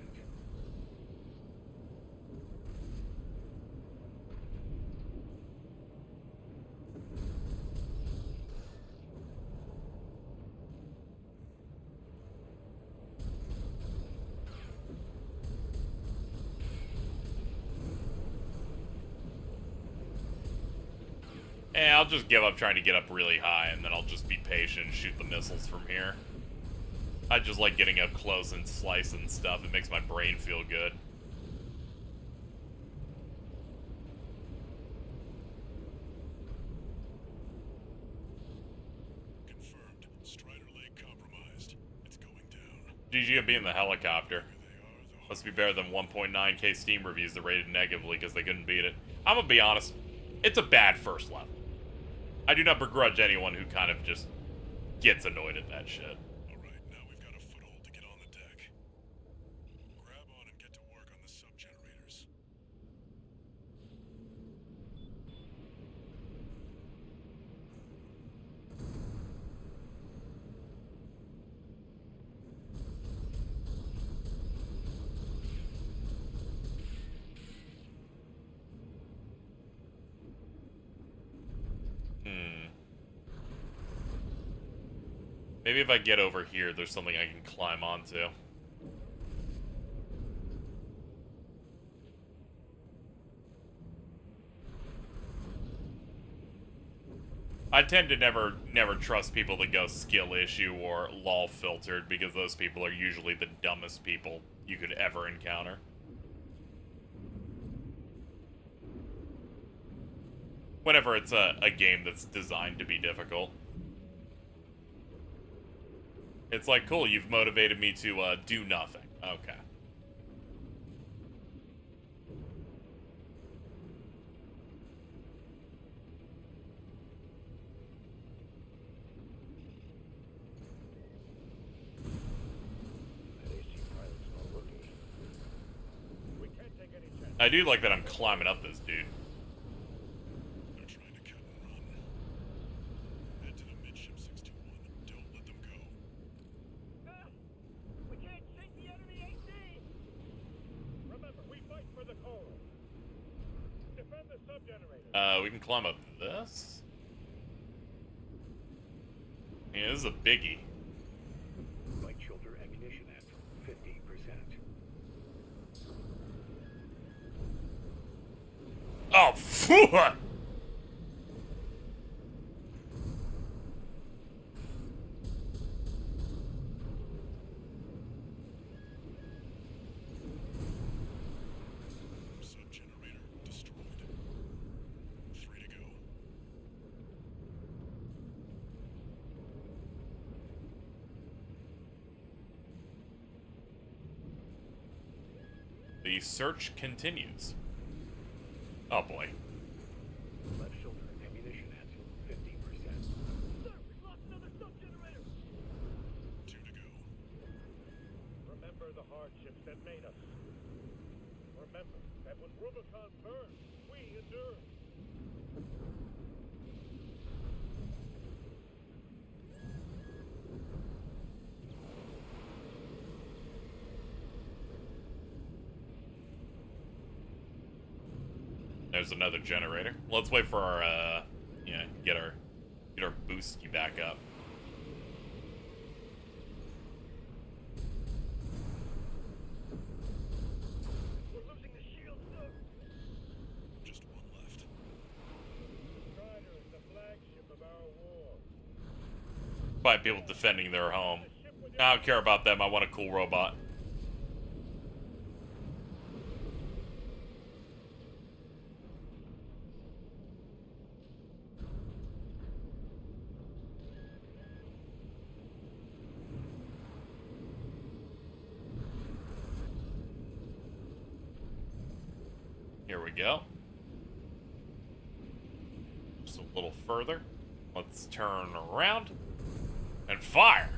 Speaker 1: I'll just give up trying to get up really high, and then I'll just be patient and shoot the missiles from here. I just like getting up close and slicing stuff. It makes my brain feel good.
Speaker 2: Confirmed. Strider leg compromised. It's going down.
Speaker 1: GG of being the helicopter.
Speaker 2: Here they are, though.
Speaker 1: Must be better than 1.9k Steam reviews that rated negatively because they couldn't beat it. I'm gonna be honest, it's a bad first level. I do not begrudge anyone who kind of just gets annoyed at that shit.
Speaker 2: Alright, now we've got a foothold to get on the deck. Grab on and get to work on the sub-generators.
Speaker 1: Maybe if I get over here, there's something I can climb onto. I tend to never trust people that go skill issue or lol filtered, because those people are usually the dumbest people you could ever encounter. Whenever it's a game that's designed to be difficult. It's like, cool, you've motivated me to do nothing. Okay.
Speaker 5: That AC pilot's no rookie. We can't take any chances.
Speaker 1: I do like that I'm climbing up this dude.
Speaker 2: They're trying to cut and run. Head to the midship 621. Don't let them go.
Speaker 5: Ah! We can't sink the enemy AC! Remember, we fight for the coral. Defend the sub-generator.
Speaker 1: We can climb up this. Yeah, this is a biggie.
Speaker 3: Light shoulder ammunition at 50%.
Speaker 1: Oh, phew!
Speaker 2: Sub-generator destroyed. 3 to go.
Speaker 1: The search continues. Oh boy.
Speaker 3: Left shoulder ammunition at 50%.
Speaker 5: Sir, we've lost another sub-generator!
Speaker 2: 2 to go.
Speaker 5: Remember the hardships that made us. Remember that when Rubicon burned, we endured.
Speaker 1: There's another generator. Let's wait for our, get our boosty back up.
Speaker 5: We're losing the shield, sir.
Speaker 2: Just 1 left.
Speaker 5: Strider is the flagship of our war.
Speaker 1: By people defending their home. I don't care about them. I want a cool robot. Here we go. Just a little further. Let's turn around and fire.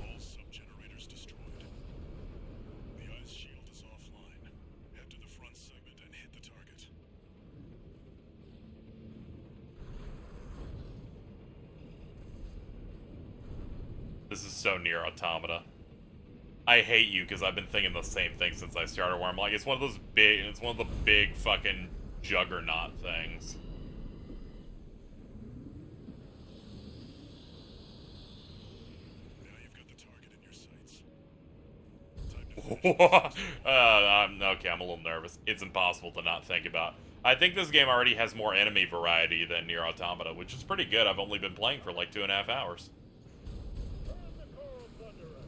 Speaker 2: All sub-generators destroyed. The ice shield is offline. Head to the front segment and hit the target.
Speaker 1: This is so near Automata. I hate you because I've been thinking the same thing since I started, where I'm like, it's one of those big, it's one of the big fucking juggernaut things.
Speaker 2: Now you've got the target in your sights. Time to finish.
Speaker 1: Okay, I'm a little nervous. It's impossible to not think about. I think this game already has more enemy variety than Nier Automata, which is pretty good. I've only been playing for like 2.5 hours.
Speaker 5: Turn the coral plunderer.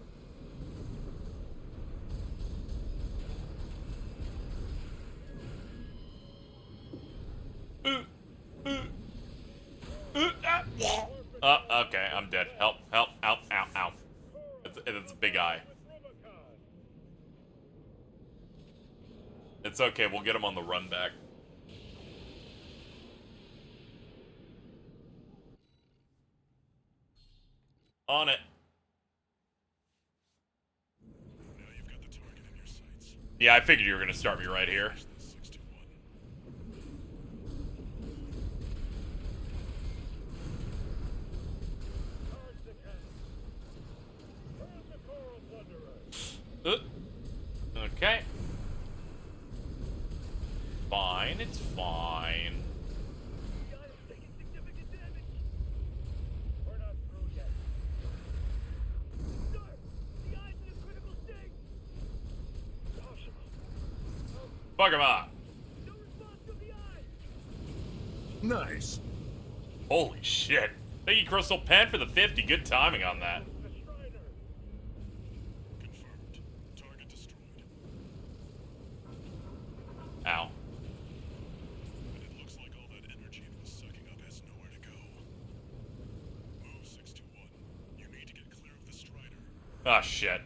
Speaker 1: Okay, I'm dead. Help, help, ow, ow, ow. It's a big eye.
Speaker 5: With Rubicon.
Speaker 1: It's okay, we'll get him on the run back. On it.
Speaker 2: Now you've got the target in your sights.
Speaker 1: Yeah, I figured you were gonna start me right here.
Speaker 2: Finish this 621.
Speaker 5: Charge the cannon. Turn the coral plunderer.
Speaker 1: Okay. Fine, it's fine.
Speaker 5: The item's taking significant damage. We're not through yet. Sir, the eye's in a critical state. Possible.
Speaker 1: Fuck him up.
Speaker 5: No response from the eye.
Speaker 6: Nice.
Speaker 1: Holy shit. Thank you, Crystal Pen, for the 50. Good timing on that.
Speaker 5: The Shriner.
Speaker 2: Confirmed. Target destroyed.
Speaker 1: Ow.
Speaker 2: And it looks like all that energy it was sucking up has nowhere to go. Move 621. You need to get clear of the Strider.
Speaker 1: Ah, shit.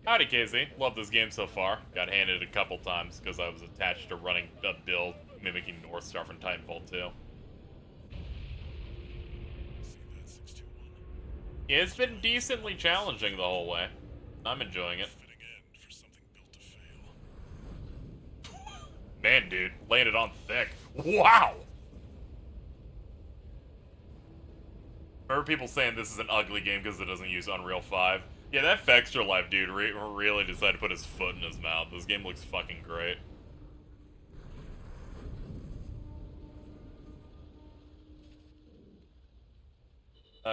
Speaker 1: Howdy, KZ. Love this game so far. Got handed a couple times because I was attached to running a build mimicking North Star from Titanfall 2.
Speaker 2: See that 621?
Speaker 1: Yeah, it's been decently challenging the whole way. I'm enjoying it.
Speaker 2: Fitting end for something built to fail.
Speaker 1: Man, dude, landed on thick. Wow! Remember people saying this is an ugly game because it doesn't use Unreal 5? Yeah, that Fextra Life dude really decided to put his foot in his mouth. This game looks fucking great.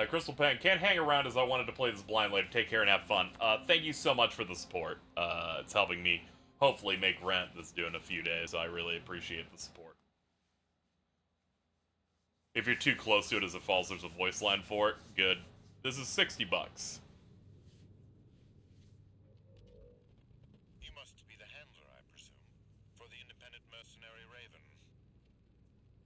Speaker 1: Crystal Pen, can't hang around as I wanted to play this blind later. Take care and have fun. Thank you so much for the support. It's helping me hopefully make rent that's due in a few days. I really appreciate the support. If you're too close to it as it falls, there's a voice line for it. Good. This is $60.
Speaker 2: You must be the handler, I presume, for the independent mercenary Raven.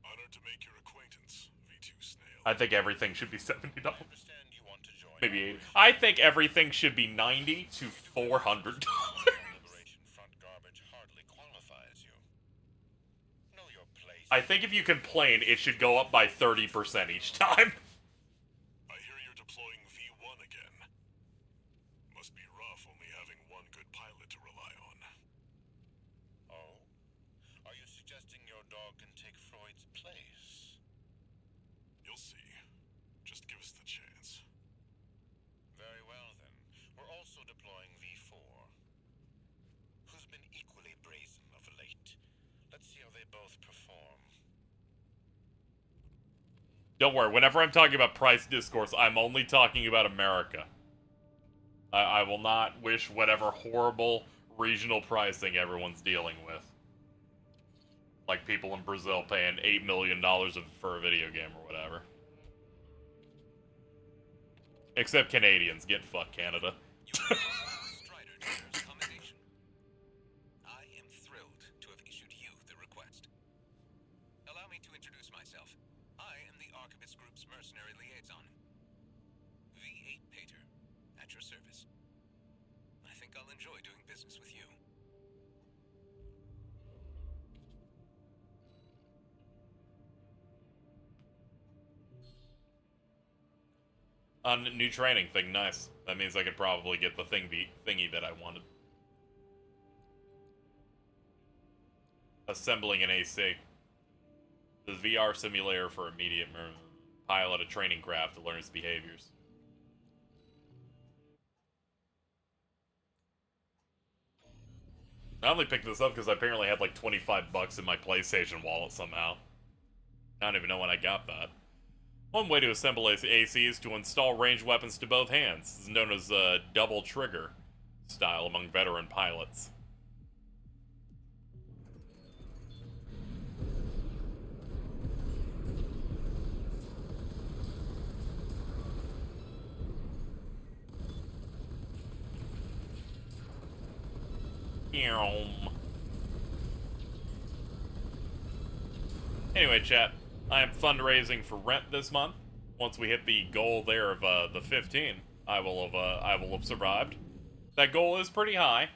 Speaker 2: Honored to make your acquaintance, V2 Snail.
Speaker 1: I think everything should be $70.
Speaker 2: I understand you want to join
Speaker 1: Maybe 80.
Speaker 2: Operation
Speaker 1: I think everything should be $90 to $400.
Speaker 2: Liberation Front garbage hardly qualifies you. Know your place.
Speaker 1: I think if you complain, it should go up by 30% each time.
Speaker 2: I hear you're deploying V1 again. Must be rough only having one good pilot to rely on. Oh? Are you suggesting your dog can take Freud's place? You'll see. Just give us the chance. Very well, then. We're also deploying V4. Who's been equally brazen of late? Let's see how they both perform.
Speaker 1: Don't worry, whenever I'm talking about price discourse, I'm only talking about America. I will not wish whatever horrible regional pricing everyone's dealing with. Like people in Brazil paying $8 million for a video game or whatever. Except Canadians. Get fucked, Canada.
Speaker 7: Strider deserves commendation. I am thrilled to have issued you the request. Allow me to introduce myself. I am the Archivist Group's mercenary liaison. V8 Pater, at your service. I think I'll enjoy doing business with you.
Speaker 1: New training thing, nice. That means I could probably get the thingy that I wanted. Assembling an AC. The VR simulator for immediate pilot a training craft to learn its behaviors. I only picked this up because I apparently had like $25 in my PlayStation wallet somehow. I don't even know when I got that. One way to assemble AC is to install ranged weapons to both hands. This is known as double trigger style among veteran pilots. Anyway, chat, I am fundraising for rent this month. Once we hit the goal there of the 15, I will have survived. That goal is pretty high.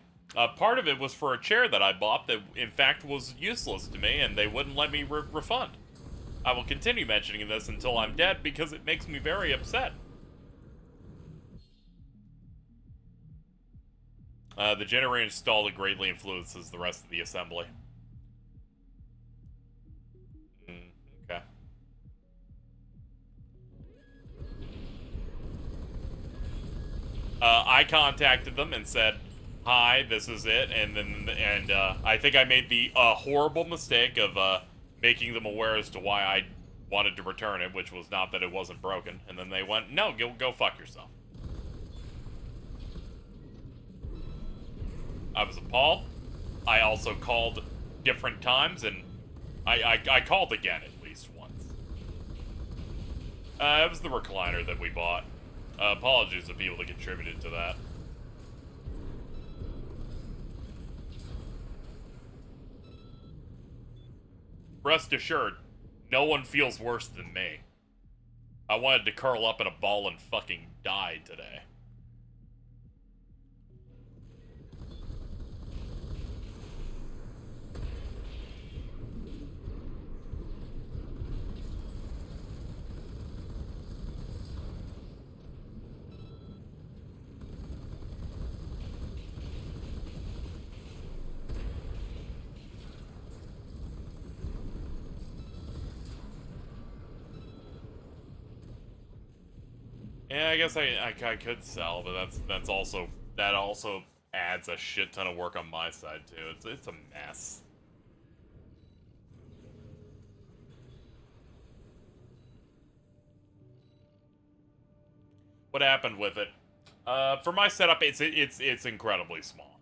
Speaker 1: Part of it was for a chair that I bought that, in fact, was useless to me, and they wouldn't let me refund. I will continue mentioning this until I'm dead because it makes me very upset. The generator installed greatly influences the rest of the assembly. Okay. I contacted them and said, "Hi, this is it," and I think I made the horrible mistake of making them aware as to why I wanted to return it, which was not that it wasn't broken. And then they went, "No, go fuck yourself." I was appalled. I also called different times, and I called again at least once. It was the recliner that we bought. Apologies to people that contributed to that. Rest assured, no one feels worse than me. I wanted to curl up in a ball and fucking die today. Yeah, I guess I could sell, but that also adds a shit ton of work on my side too. It's a mess. What happened with it? For my setup, it's incredibly small.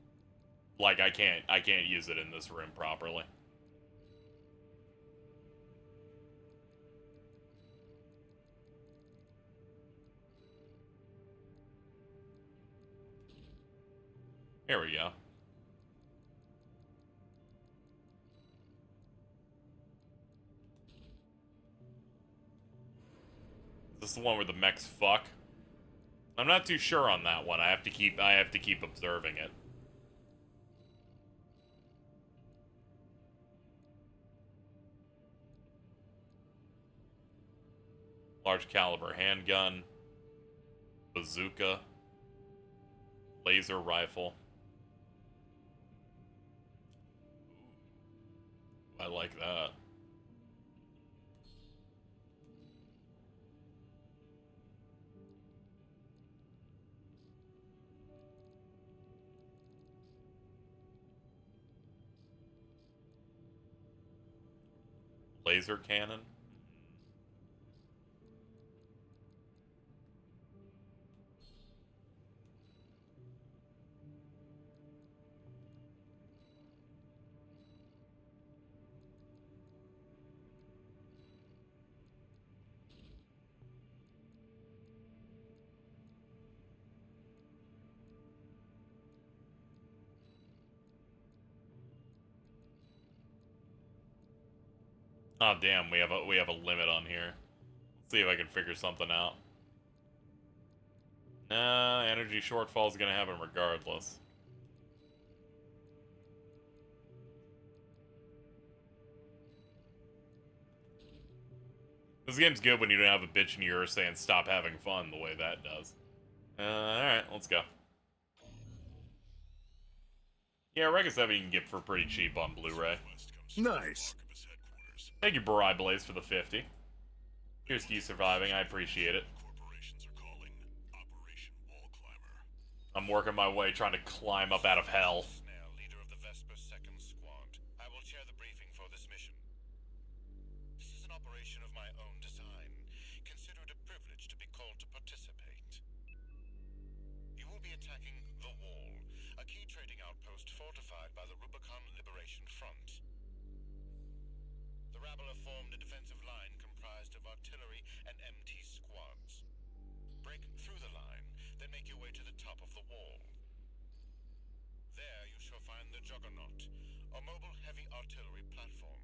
Speaker 1: Like I can't use it in this room properly. Here we go. Is this the one where the mechs fuck? I'm not too sure on that one. I have to keep observing it. Large caliber handgun, bazooka, laser rifle. I like that. Laser cannon. Oh damn, we have a limit on here. Let's see if I can figure something out. Nah, energy shortfall is gonna happen regardless. This game's good when you don't have a bitch in your ear saying stop having fun the way that does. Alright, let's go. Yeah, Rega 7 you can get for pretty cheap on Blu-ray.
Speaker 2: Nice.
Speaker 1: Thank you, Barai Blaze, for the 50. Here's to you surviving, I appreciate it.
Speaker 2: Corporations are calling Operation Wall Climber.
Speaker 1: I'm working my way trying to climb up out of hell.
Speaker 2: Snell, leader of the Vesper 2nd Squad. I will chair the briefing for this mission. This is an operation of my own design. Consider it a privilege to be called to participate. You will be attacking the Wall, a key trading outpost fortified by the Rubicon Liberation Front. The rabble have formed a defensive line comprised of artillery and MT squads. Break through the line, then make your way to the top of the wall. There you shall find the Juggernaut, a mobile heavy artillery platform.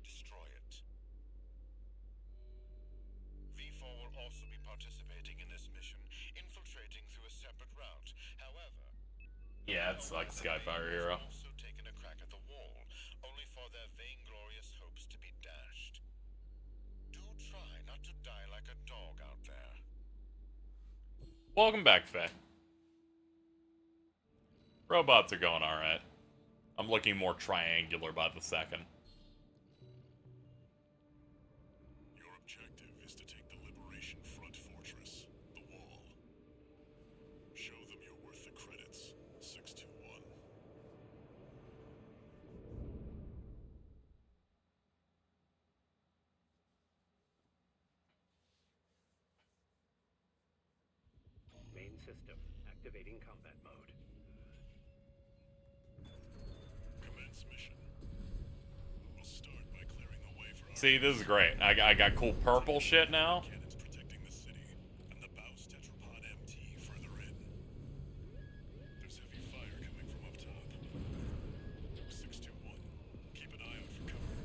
Speaker 2: Destroy it. V4 will also be participating in this mission, infiltrating through a separate route. However,
Speaker 1: Yeah, it's like Skyfire Hero.
Speaker 2: also taken a crack at the wall, only for their vainglorious hopes to be dashed. Do try not to die like a dog out there.
Speaker 1: Welcome back, Faye. Robots are going alright. I'm looking more triangular by the second.
Speaker 2: Your objective is to take the Liberation Front fortress, the Wall. Show them you're worth the credits, 621.
Speaker 3: Main system activating combat mode.
Speaker 2: Commence mission. We'll start by clearing the way for
Speaker 1: See, this is great. I got cool purple shit now.
Speaker 2: cannons protecting the city, and the Baus tetrapod MT further in. There's heavy fire coming from up top. 621. Keep an eye out for cover.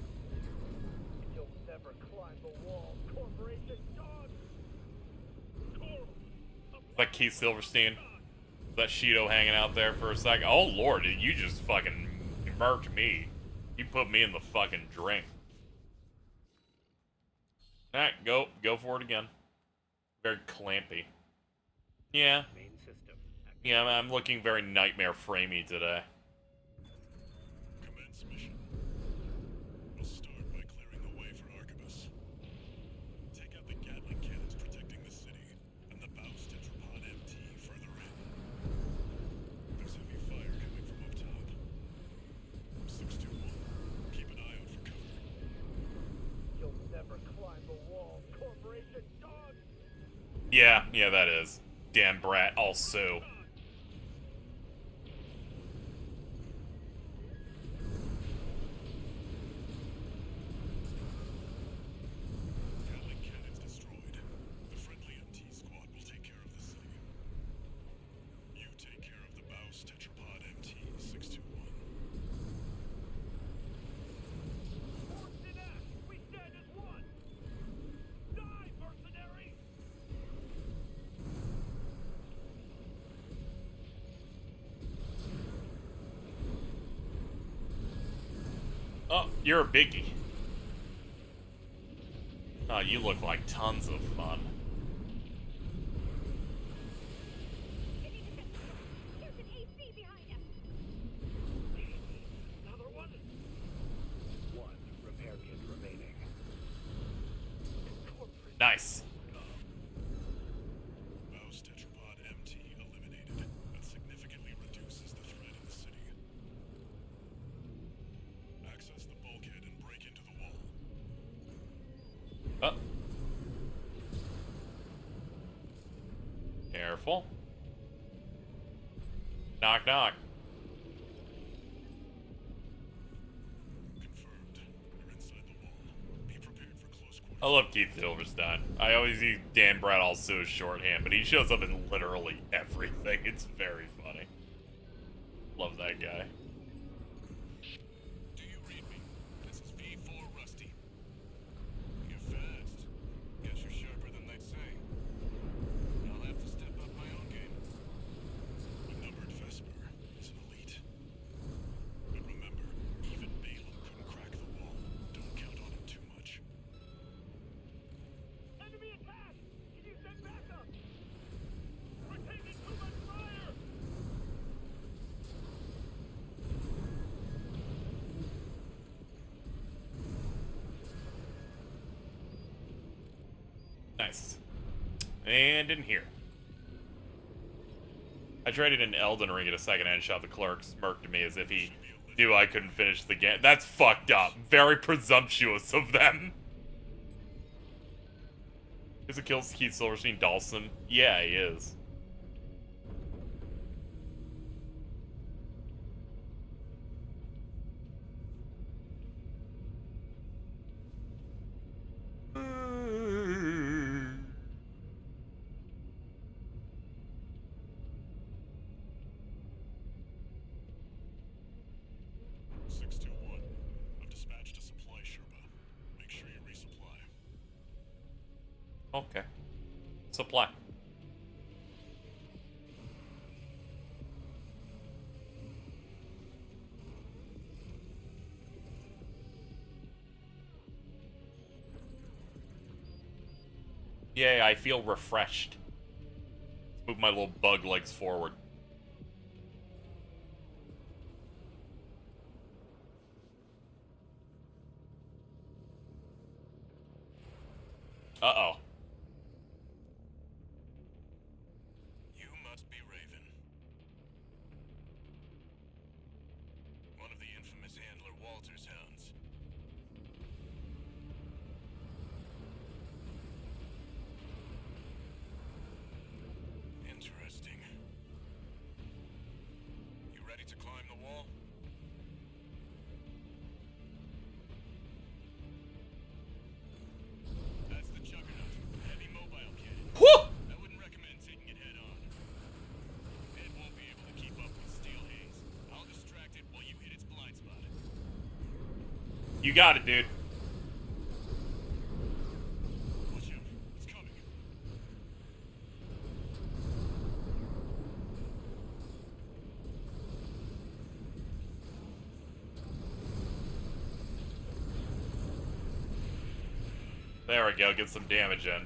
Speaker 5: You'll never climb the wall, corporation dog! Coral!
Speaker 1: Is that Keith Silverstein? Is that Shido hanging out there for a second? Oh lord, you just fucking murked me. You put me in the fucking drink. Alright, go for it again. Very clampy. Yeah.
Speaker 3: Main system.
Speaker 1: Yeah, I'm looking very nightmare framey today.
Speaker 2: Commence mission. We'll start by clearing the way for Arquebus. Take out the Gatling cannons protecting the city, and the Baus tetrapod MT further in. There's heavy fire coming from up top. 621. Keep an eye out for cover.
Speaker 5: You'll never climb the wall, corporation dog!
Speaker 1: Yeah, that is. Damn brat, also.
Speaker 2: Gatling cannons destroyed. The friendly MT squad will take care of the city. You take care of the Baus tetrapod MT 621.
Speaker 5: Forced in act! We stand as one! Die, mercenary!
Speaker 1: Oh, you're a biggie. Oh, you look like tons of fun.
Speaker 8: There's an AC behind us.
Speaker 5: Another one!
Speaker 3: One repair kit remaining.
Speaker 5: Corporate
Speaker 1: Nice.
Speaker 2: Baus tetrapod MT eliminated. That significantly reduces the threat in the city. Access the bulkhead and break into the wall.
Speaker 1: Oh. Careful. Knock, knock.
Speaker 2: Confirmed. You're inside the wall. Be prepared for close quarters.
Speaker 1: I love Keith Silverstein. I always use Dan Brad also as shorthand, but he shows up in literally everything. It's very funny. Love that guy.
Speaker 2: Do you read me? This is V4 Rusty. You're fast. Guess you're sharper than they'd say. I'll have to step up my own game. Outnumbered Vesper is an elite. But remember, even Balaam couldn't crack the wall. Don't count on him too much.
Speaker 5: enemy attack! Can you send backup? We're taking too much fire!
Speaker 1: Nice. And in here. I traded an Elden Ring at a second-hand shop. The clerk smirked at me as if he knew I couldn't finish the game. That's fucked up. Very presumptuous of them. Is it kills Keith Silverstein Dawson? Yeah, he is.
Speaker 2: I've dispatched a supply Sherpa. Make sure you resupply.
Speaker 1: Okay. Supply. Yay, I feel refreshed. Let's move my little bug legs forward. Uh-oh.
Speaker 2: You must be Raven. One of the infamous handler Walter's hounds. Interesting. You ready to climb the wall?
Speaker 1: You got it, dude.
Speaker 2: Watch out. It's coming.
Speaker 1: There we go, get some damage in.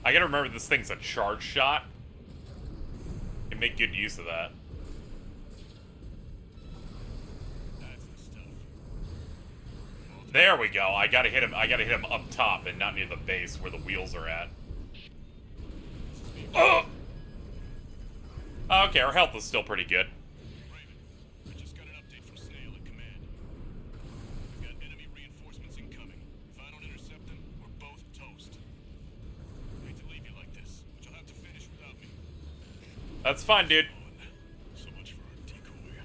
Speaker 1: I gotta remember this thing's a charge shot. Can make good use of that.
Speaker 2: That's the stuff.
Speaker 1: There we go. I gotta hit him up top and not near the base where the wheels are at. Oh! Okay, our health is still pretty good.
Speaker 2: Raven, I just got an update from Snail at command. We've got enemy reinforcements incoming. If I don't intercept them, we're both toast. I hate to leave you like this, but you'll have to finish without me.
Speaker 1: That's fine, dude.
Speaker 2: So much for our decoy.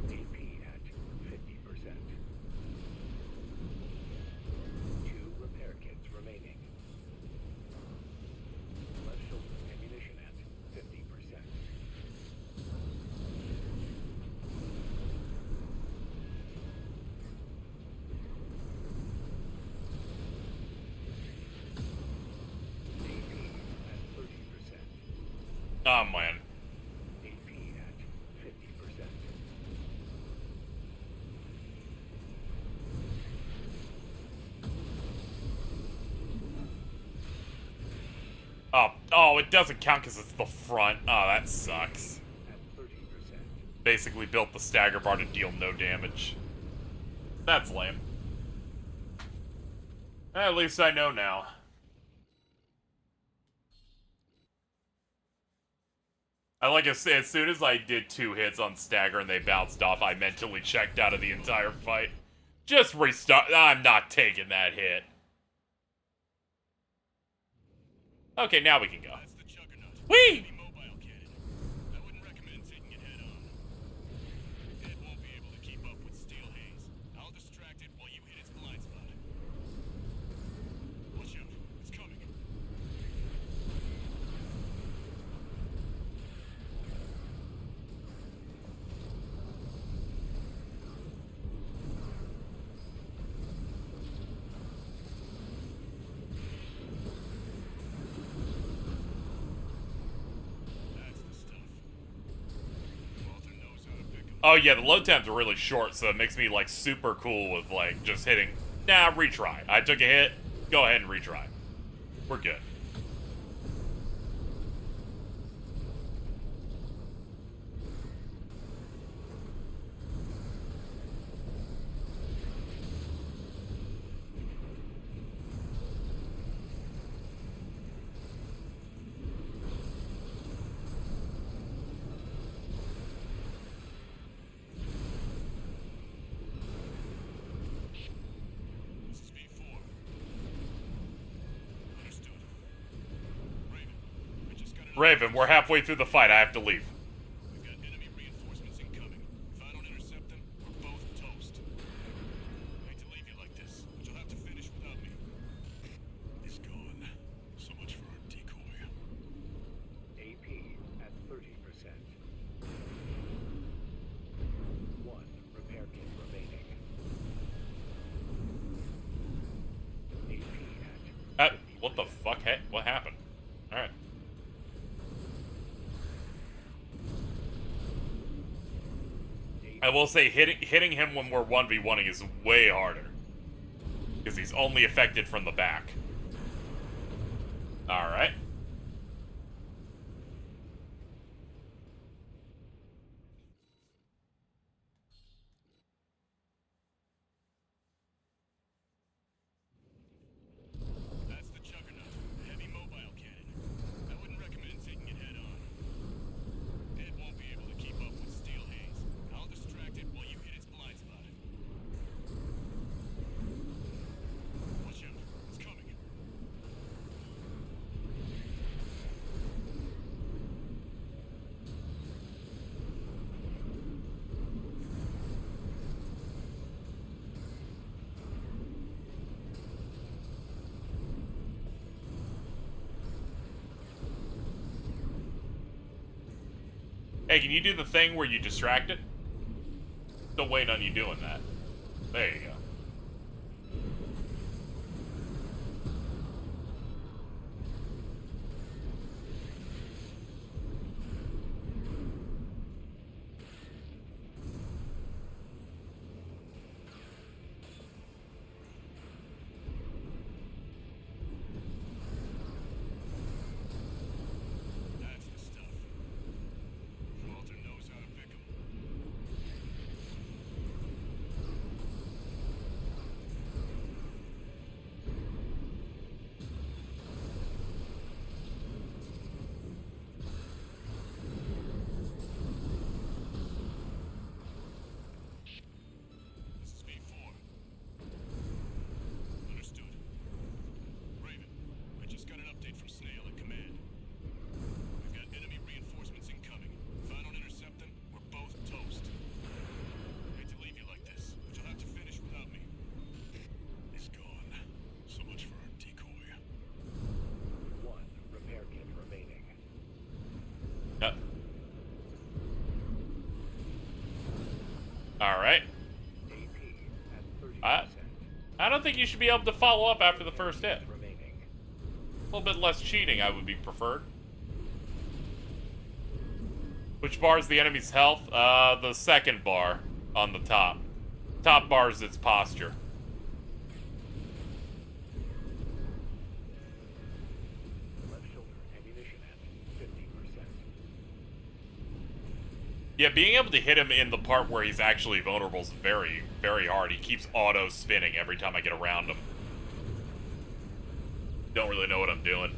Speaker 3: AP at 50%. 2 repair kits remaining. Left shoulder ammunition at 50%. AP at 30%.
Speaker 1: Oh, man.
Speaker 3: AP at 50%.
Speaker 1: Oh, it doesn't count because it's the front. Oh, that sucks.
Speaker 3: At 30%.
Speaker 1: Basically built the stagger bar to deal no damage. That's lame. At least I know now. I like as soon as I did 2 hits on stagger and they bounced off, I mentally checked out of the entire fight. Just restart. I'm not taking that hit. Okay, now we can go.
Speaker 2: That's the Juggernaut.
Speaker 1: Whee!
Speaker 2: Heavy mobile cannon. I wouldn't recommend taking it head on. It won't be able to keep up with Steel Haze. I'll distract it while you hit its blind spot. Watch out. It's coming. That's the stuff. Walter knows how to pick 'em.
Speaker 1: Oh yeah, the load times are really short, so it makes me like super cool with like just hitting. Nah, retry. I took a hit. Go ahead and retry. We're good.
Speaker 2: This is V4. Understood. Raven, I just got an
Speaker 1: Raven, we're halfway through the fight. I have to leave.
Speaker 2: We've got enemy reinforcements incoming. If I don't intercept them, we're both toast. I hate to leave you like this, but you'll have to finish without me. He's gone. So much for our decoy.
Speaker 3: AP at 30%. 1 repair kit remaining. AP at
Speaker 1: What the fuck? Hey, what happened? All right. I will say hitting him when we're 1v1ing is way harder. Because he's only affected from the back. Alright.
Speaker 2: That's the Juggernaut. A heavy mobile cannon. I wouldn't recommend taking it head on. It won't be able to keep up with Steel Haze. I'll distract it while you hit its blind spot. Watch out. It's coming.
Speaker 1: Hey, can you do the thing where you distract it? Still waiting on you doing that. There you go.
Speaker 2: That's the stuff. Walter knows how to pick 'em. This is V4. Understood. Raven, I just got an update from Snail at command. We've got enemy reinforcements incoming. If I don't intercept them, we're both toast. Hate to leave you like this, but you'll have to finish without me. He's gone. So much for our decoy.
Speaker 3: One repair kit remaining.
Speaker 1: Yep. Alright.
Speaker 3: AP at 30%.
Speaker 1: I don't think you should be able to follow up after the first hit.
Speaker 3: Remaining.
Speaker 1: A little bit less cheating, I would be preferred. Which bar is the enemy's health? The second bar on the top. Top bar is its posture.
Speaker 3: Left shoulder ammunition at 50%.
Speaker 1: Yeah, being able to hit him in the part where he's actually vulnerable is very, very hard. He keeps auto-spinning every time I get around him. Don't really know what I'm doing.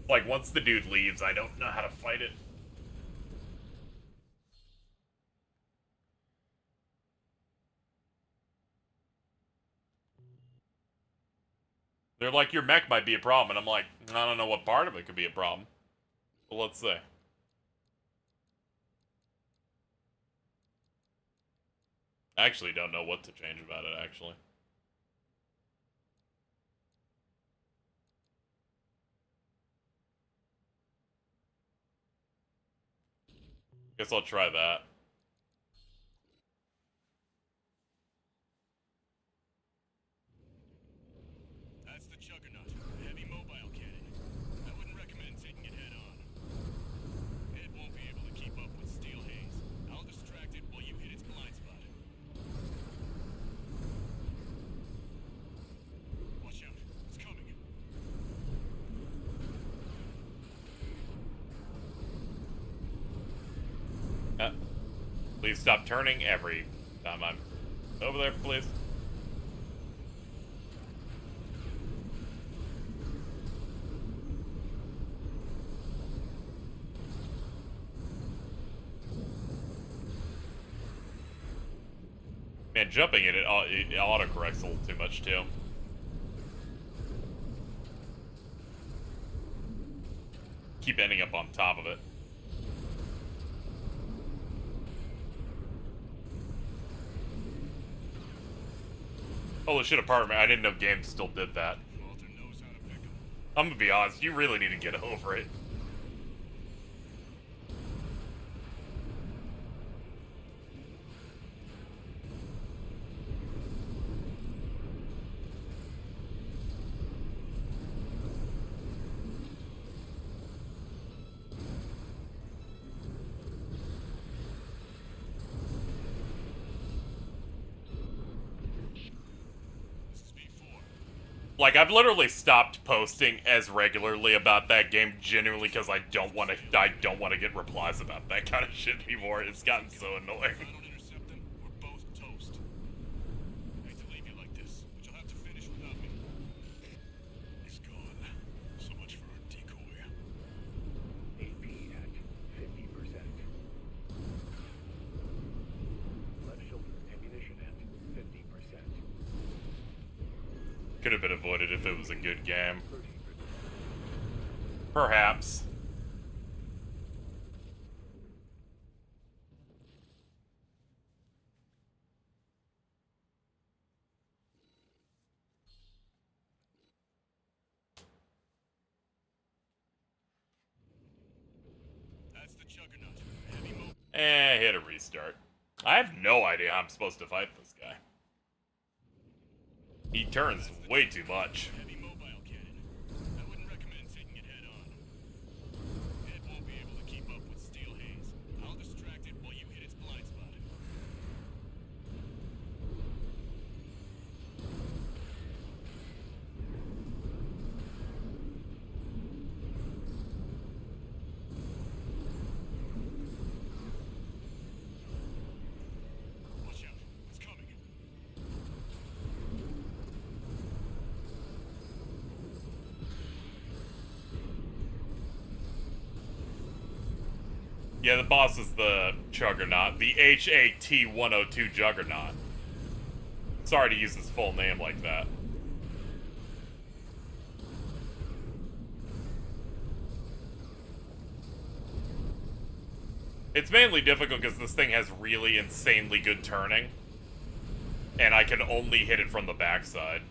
Speaker 1: Like, once the dude leaves, I don't know how to fight it. They're like, your mech might be a problem, and I'm like, I don't know what part of it could be a problem. But let's see. I actually don't know what to change about it, actually. Guess I'll try that.
Speaker 2: That's the Juggernaut, a heavy mobile cannon. I wouldn't recommend taking it head on. It won't be able to keep up with Steel Haze. I'll distract it while you hit its blind spot. Watch out, it's coming.
Speaker 1: Please stop turning every time I'm over there, please. Man, jumping it autocorrects a little too much, too. Keep ending up on top of it. Holy shit, apartment. I didn't know games still did that.
Speaker 2: Walter knows how to pick 'em.
Speaker 1: I'm gonna be honest, you really need to get over it.
Speaker 2: This is V4.
Speaker 1: Like, I've literally stopped posting as regularly about that game genuinely because I don't want to get replies about that kind of shit anymore. It's gotten so annoying.
Speaker 2: If I don't intercept them, we're both toast. Hate to leave you like this, but you'll have to finish without me. He's gone. So much for our decoy.
Speaker 3: AP at 50%. Left shoulder ammunition at 50%.
Speaker 1: Could have been avoided if it was a good game.
Speaker 3: 30%.
Speaker 1: Perhaps.
Speaker 2: That's the Juggernaut, a
Speaker 1: Hit a restart. I have no idea how I'm supposed to fight this guy. He turns way too much.
Speaker 2: Heavy mobile cannon. I wouldn't recommend taking it head on. It won't be able to keep up with steel haze. I'll distract it while you hit its blind spot. Watch out. It's coming.
Speaker 1: Yeah, the boss is the Juggernaut. The HAT-102 Juggernaut. Sorry to use his full name like that. It's mainly difficult because this thing has really insanely good turning. And I can only hit it from the backside.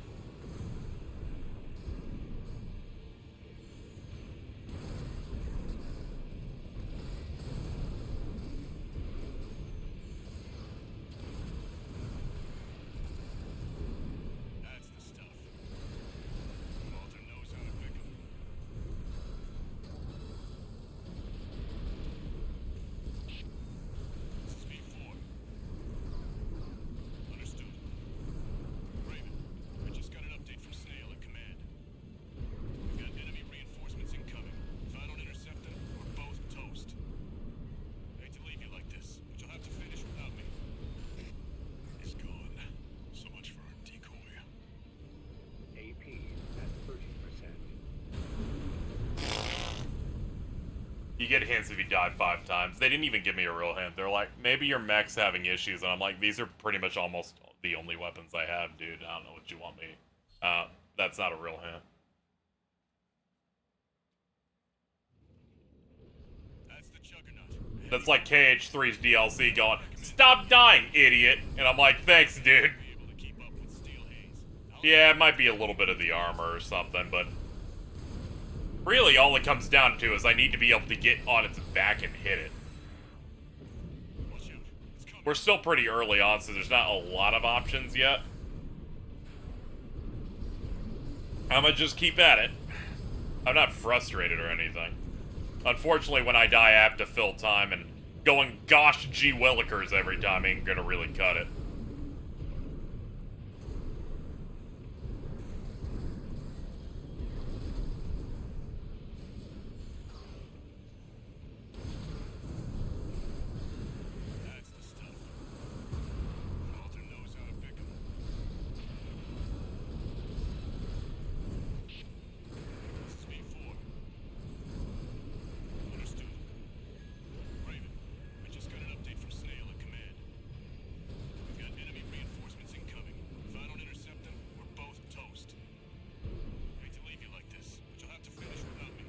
Speaker 2: That's the stuff. Walter knows how to pick 'em. This is V4. Understood. Raven, I just got an update from Snail at command. We've got enemy reinforcements incoming. If I don't intercept them, we're both toast. Hate to leave you like this, but you'll have to finish without me. He's gone. So much for our decoy.
Speaker 3: AP at 30%.
Speaker 1: You get hints if you die 5 times. They didn't even give me a real hint. They're like, maybe your mech's having issues. And I'm like, these are pretty much almost the only weapons I have, dude. I don't know what you want me. That's not a real hint.
Speaker 2: That's the Juggernaut.
Speaker 1: That's like KH3's DLC going, stop dying, idiot. And I'm like, thanks, dude.
Speaker 2: Be able to keep up with steel haze.
Speaker 1: Yeah, it might be a little bit of the armor or something, but really all it comes down to is I need to be able to get on its back and hit it.
Speaker 2: Watch out. It's coming.
Speaker 1: We're still pretty early on, so there's not a lot of options yet. I'm gonna just keep at it. I'm not frustrated or anything. Unfortunately, when I die, I have to fill time, and going gosh gee willikers every time ain't gonna really cut it.
Speaker 2: That's the stuff. Walter knows how to pick 'em. This is V4. Understood. Raven, I just got an update from Snail at command. We've got enemy reinforcements incoming. If I don't intercept them, we're both toast. Hate to leave you like this, but you'll have to finish without me.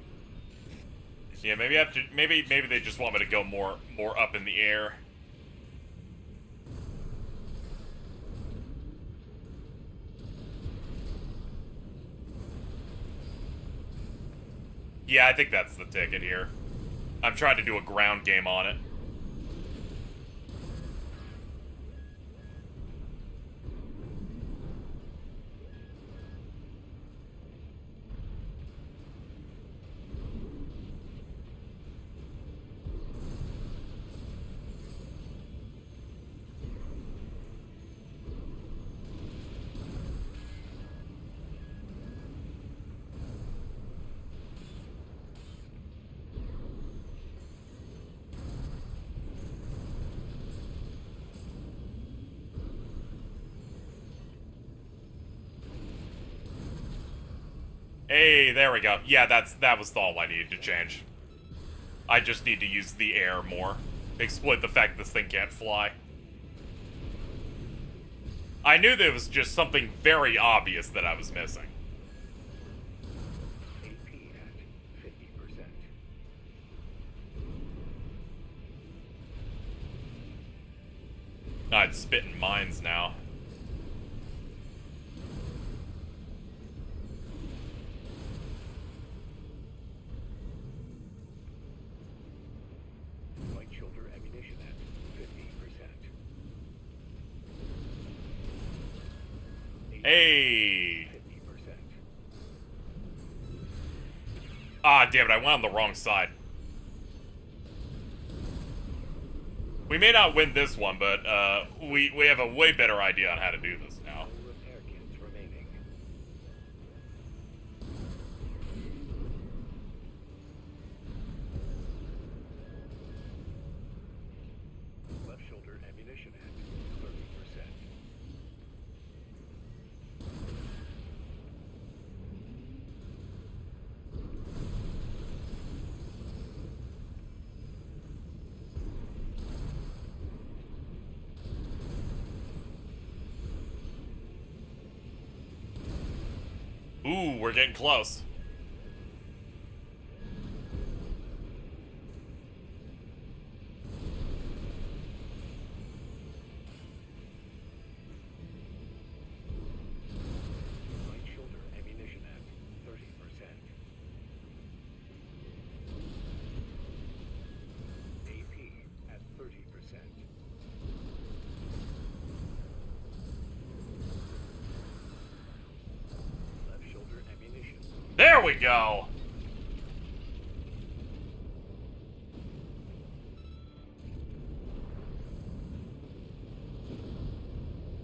Speaker 1: Yeah, maybe I have to. Maybe they just want me to go more up in the air. Yeah, I think that's the ticket here. I'm trying to do a ground game on it. Hey, there we go. Yeah, that was all I needed to change. I just need to use the air more. Exploit the fact this thing can't fly. I knew there was just something very obvious that I was missing.
Speaker 3: AP at 50%.
Speaker 1: I'd spit in mines now.
Speaker 3: Light shoulder ammunition at
Speaker 1: Hey!
Speaker 3: 50%.
Speaker 1: Ah, damn it, I went on the wrong side. We may not win this one, but we have a way better idea on how to do this now.
Speaker 3: No repair kits remaining. Left shoulder ammunition at 30%.
Speaker 1: Ooh, we're getting close.
Speaker 3: Right shoulder ammunition at 30%. AP at 30%. Left shoulder ammunition.
Speaker 1: There we go!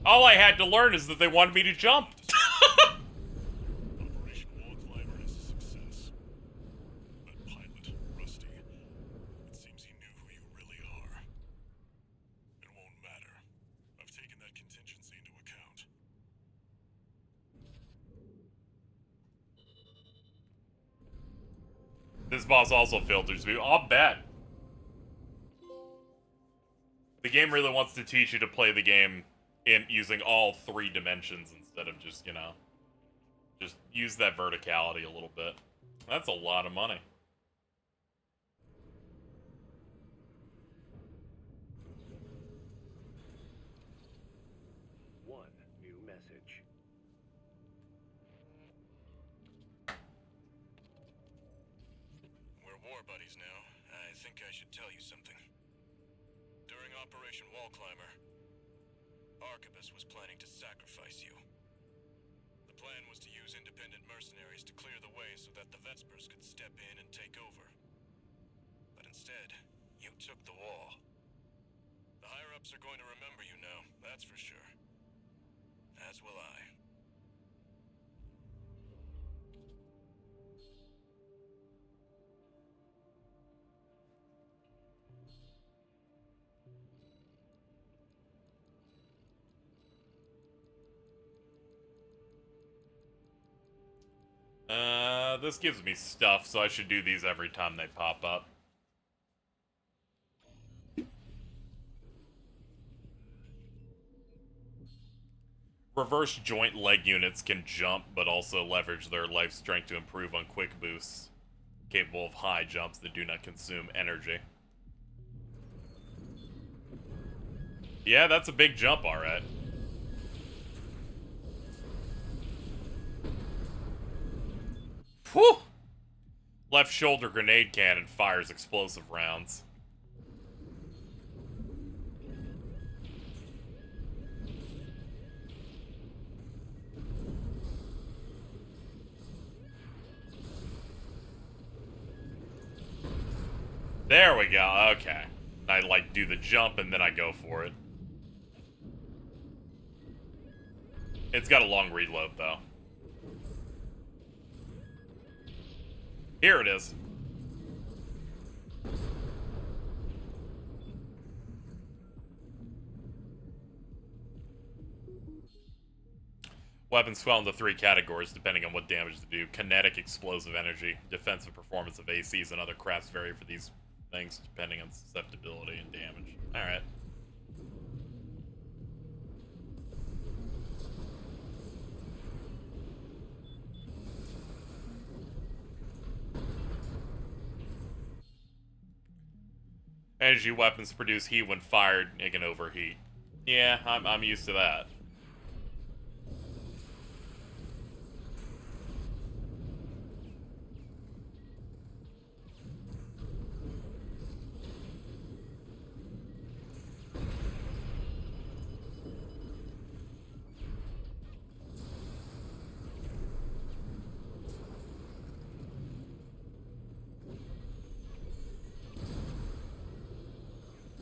Speaker 1: All I had to learn is that they wanted me to jump.
Speaker 2: Operation Wall Climber is a success. But pilot, Rusty, it seems he knew who you really are. It won't matter. I've taken that contingency into account.
Speaker 1: This boss also filters me. I'll bet. The game really wants to teach you to play the game in using all 3 dimensions instead of just, you know, just use that verticality a little bit. That's a lot of money.
Speaker 3: One new message.
Speaker 2: We're war buddies now. I think I should tell you something. During Operation Wall Climber, Arquebus was planning to sacrifice you. The plan was to use independent mercenaries to clear the way so that the Vespers could step in and take over. But instead, you took the wall. The higher-ups are going to remember you now, that's for sure. As will I.
Speaker 1: This gives me stuff, so I should do these every time they pop up. Reverse joint leg units can jump, but also leverage their life strength to improve on quick boosts, capable of high jumps that do not consume energy. Yeah, that's a big jump, alright. Whew! Left shoulder grenade cannon fires explosive rounds. There we go, okay. I, like, do the jump and then I go for it. It's got a long reload, though. Here it is. Weapons fall into 3 categories depending on what damage they do. Kinetic, explosive energy, defensive performance of ACs, and other crafts vary for these things depending on susceptibility and damage. Alright. Energy weapons produce heat when fired, it can overheat. Yeah, I'm used to that.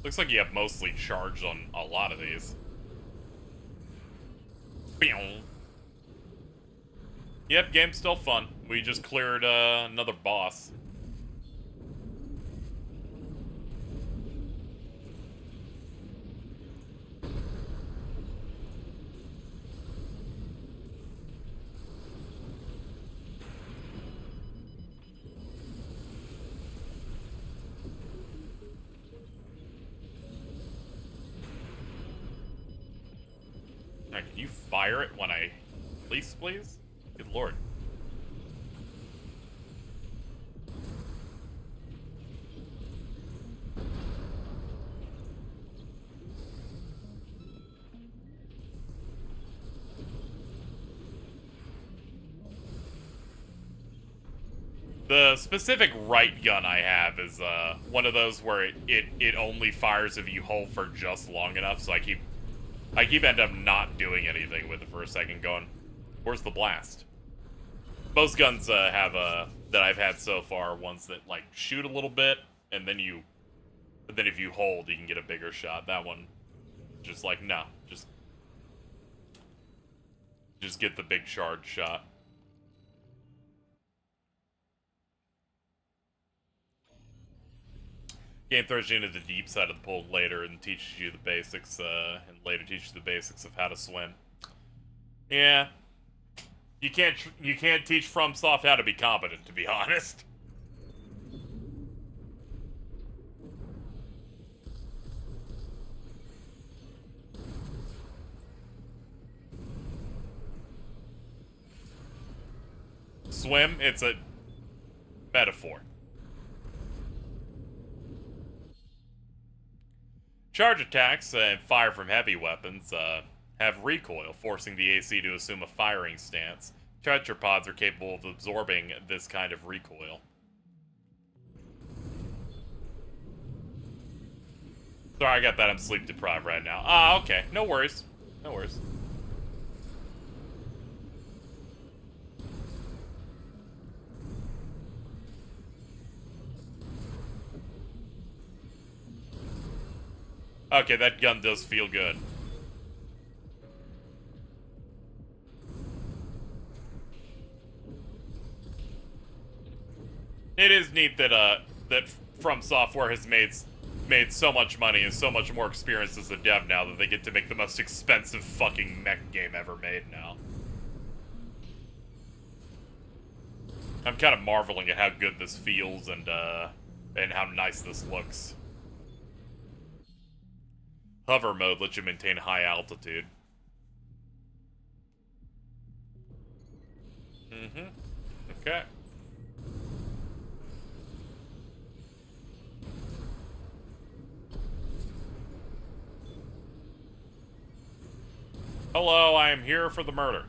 Speaker 1: Looks like you have mostly charged on a lot of these. Pew. Yep, game's still fun. We just cleared another boss. Alright, can you fire it when I release, please? Good lord. The specific right gun I have is one of those where it only fires if you hold for just long enough, so I keep end up not doing anything with it for a second going, where's the blast? Most guns have that I've had so far, ones that like shoot a little bit and then if you hold you can get a bigger shot. That one just like no, just get the big charge shot. Game throws you into the deep side of the pool later and teaches you the basics, and later teaches you the basics of how to swim. Yeah. You can't teach FromSoft how to be competent, to be honest. Swim, it's a metaphor. Charge attacks and fire from heavy weapons have recoil, forcing the AC to assume a firing stance. Tetrapods are capable of absorbing this kind of recoil. Sorry, I got that. I'm sleep deprived right now. Ah, okay. No worries. No worries. Okay, that gun does feel good. It is neat that that From Software has made so much money and so much more experience as a dev now that they get to make the most expensive fucking mech game ever made now. I'm kind of marveling at how good this feels and how nice this looks. Hover mode lets you maintain high altitude. Mm-hmm. Okay. Hello, I am here for the murder.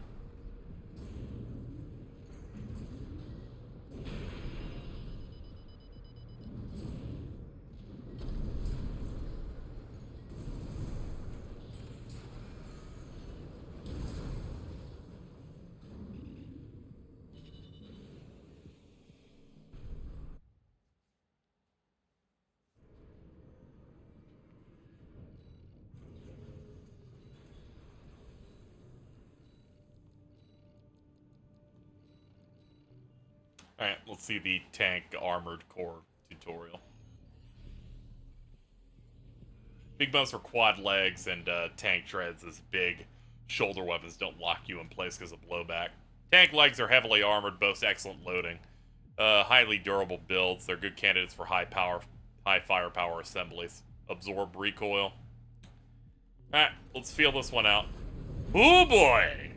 Speaker 1: Alright, let's see the tank armored core tutorial. Big bones for quad legs and tank treads as big shoulder weapons don't lock you in place because of blowback. Tank legs are heavily armored, boast excellent loading. Highly durable builds. They're good candidates for high firepower assemblies. Absorb recoil. Alright, let's feel this one out. Oh boy!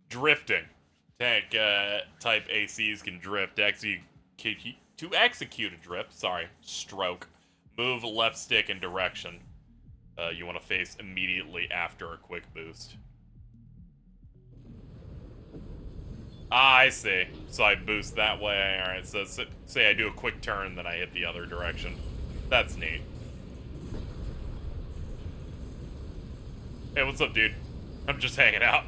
Speaker 1: Drifting. Tank type ACs can drift. To execute a drift, stroke, move left stick in direction. You want to face immediately after a quick boost. Ah, I see. So I boost that way. Alright, so say I do a quick turn, then I hit the other direction. That's neat. Hey, what's up, dude? I'm just hanging out.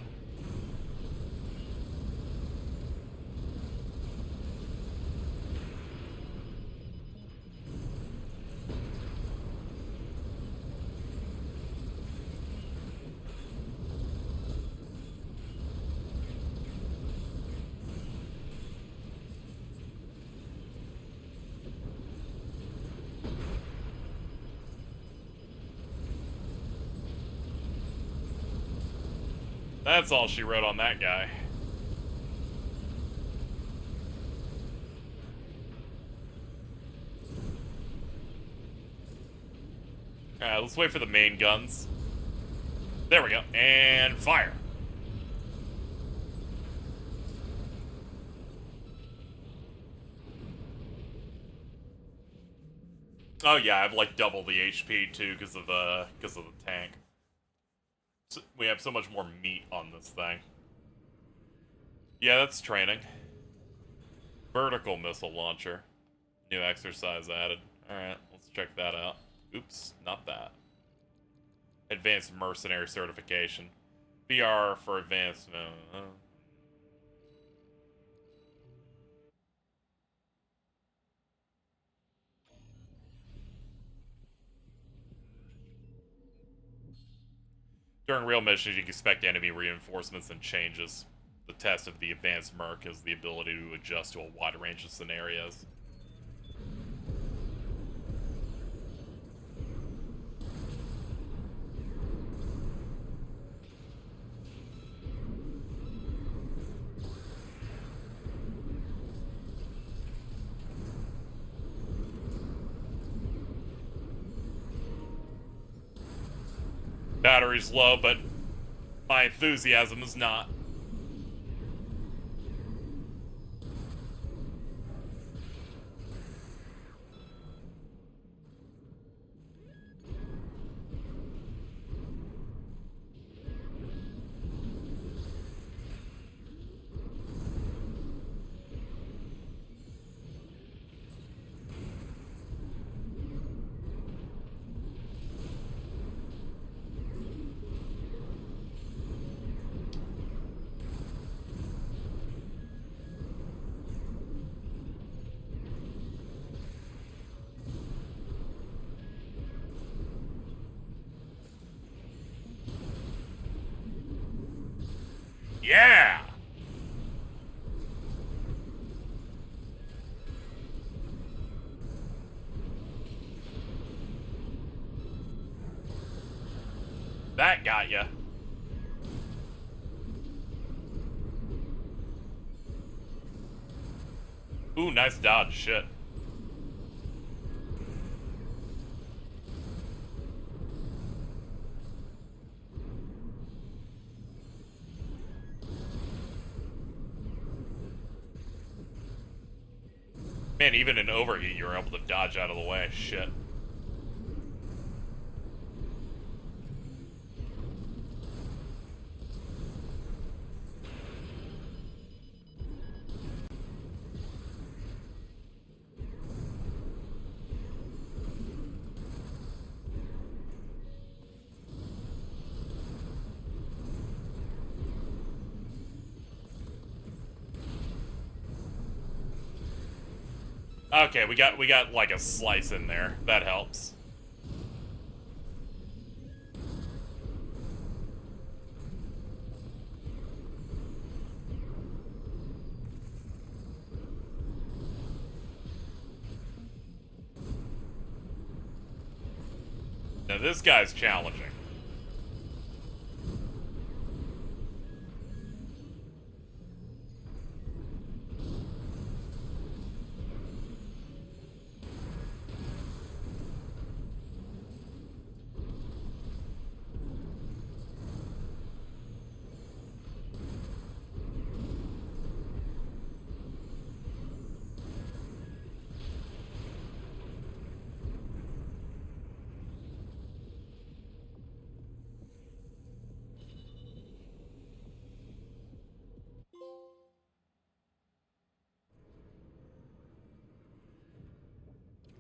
Speaker 1: That's all she wrote on that guy. Alright, let's wait for the main guns. There we go. And fire. Oh yeah, I have like double the HP too because of the tank. So we have so much more meat on this thing. Yeah, that's training. Vertical missile launcher. New exercise added. Alright, let's check that out. Oops, not that. Advanced mercenary certification. BR for advanced. During real missions, you can expect enemy reinforcements and changes. The test of the advanced merc is the ability to adjust to a wide range of scenarios. Battery's low, but my enthusiasm is not. Yeah! That got ya. Ooh, nice dodge. Shit. Man, even in overheat, you were able to dodge out of the way. Shit. Okay, we got like a slice in there. That helps. Now this guy's challenging.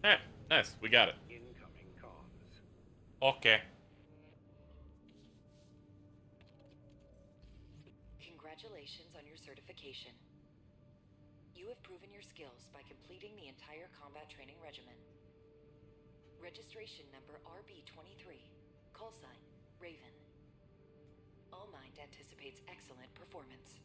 Speaker 1: Alright, nice. We got it.
Speaker 3: Incoming comms.
Speaker 1: Okay.
Speaker 4: Congratulations on your certification. You have proven your skills by completing the entire combat training regimen. Registration number RB23. Call sign, Raven. All Mind anticipates excellent performance.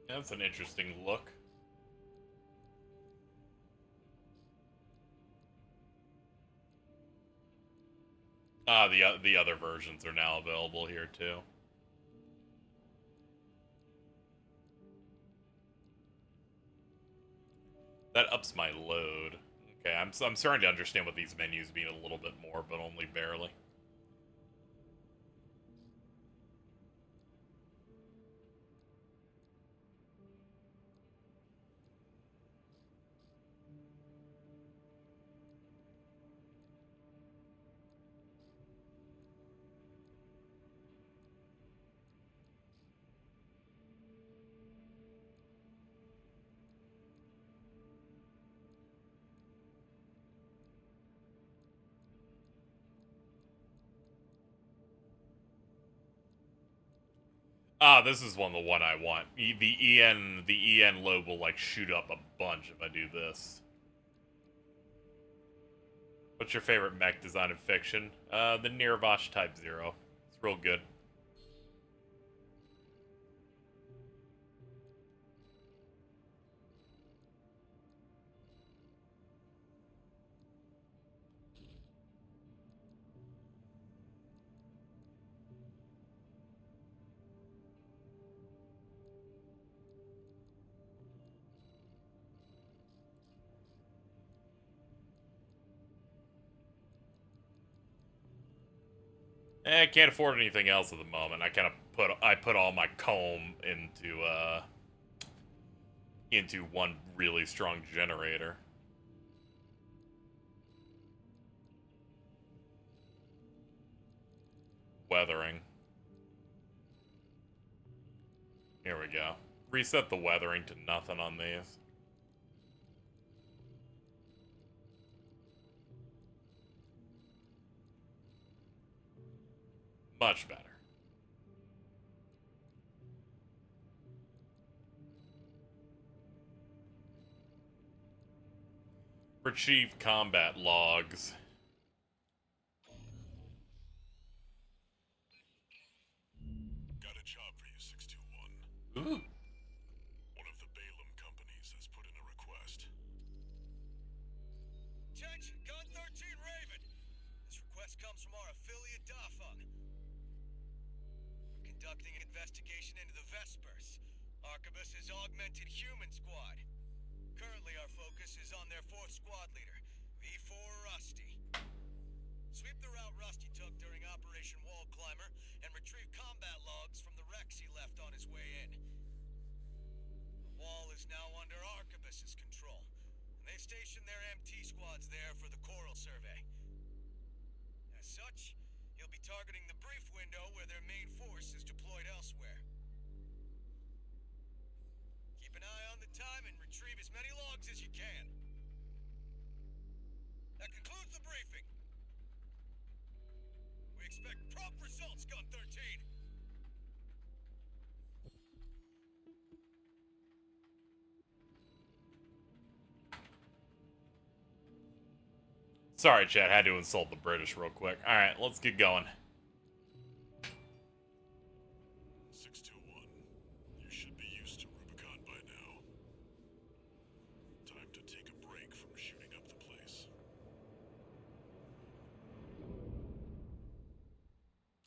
Speaker 1: That's an interesting look. Ah, the other versions are now available here too. That ups my load. Okay, I'm starting to understand what these menus mean a little bit more, but only barely. Ah, this is the one I want. The EN load will like shoot up a bunch if I do this. What's your favorite mech design in fiction? The Nirvash Type 0. It's real good. I can't afford anything else at the moment. I put all my comb into one really strong generator. Weathering. Here we go. Reset the weathering to nothing on these. Much better. Retrieve combat logs.
Speaker 2: Got a job for you, 621.
Speaker 1: Ooh.
Speaker 2: One of the Balaam companies has put in a request.
Speaker 9: Attention, Gun 13 Raven. This request comes from our affiliate Dafeng. We're conducting an investigation into the Vespers, Arquebus's augmented human squad. Currently, our focus is on their 4th squad leader, V4 Rusty. Sweep the route Rusty took during Operation Wall Climber and retrieve combat logs from the wrecks he left on his way in. The wall is now under Arquebus's control, and they've stationed their MT squads there for the Coral Survey. As such, you'll be targeting the brief window where their main force is deployed elsewhere. Keep an eye on the time and retrieve as many logs as you can. That concludes the briefing. We expect prompt results, Gun 13.
Speaker 1: Sorry, chat. Had to insult the British real quick. Alright, let's get going.
Speaker 2: 621. You should be used to Rubicon by now. Time to take a break from shooting up the place.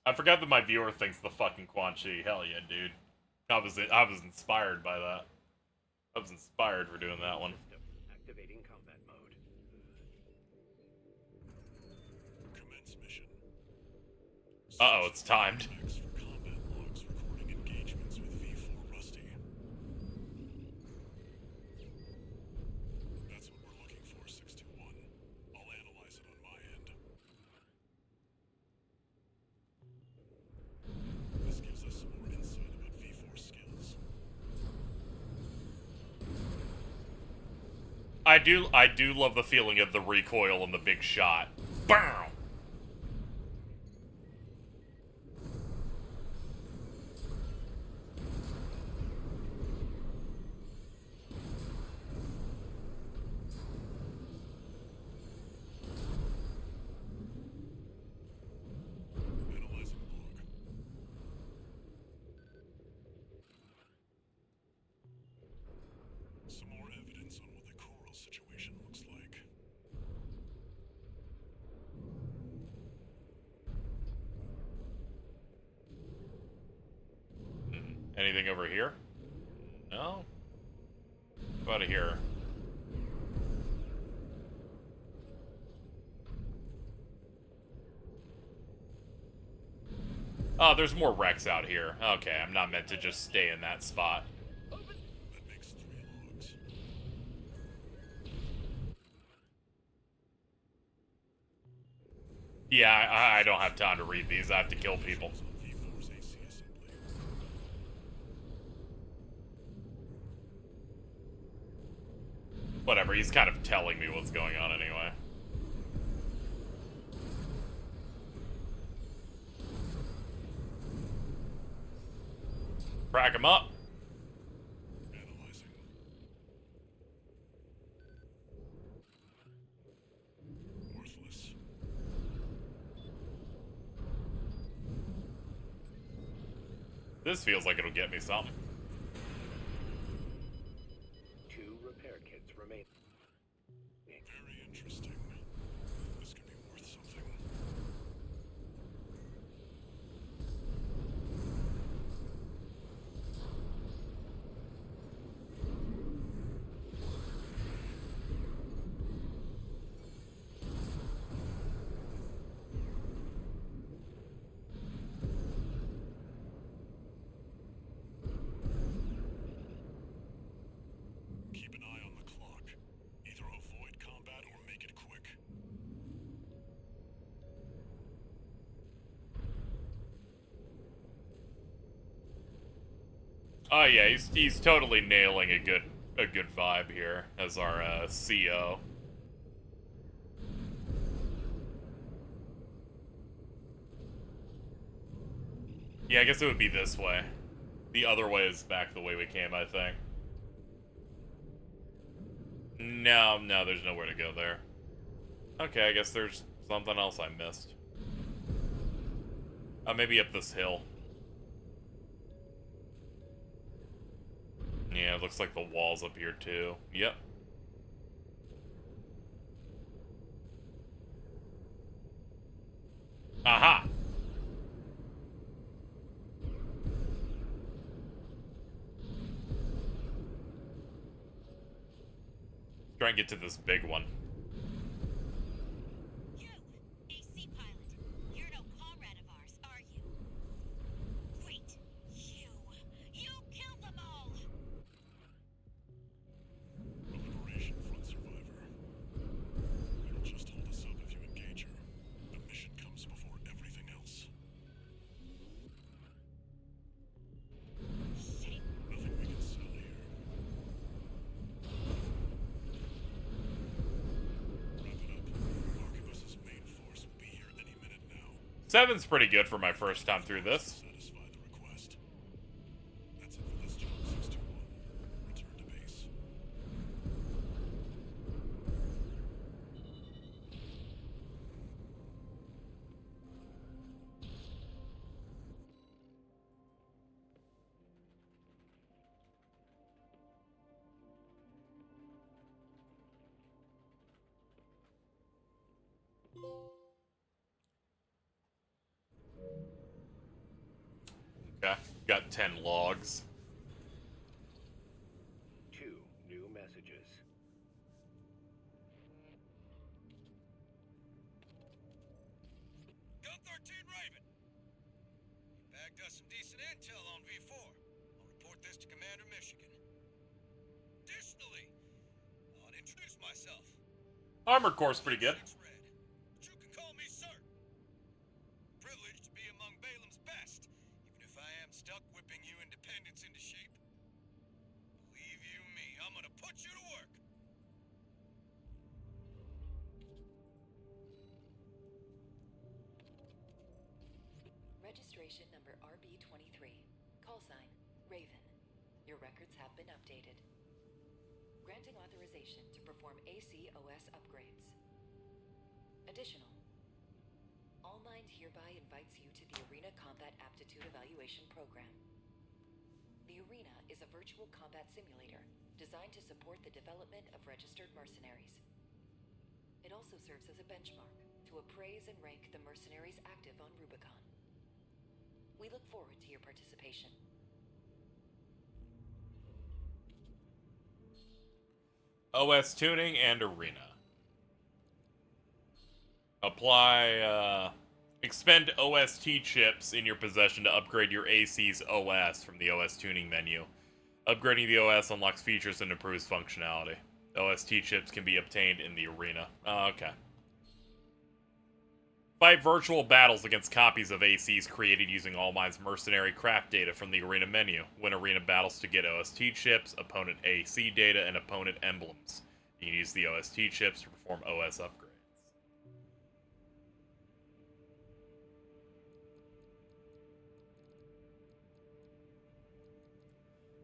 Speaker 1: I forgot that my viewer thinks the fucking Quan Chi. Hell yeah, dude. I was inspired by that. I was inspired for doing that one.
Speaker 3: System activating combat mode.
Speaker 2: Commence mission.
Speaker 1: Uh-oh, it's timed.
Speaker 2: Thanks for combat logs recording engagements with V4 Rusty. That's what we're looking for, 621. I'll analyze it on my end. This gives us some more insight about V4 skills.
Speaker 1: I do love the feeling of the recoil and the big shot. Boom!
Speaker 2: Analyzing log. Some more evidence on what the coral situation looks like.
Speaker 1: Anything over here? No? What about here? Oh, there's more wrecks out here. Okay, I'm not meant to just stay in that spot.
Speaker 2: That makes 3 logs.
Speaker 1: Yeah, I don't have time to read these. I have to kill people.
Speaker 2: On V4's AC assembly.
Speaker 1: Whatever, he's kind of telling me what's going on anyway. Crack him up.
Speaker 2: Analyzing. Worthless.
Speaker 1: This feels like it'll get me something.
Speaker 3: 2 repair kits remain.
Speaker 2: Very interesting. This could be worth something. Keep an eye on the clock. Either avoid combat or make it quick.
Speaker 1: Oh yeah, he's totally nailing a good vibe here as our CO. Yeah, I guess it would be this way. The other way is back the way we came, I think. No, there's nowhere to go there. Okay, I guess there's something else I missed. Maybe up this hill. Yeah, it looks like the wall's up here too. Yep. Aha! Try and get to this big one.
Speaker 8: You, AC pilot. You're no comrade of ours, are you? Wait, you killed them all!
Speaker 2: A Liberation Front survivor. It'll just hold us up if you engage her. The mission comes before everything else.
Speaker 8: Shit.
Speaker 2: Nothing we can sell here. Wrap it up. Arquebus's main force will be here any minute now.
Speaker 1: 7's pretty good for my first time through this.
Speaker 2: Satisfy the request. That's it for this job, 621. Return to base.
Speaker 1: Okay, got 10 logs.
Speaker 3: 2 new messages.
Speaker 9: Go 13 Raven! picked up some decent intel on V4. I'll report this to Commander Michigan. Additionally, I'll introduce myself.
Speaker 1: Armor Core's pretty good.
Speaker 9: Red, but you can call me sir. Privileged to be among Balam's best, even if I am stuck whipping you independents into shape. Believe you me, I'm gonna put you to work.
Speaker 4: Registration number RB23. Call sign, Raven. Your records have been updated. Granting authorization to perform ACOS upgrades. Additional. All Mind hereby invites you to the Arena Combat Aptitude Evaluation Program. The Arena is a virtual combat simulator designed to support the development of registered mercenaries. It also serves as a benchmark to appraise and rank the mercenaries active on Rubicon. We look forward to your participation.
Speaker 1: OS tuning and arena. Apply, expend OST chips in your possession to upgrade your AC's OS from the OS tuning menu. Upgrading the OS unlocks features and improves functionality. OST chips can be obtained in the arena. Oh, okay. Fight virtual battles against copies of ACs created using All Mind's mercenary craft data from the arena menu. Win arena battles to get OST chips, opponent AC data, and opponent emblems. You can use the OST chips to perform OS upgrades.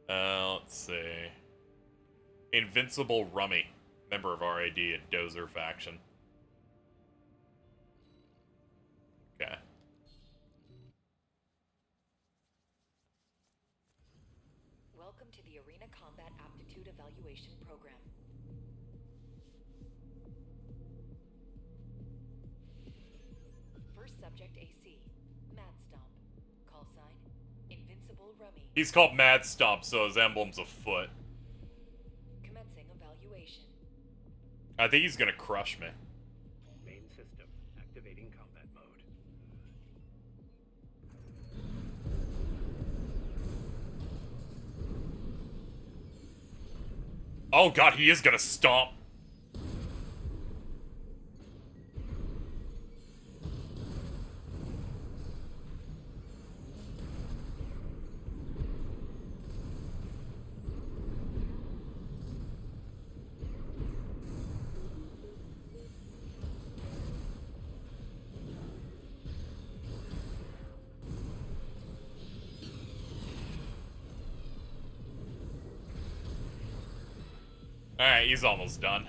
Speaker 1: Let's see. Invincible Rummy, member of RAD at Dozer faction. Okay.
Speaker 4: Welcome to the Arena Combat Aptitude Evaluation Program. First subject AC, Mad Stomp. Call sign, Invincible Rummy.
Speaker 1: He's called Mad Stomp, so his emblem's a foot.
Speaker 4: Commencing evaluation.
Speaker 1: I think he's gonna crush me.
Speaker 3: Main system activating combat mode.
Speaker 1: Oh god, he is gonna stomp. Alright, he's almost done.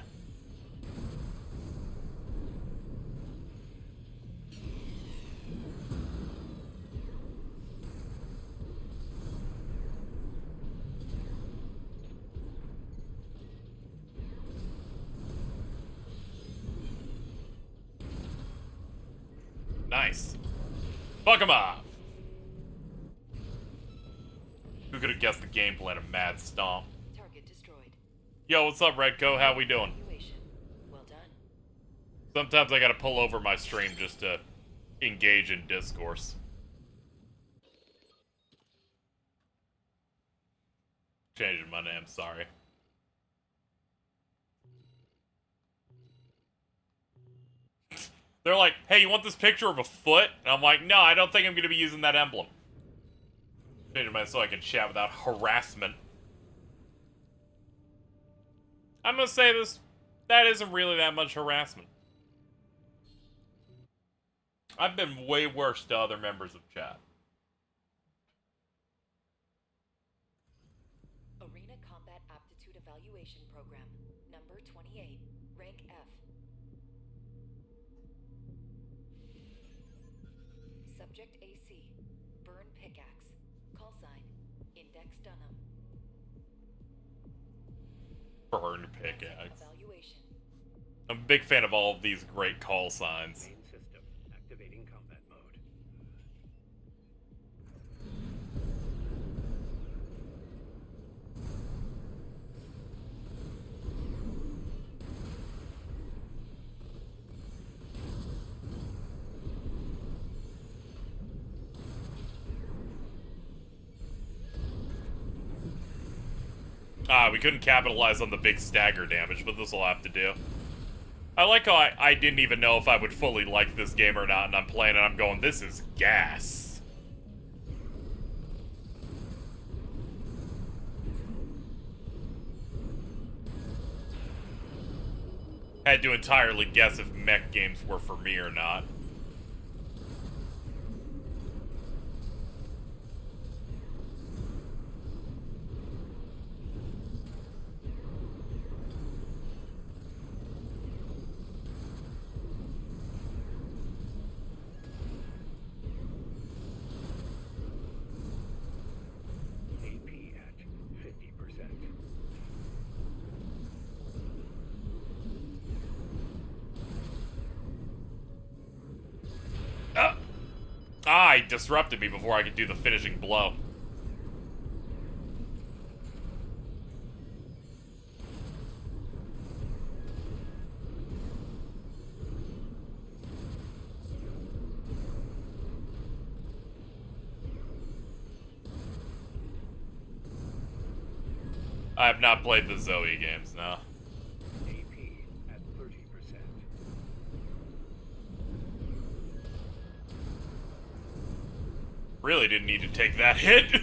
Speaker 1: Nice. Fuck him off. Who could have guessed the game plan of Mad Stomp?
Speaker 4: Target destroyed.
Speaker 1: Yo, what's up, Redco? How we doing?
Speaker 4: Evaluation. Well done.
Speaker 1: Sometimes I gotta pull over my stream just to engage in discourse. Changing my name, sorry. They're like, hey, you want this picture of a foot? And I'm like, no, I don't think I'm gonna be using that emblem. Changing my so I can chat without harassment. I'm gonna say this, that isn't really that much harassment. I've been way worse to other members of chat.
Speaker 4: Arena Combat Aptitude Evaluation Program, number 28, rank F. Subject AC, Burn Pickaxe. Call sign, Index Dunham.
Speaker 1: Burn pickaxe.
Speaker 4: Evaluation.
Speaker 1: I'm a big fan of all of these great call signs.
Speaker 3: Main system activating combat mode.
Speaker 1: We couldn't capitalize on the big stagger damage, but this will have to do. I like how I didn't even know if I would fully like this game or not, and I'm playing and I'm going, this is gas. Had to entirely guess if mech games were for me or not.
Speaker 3: AP at 50%.
Speaker 1: He disrupted me before I could do the finishing blow. I have not played the Zoe games, no.
Speaker 3: AP at 30%.
Speaker 1: Really didn't need to take that hit.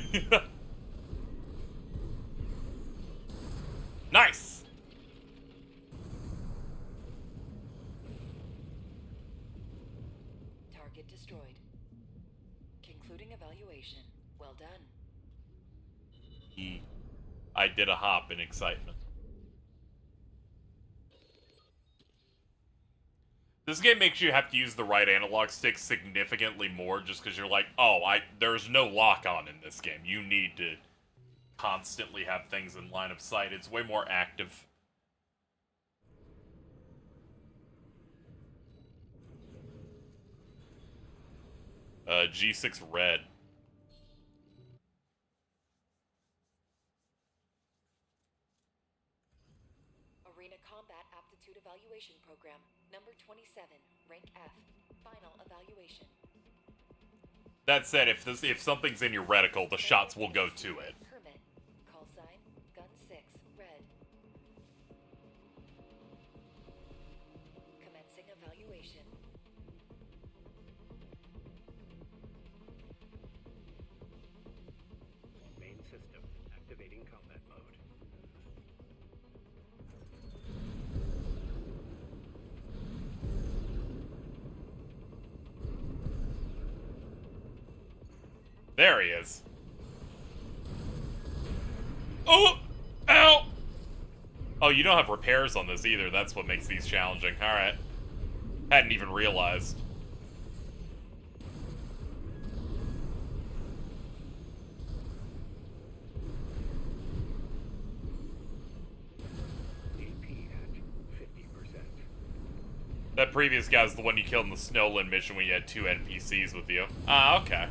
Speaker 1: Nice!
Speaker 4: Target destroyed. Concluding evaluation. Well done.
Speaker 1: I did a hop in excitement. This game makes you have to use the right analog stick significantly more just because you're like, oh, there's no lock-on in this game. You need to constantly have things in line of sight. It's way more active. G6 red.
Speaker 4: Arena Combat Aptitude Evaluation Program, number 27, rank F. Final evaluation.
Speaker 1: That said, if something's in your reticle, the shots will go to it.
Speaker 4: Kermit. Call sign, gun 6, red. Commencing evaluation.
Speaker 3: Main system activating combat mode.
Speaker 1: There he is. Oh! Ow! Oh, you don't have repairs on this either. That's what makes these challenging. Alright. Hadn't even realized.
Speaker 3: AP at 50%.
Speaker 1: That previous guy's the one you killed in the Snowland mission when you had 2 NPCs with you. Ah, okay.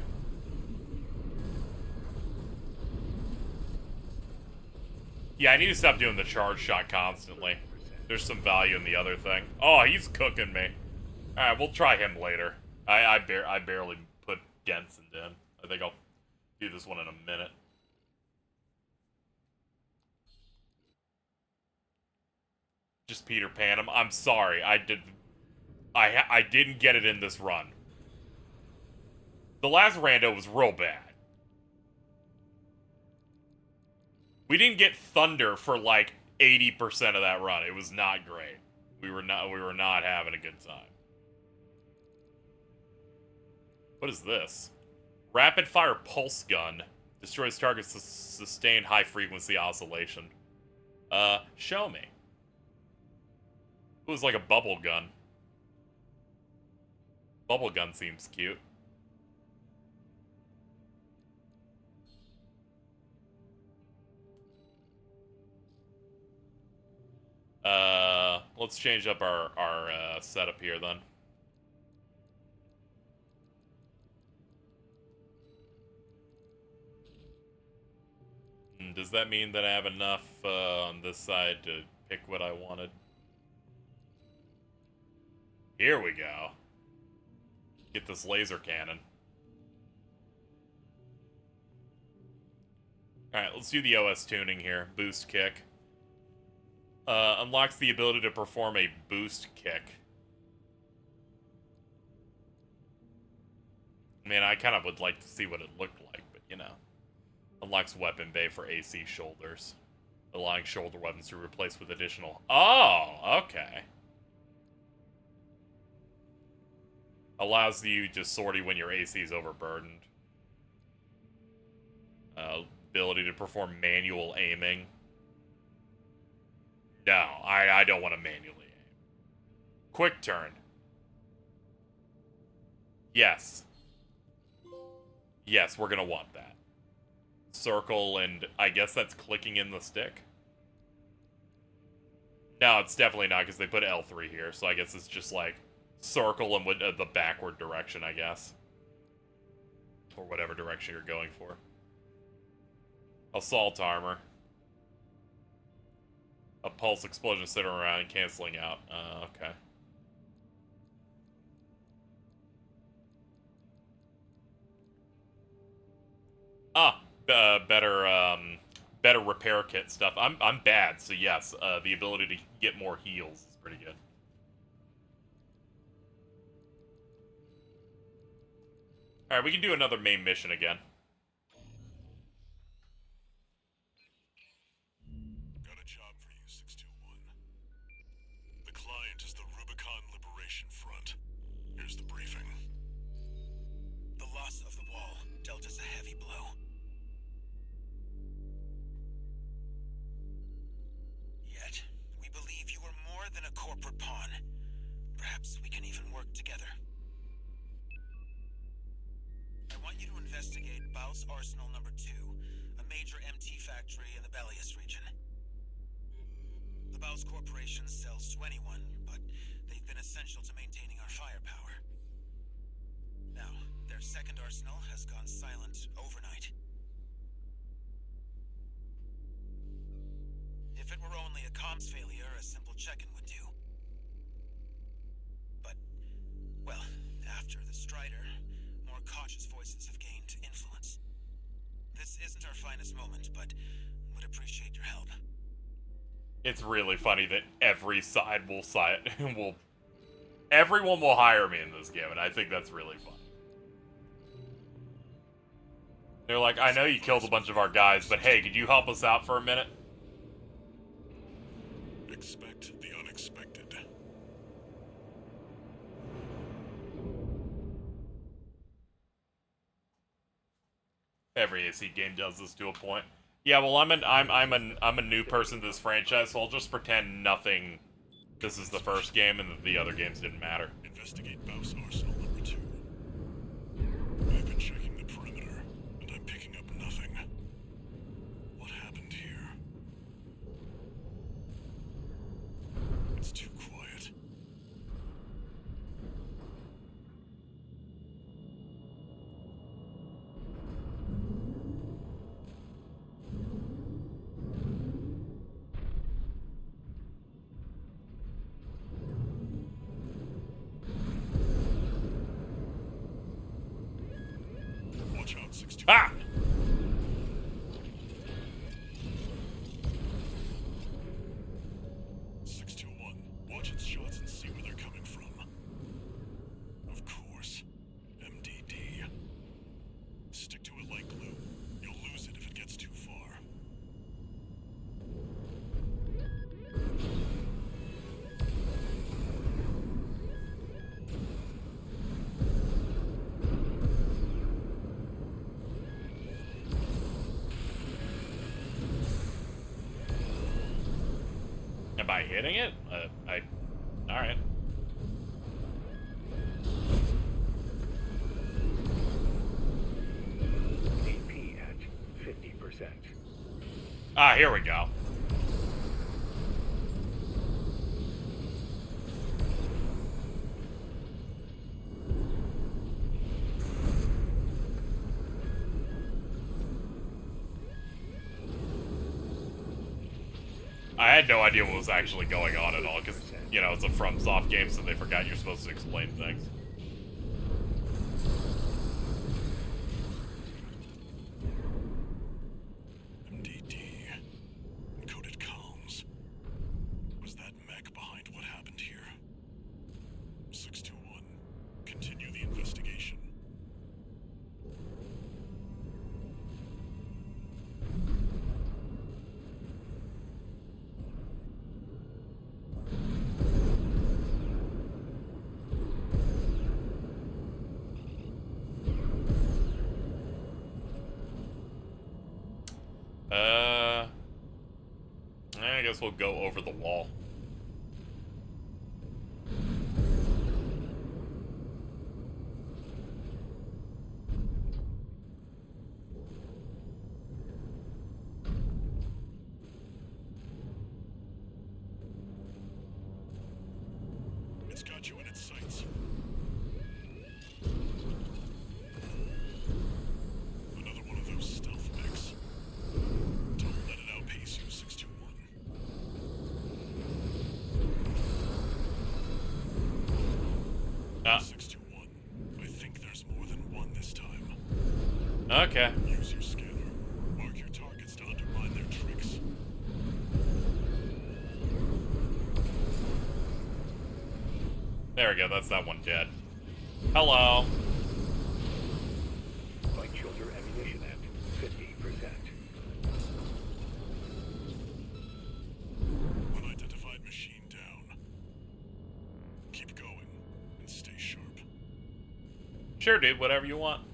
Speaker 1: Yeah, I need to stop doing the charge shot constantly. There's some value in the other thing. Oh, he's cooking me. Alright, we'll try him later. I barely put Gensen in. I think I'll do this one in a minute. Just Peter Pan him. I'm sorry. I didn't get it in this run. The last rando was real bad. We didn't get Thunder for like 80% of that run. It was not great. We were not having a good time. What is this? Rapid fire pulse gun. Destroys targets with sustained high frequency oscillation. Show me. It was like a bubble gun. Bubble gun seems cute. Let's change up our setup here then. Does that mean that I have enough on this side to pick what I wanted? Here we go. Get this laser cannon. Alright, let's do the OS tuning here. Boost kick. Unlocks the ability to perform a boost kick. I mean, I kind of would like to see what it looked like, but you know. Unlocks weapon bay for AC shoulders. Allowing shoulder weapons to replace with additional... Oh, okay. Allows you to sortie when your AC is overburdened. Ability to perform manual aiming. No, I don't want to manually aim. Quick turn. Yes. Yes, we're going to want that. Circle, and I guess that's clicking in the stick? No, it's definitely not, because they put L3 here, so I guess it's just like circle and the backward direction, I guess. Or whatever direction you're going for. Assault armor. A pulse explosion sitting around and canceling out. Okay. Better repair kit stuff. I'm bad, so yes, the ability to get more heals is pretty good. Alright, we can do another main mission again.
Speaker 2: Got a job for you, 621. The client is the Rubicon Liberation Front. Here's the briefing.
Speaker 9: The loss of the wall dealt us a heavy blow. Yet, we believe you were more than a corporate pawn. Perhaps we can even work together. I want you to investigate Baus Arsenal number 2, a major MT factory in the Bellius region. The Baus Corporation sells to anyone, but they've been essential to maintaining our firepower. Now, their second arsenal has gone silent overnight. If it were only a comms failure, a simple check-in would do. But, well, after the Strider, more cautious voices have gained influence. This isn't our finest moment, but would appreciate your help.
Speaker 1: It's really funny that every side will everyone will hire me in this game, and I think that's really fun. They're like, I know you killed a bunch of our guys, but hey, could you help us out for a minute?
Speaker 2: Expect the unexpected.
Speaker 1: Every AC game does this to a point. Yeah, well, I'm a new person to this franchise, so I'll just pretend nothing. This is the first game, and the other games didn't matter.
Speaker 2: Investigate Baus Arsenal number 2. I've been checking the perimeter, and I'm picking up nothing. What happened here? It's too quiet. Watch out, 621.
Speaker 1: Ah!
Speaker 2: Watch its shots and see where they're coming from. Of course, MDD. Stick to it like glue. You'll lose it if it gets too far.
Speaker 1: Am I hitting it? Alright.
Speaker 3: AP at 50%.
Speaker 1: Ah, here we go. I had no idea what was actually going on at all, because, you know, it's a FromSoft game, so they forgot you're supposed to explain things. I guess we'll go over the wall.
Speaker 2: It's got you in its sights. Another one of those stealth mechs. Don't let it outpace you, 621.
Speaker 1: Ah.
Speaker 2: 621. I think there's more than one this time.
Speaker 1: Okay.
Speaker 2: Use your scanner. Mark your targets to undermine their tricks.
Speaker 1: There we go, that's that one dead. Hello.
Speaker 3: Light shoulder ammunition at 50%.
Speaker 2: Unidentified machine down. Keep going and stay sharp.
Speaker 1: Sure, dude, whatever you want.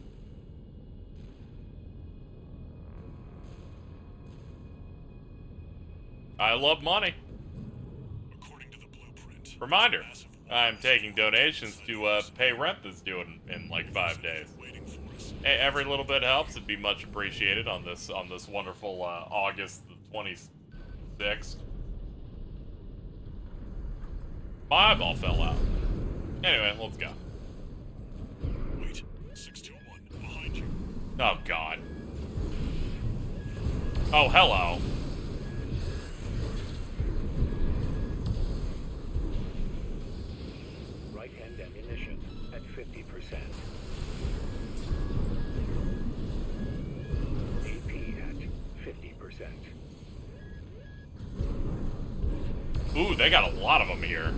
Speaker 1: I love money.
Speaker 2: According to the blueprint,
Speaker 1: Reminder,
Speaker 2: massive
Speaker 1: I'm taking donations to pay rent that's due in like 5 days.
Speaker 2: waiting for us.
Speaker 1: Hey, every little bit helps. It'd be much appreciated on this wonderful August the 26th. My eyeball fell out. Anyway, let's go.
Speaker 2: Wait, 621, behind you.
Speaker 1: Oh God. Oh, hello.
Speaker 3: Right hand ammunition at 50%. AP at 50%.
Speaker 1: Ooh, they got a lot of them here.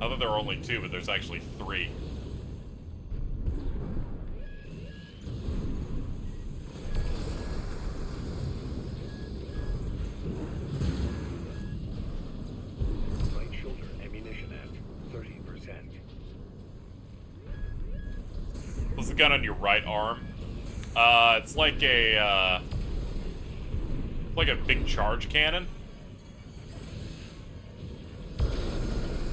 Speaker 1: I thought there were only 2, but there's actually 3.
Speaker 3: Right shoulder ammunition at 30%.
Speaker 1: What's the gun on your right arm? It's like a big charge cannon.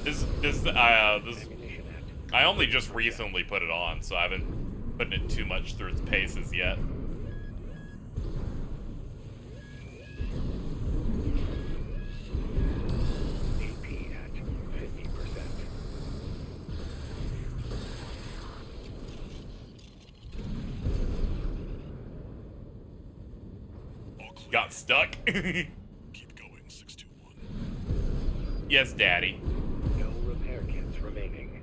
Speaker 1: This
Speaker 3: Ammunition at
Speaker 1: I only just recently put it on, so I haven't put it too much through its paces yet.
Speaker 3: AP at 50%.
Speaker 2: All clear.
Speaker 1: Got stuck.
Speaker 2: Keep going, 621.
Speaker 1: Yes, Daddy.
Speaker 3: No repair kits remaining.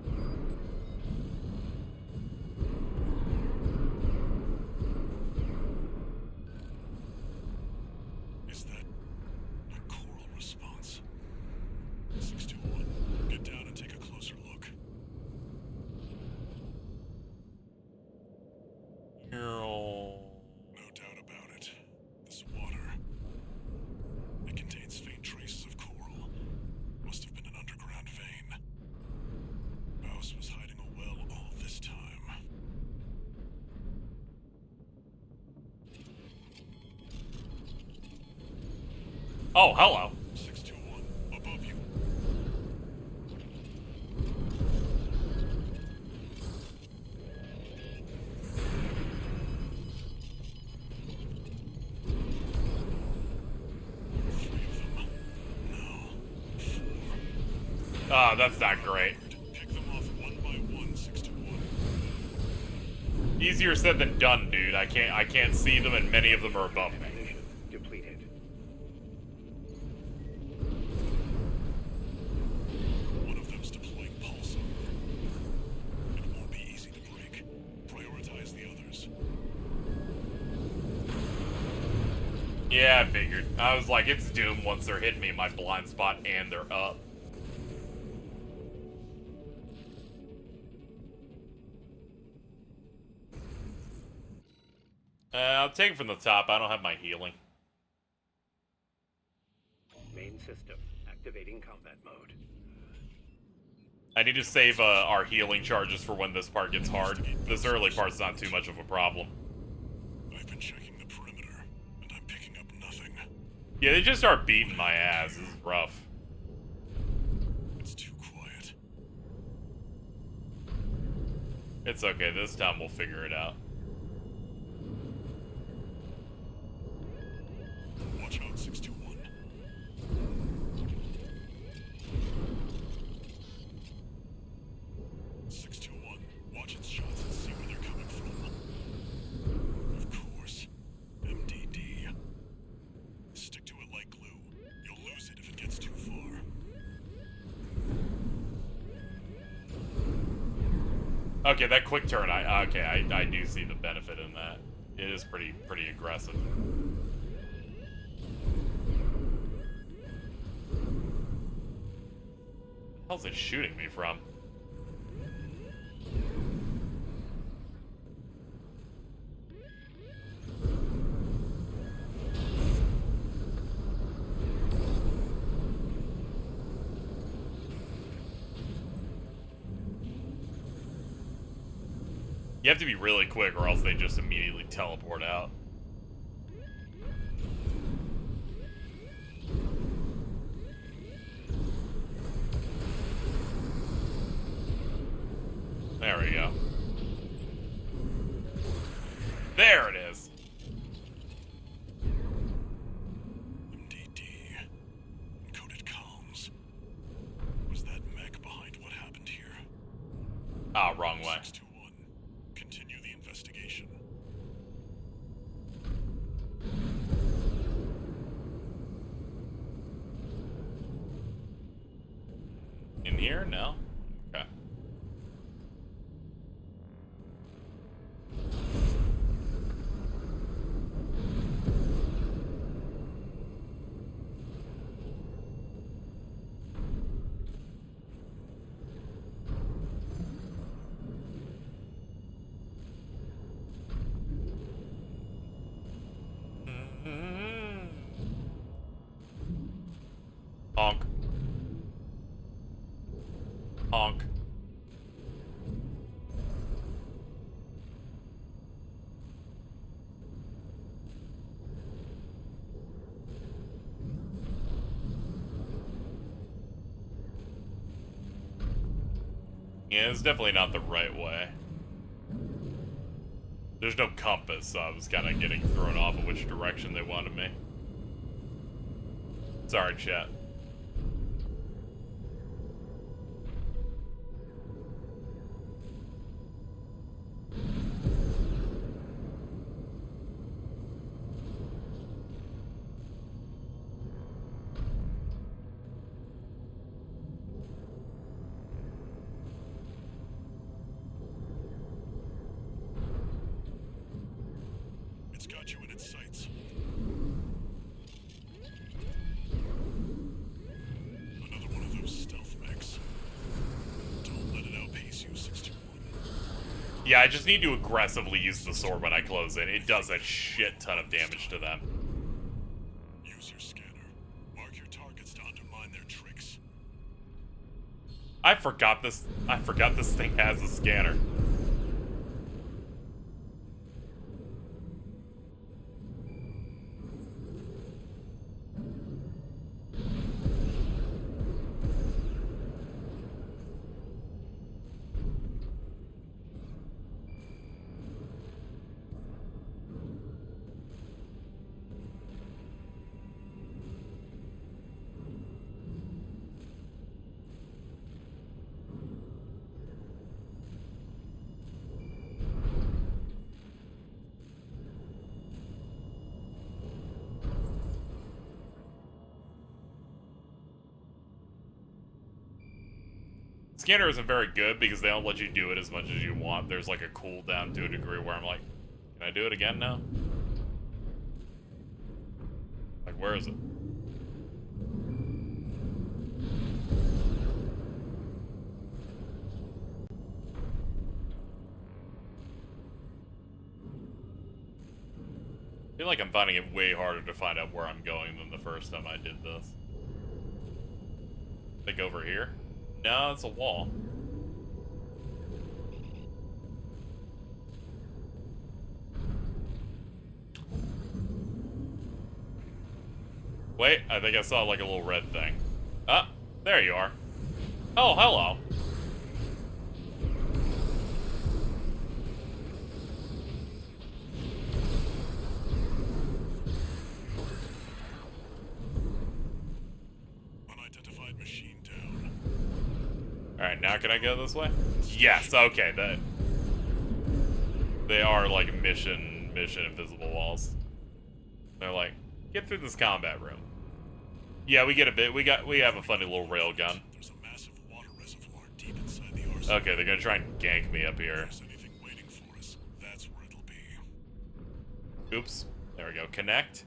Speaker 2: Is that a choral response? 621, get down and take a closer look. No doubt about it. This water. It contains faint traces of coral. Must have been an underground vein. Mouse was hiding a well all this time.
Speaker 1: Oh, hello.
Speaker 2: 621, above you.
Speaker 1: Oh, that's not great.
Speaker 2: Pick them off one by one, 621.
Speaker 1: Easier said than done, dude. I can't see them, and many of them are above me.
Speaker 3: Ammunition depleted.
Speaker 2: One of them's deploying pulse armor. It won't be easy to break. Prioritize the others.
Speaker 1: Yeah, I figured. I was like, it's doomed once they're hitting me in my blind spot and they're up. I'll take it from the top. I don't have my healing.
Speaker 3: Main system activating combat mode.
Speaker 1: I need to save our healing charges for when this part gets hard. This early part's not too much of a problem.
Speaker 2: I've been checking the perimeter, and I'm picking up nothing.
Speaker 1: Yeah, they just start beating my ass. This is rough.
Speaker 2: It's too quiet.
Speaker 1: It's okay. This time we'll figure it out.
Speaker 2: Watch out, 621. Watch its shots and see where they're coming from. Of course. MDD. Stick to it like glue. You'll lose it if it gets too far.
Speaker 1: Okay, that quick turn, I do see the benefit in that. It is pretty aggressive. Where the hell's it shooting me from? You have to be really quick or else they just immediately teleport out. There we go. There it is.
Speaker 2: MDD. Encoded comms. Was that mech behind what happened here?
Speaker 1: Ah, wrong way.
Speaker 2: 621. Continue the investigation.
Speaker 1: In here? No? Okay. Honk. Honk. Yeah, it's definitely not the right way. There's no compass, so I was kind of getting thrown off of which direction they wanted me. Sorry, chat.
Speaker 2: It's got you in its sights. Another one of those stealth mechs. Don't let it outpace you, 621.
Speaker 1: Yeah, I just need to aggressively use the sword when I close in. It does a shit ton of damage to them.
Speaker 2: Use your scanner. Mark your targets to undermine their tricks.
Speaker 1: I forgot this thing has a scanner. Scanner isn't very good because they don't let you do it as much as you want. There's like a cooldown to a degree where I'm like, can I do it again now? Like, where is it? I feel like I'm finding it way harder to find out where I'm going than the first time I did this. Think over here? No, it's a wall. Wait, I think I saw like a little red thing. Ah, there you are. Oh, hello.
Speaker 2: Unidentified machine down.
Speaker 1: Alright, now can I go this way? Yes, okay, they are like mission invisible walls. They're like, get through this combat room. Yeah, we get a bit. We have a funny little rail gun.
Speaker 2: There's a massive water reservoir deep inside the arsenal.
Speaker 1: Okay, they're gonna try and gank me up here.
Speaker 2: If there's anything waiting for us, that's where it'll be.
Speaker 1: Oops. There we go. Connect.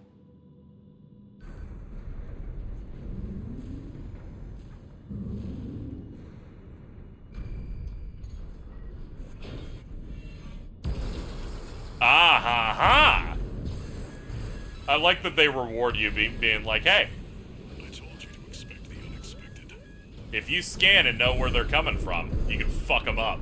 Speaker 1: Ah ha ha! I like that they reward you being like, hey,
Speaker 2: I told you to expect the unexpected.
Speaker 1: if you scan and know where they're coming from, you can fuck them up.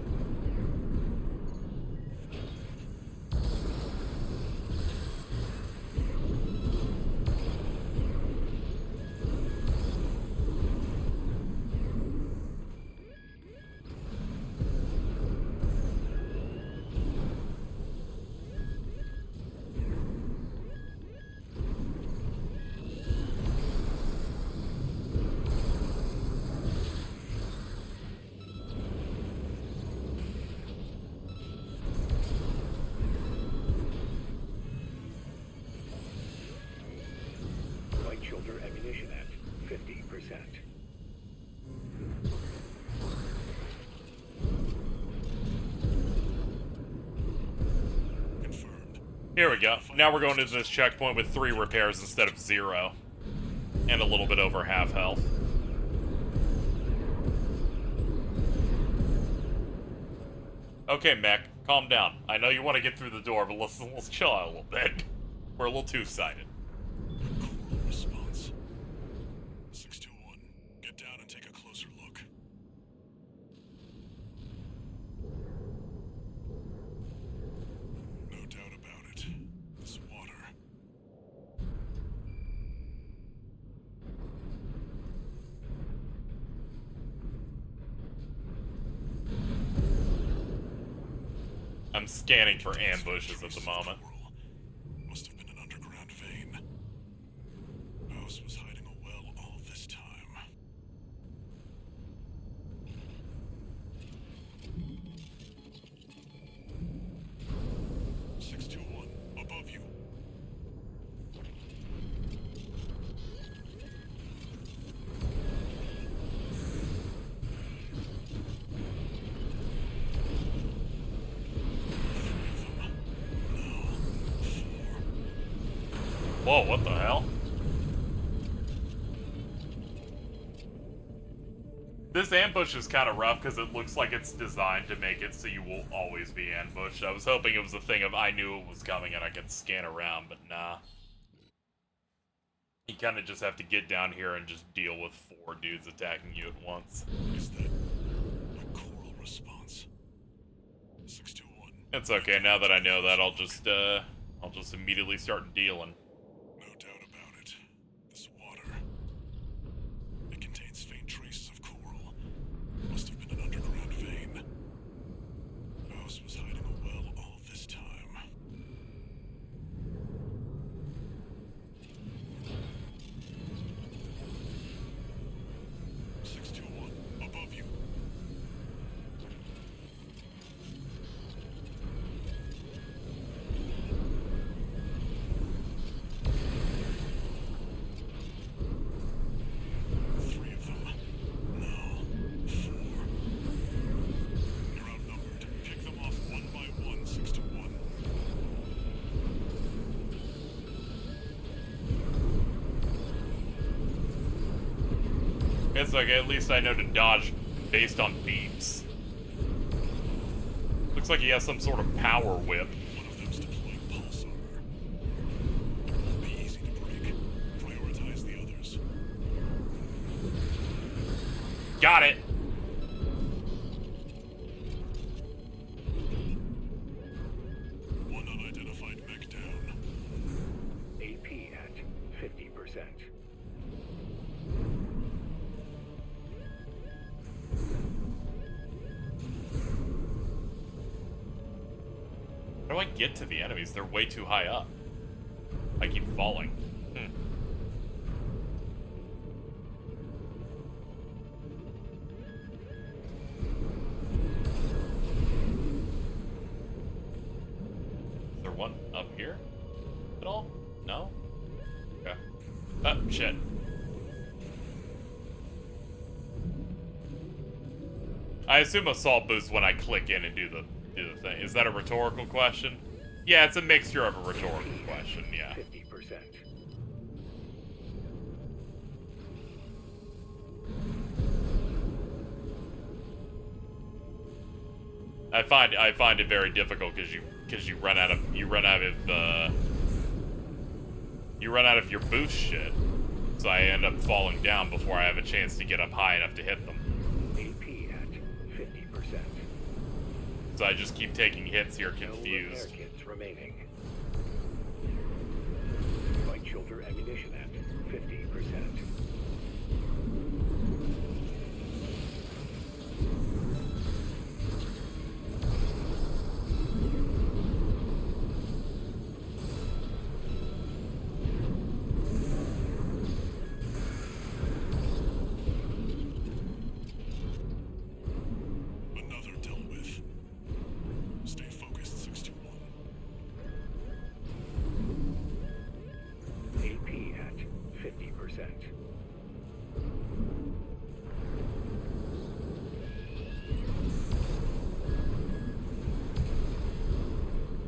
Speaker 3: Light shoulder ammunition at 50%.
Speaker 2: Confirmed.
Speaker 1: Here we go. Now we're going to this checkpoint with 3 repairs instead of 0. And a little bit over half health. Okay, Mech, calm down. I know you want to get through the door, but let's chill out a little bit. We're a little too excited.
Speaker 2: Coral response. 621. Get down and take a closer look. No doubt about it. This water.
Speaker 1: I'm scanning for ambushes at the moment.
Speaker 2: Must have been an underground vein. Mouse was hiding a well all this time. "621, above you."
Speaker 1: Whoa, what the hell? This ambush is kind of rough because it looks like it's designed to make it so you will always be ambushed. I was hoping it was a thing of I knew it was coming and I could scan around, but nah. You kind of just have to get down here and just deal with 4 dudes attacking you at once.
Speaker 2: Is that a coral response? 621.
Speaker 1: It's okay, now that I know that, I'll just immediately start dealing.
Speaker 2: No doubt about it. This water. It contains faint traces of coral. Must have been an underground vein. Mouse was hiding a well all this time. "621, above you." Three of them. No. 4. You're outnumbered. Pick them off one by one, 621.
Speaker 1: It's okay, at least I know to dodge based on beeps. Looks like he has some sort of power whip.
Speaker 2: One of them's deploying pulse armor. It won't be easy to break. Prioritize the others.
Speaker 1: Got it!
Speaker 2: One unidentified mech down.
Speaker 3: AP at 50%.
Speaker 1: I get to the enemies? They're way too high up. I keep falling. Is there one up here at all? No? Okay. Oh, shit. I assume assault boosts when I click in and do the thing. Is that a rhetorical question? Yeah, it's a mixture of a rhetorical question, yeah.
Speaker 3: 50%.
Speaker 1: I find it very difficult because you run out of your boost shit. So I end up falling down before I have a chance to get up high enough to hit them.
Speaker 3: AP at 50%.
Speaker 1: So I just keep taking hits here,
Speaker 3: No
Speaker 1: confused.
Speaker 3: repair kits remaining. Light shoulder ammunition at 50%.
Speaker 2: Another dealt with. Stay focused, 621.
Speaker 3: AP at 50%.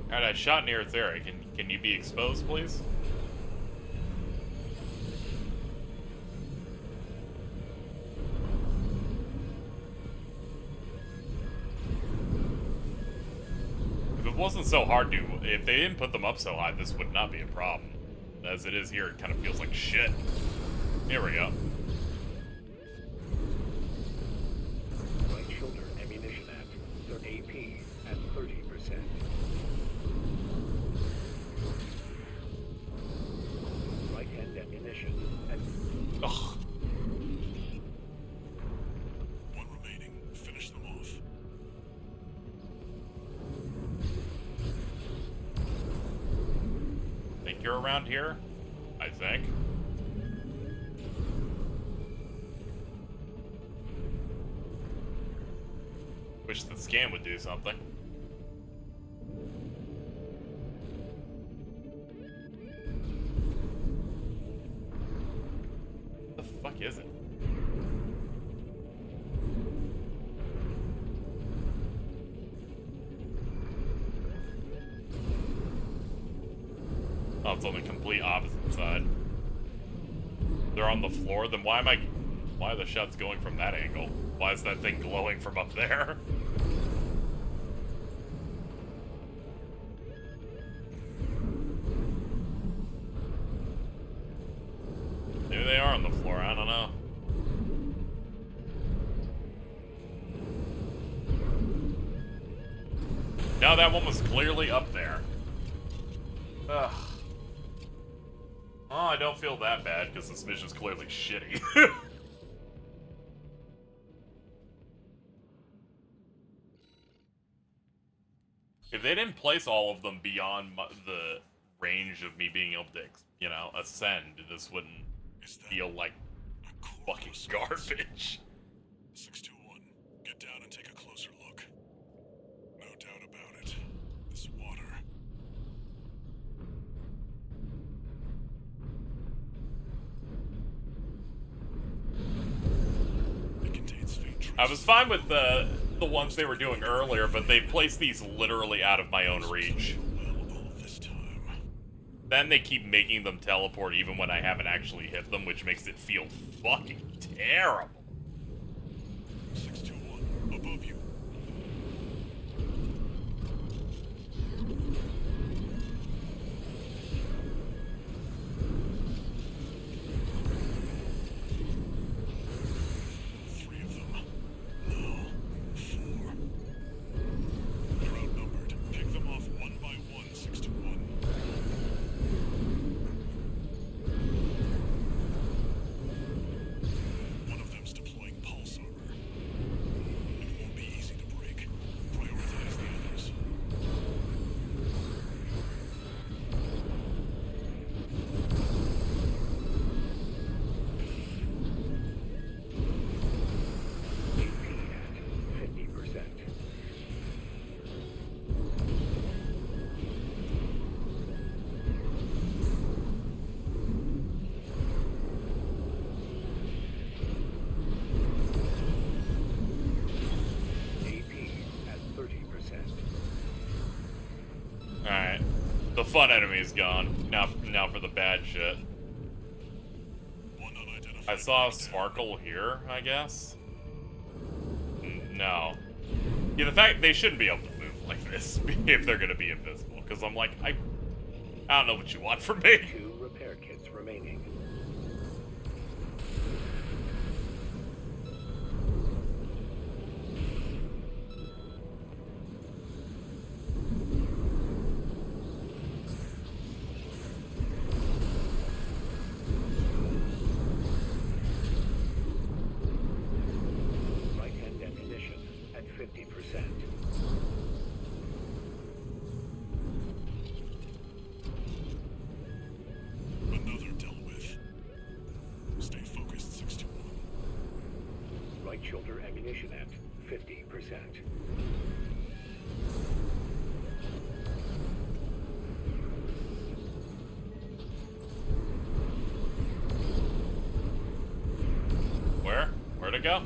Speaker 1: Alright, I shot near its area. Can you be exposed, please? If it wasn't so hard to... If they didn't put them up so high, this would not be a problem. As it is here, it kind of feels like shit. Here we go.
Speaker 3: Light shoulder ammunition at their AP at 30%. Right hand ammunition at
Speaker 1: Ugh.
Speaker 2: One remaining. Finish them off.
Speaker 1: Think you're around here? I think. Wish the scan would do something. What the fuck is it? Oh, it's on the complete opposite side. They're on the floor, then why are the shots going from that angle? Why is that thing glowing from up there? Maybe they are on the floor, I don't know. No, that one was clearly up there. Ugh. Oh, I don't feel that bad, because this mission's clearly shitty. If they didn't place all of them beyond the range of me being able to, you know, ascend, this wouldn't feel like fucking garbage.
Speaker 2: 621. Get down and take a closer look. No doubt about it. This water. It contains faint traces.
Speaker 1: I was fine with the ones they were doing earlier, but they placed these literally out of my own reach. Then they keep making them teleport even when I haven't actually hit them, which makes it feel fucking terrible.
Speaker 2: 621. Above you. Three of them. No. Four. You're outnumbered. Pick them off one by one, 621. One of them's deploying pulse armor.
Speaker 1: fun enemy is gone. Now for the bad shit.
Speaker 2: One unidentified
Speaker 1: I saw a
Speaker 2: breakdown.
Speaker 1: sparkle here, I guess. No. Yeah, the fact they shouldn't be able to move like this if they're gonna be invisible. Because I'm like, I don't know what you want from me.
Speaker 3: 2 repair kits remaining. Right-hand ammunition at 50%.
Speaker 2: Another dealt with. Stay focused, 621.
Speaker 3: Right shoulder ammunition at 50%.
Speaker 1: Where'd it go?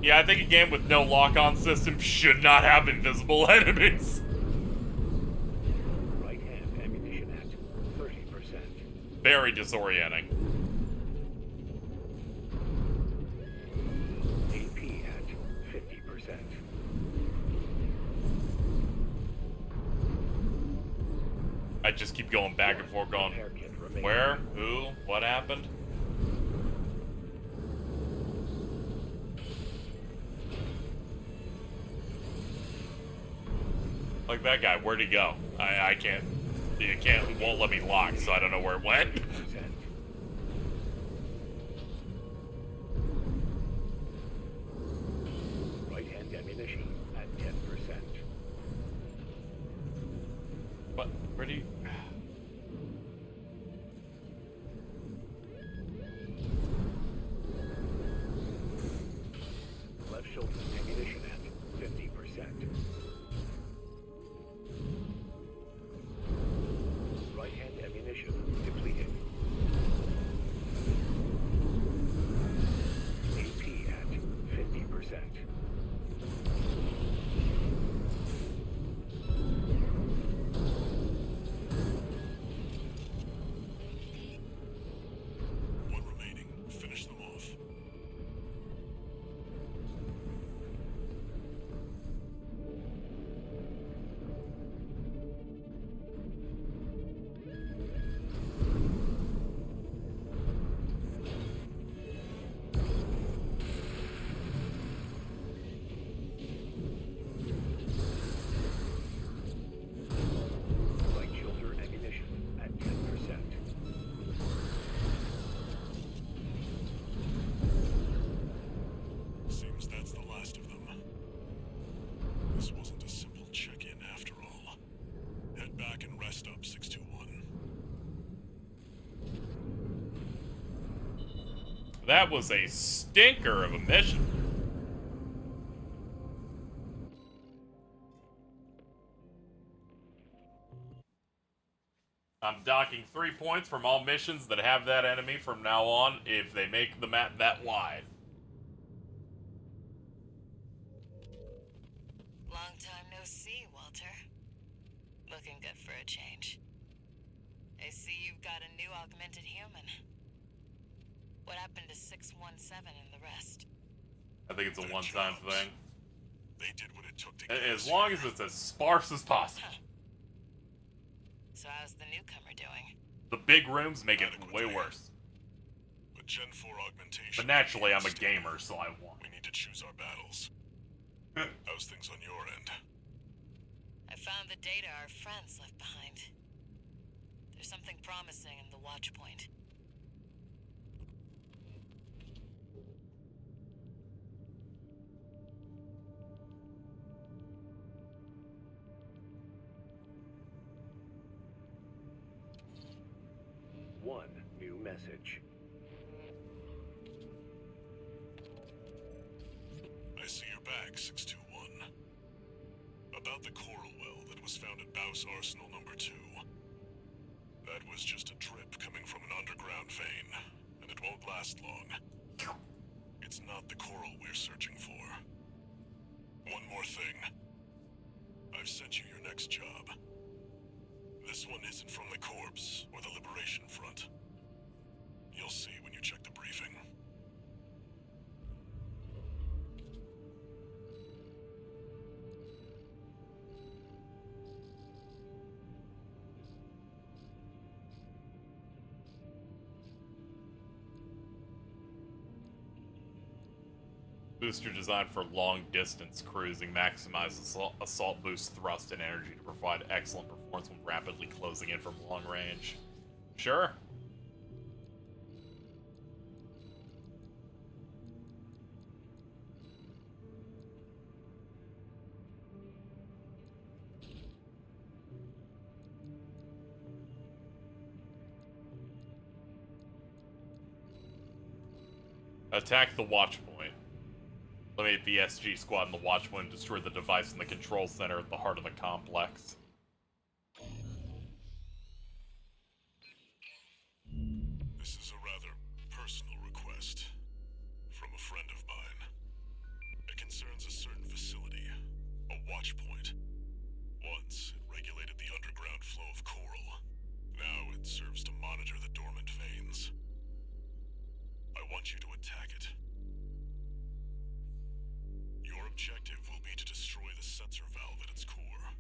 Speaker 1: Yeah, I think a game with no lock-on system should not have invisible enemies.
Speaker 3: Right-hand ammunition at 30%.
Speaker 1: Very disorienting.
Speaker 3: AP at 50%.
Speaker 1: I just keep going back and forth going,
Speaker 3: Repair kit remaining.
Speaker 1: where? Who? What happened? Like that guy, where'd he go? I can't, it won't let me lock, so I don't know where it went.
Speaker 3: 30%. Right-hand ammunition at 10%.
Speaker 1: What? Where'd he?
Speaker 3: Left shoulder ammunition at 50%. Right-hand ammunition depleted. AP at 50%.
Speaker 2: One remaining. Finish them off.
Speaker 3: Right shoulder ammunition at 10%.
Speaker 2: Seems that's the last of them. This wasn't a simple check-in after all. Head back and rest up, 621.
Speaker 1: That was a stinker of a mission. I'm docking 3 points from all missions that have that enemy from now on if they make the map that wide.
Speaker 4: Long time no see, Walter. Looking good for a change. I see you've got a new augmented human. What happened to 617 and the rest?
Speaker 1: I think it's a
Speaker 2: Their
Speaker 1: one-time
Speaker 2: jobs.
Speaker 1: thing.
Speaker 2: They did what it took to get
Speaker 1: As
Speaker 2: us
Speaker 1: long
Speaker 2: here.
Speaker 1: as it's as sparse as possible.
Speaker 4: So how's the newcomer doing?
Speaker 1: The big rooms make it way
Speaker 2: Adequately.
Speaker 1: worse.
Speaker 2: But Gen 4 augmentation.
Speaker 1: But naturally, I'm a
Speaker 2: is
Speaker 1: gamer, so I won.
Speaker 2: We need to choose our battles. How's things on your end?
Speaker 4: I found the data our friends left behind. There's something promising in the watch point.
Speaker 3: One new message.
Speaker 2: I see you're back, 621. About the coral well that was found at Baus Arsenal number 2. That was just a drip coming from an underground vein, and it won't last long. It's not the coral we're searching for. One more thing. I've sent you your next job. This one isn't from the Corps or the Liberation Front. You'll see when you check the briefing.
Speaker 1: Booster designed for long-distance cruising, maximizes assault boost thrust and energy to provide excellent performance when rapidly closing in from long range. Sure. Attack the watch point. Eliminate the SG squad in the watch point and destroy the device in the control center at the heart of the complex.
Speaker 2: This is a rather personal request from a friend of mine. It concerns a certain facility, a watch point. Once, it regulated the underground flow of coral. Now it serves to monitor the dormant veins. I want you to attack it. Your objective will be to destroy the sensor valve at its core.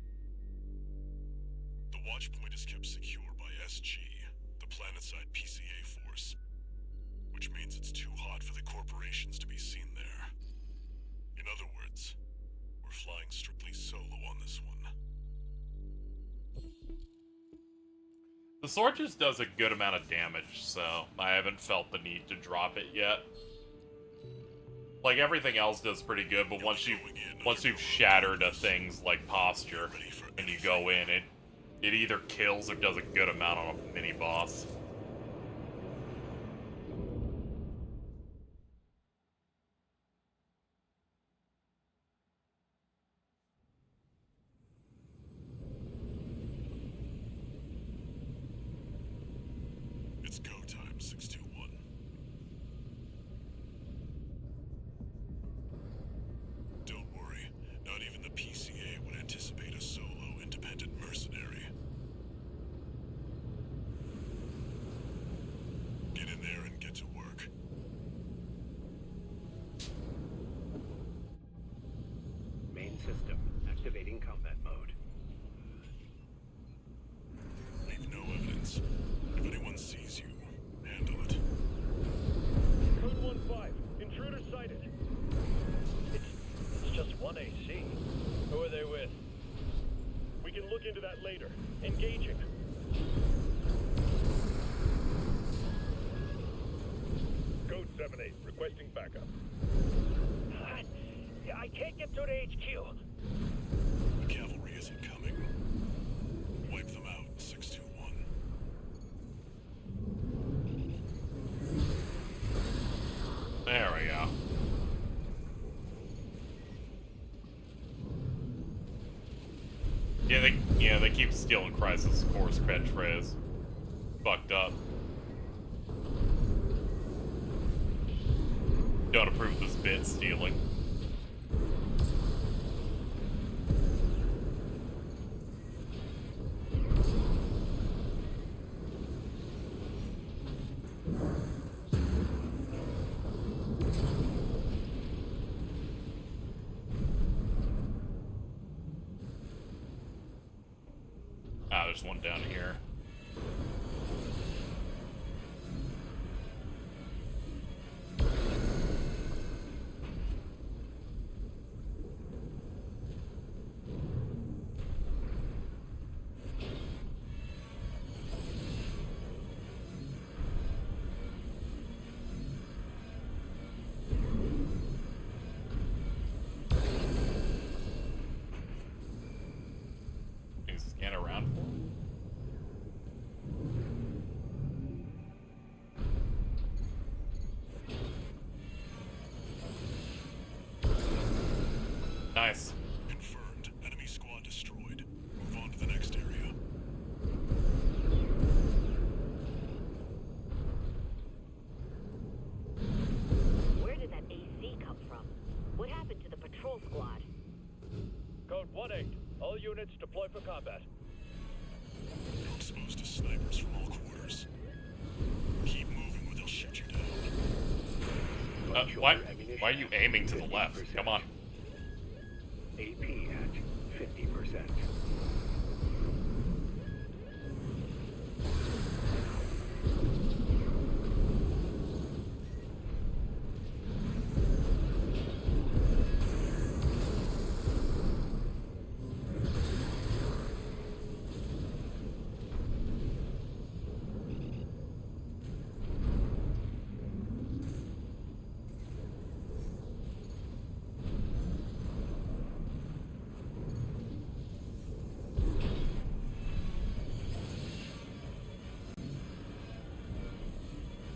Speaker 2: The watch point is kept secure by SG, the planetside PCA force, which means it's too hot for the corporations to be seen there. In other words, we're flying strictly solo on this one.
Speaker 1: The sword just does a good amount of damage, so I haven't felt the need to drop it yet. Like, everything else does pretty good, but once you've shattered a thing's, like, posture, and you go in, it either kills or does a good amount on a mini-boss.
Speaker 2: It's go time, 621. Don't worry, not even the PCA would anticipate a solo, independent mercenary. Get in there and get to work.
Speaker 3: Main system activating combat mode.
Speaker 2: Leave no evidence. If anyone sees you, handle it.
Speaker 5: Code 1-5. Intruder sighted.
Speaker 9: It's just one AC. Who are they with?
Speaker 5: We can look into that later. Engaging. Code 7-8. Requesting backup.
Speaker 9: I can't get through to HQ.
Speaker 2: The cavalry isn't coming. Wipe them out, 621.
Speaker 1: There we go. Yeah, they keep stealing Crisis Core's catchphrase. Fucked up. Don't approve of this bit stealing. Ah, there's one down here. Things to scan around for.
Speaker 5: combat.
Speaker 2: You're exposed to snipers from all quarters. Keep moving or they'll shoot you down.
Speaker 1: Why are you aiming to the left?
Speaker 3: 50%.
Speaker 1: Come on.
Speaker 3: AP at 50%.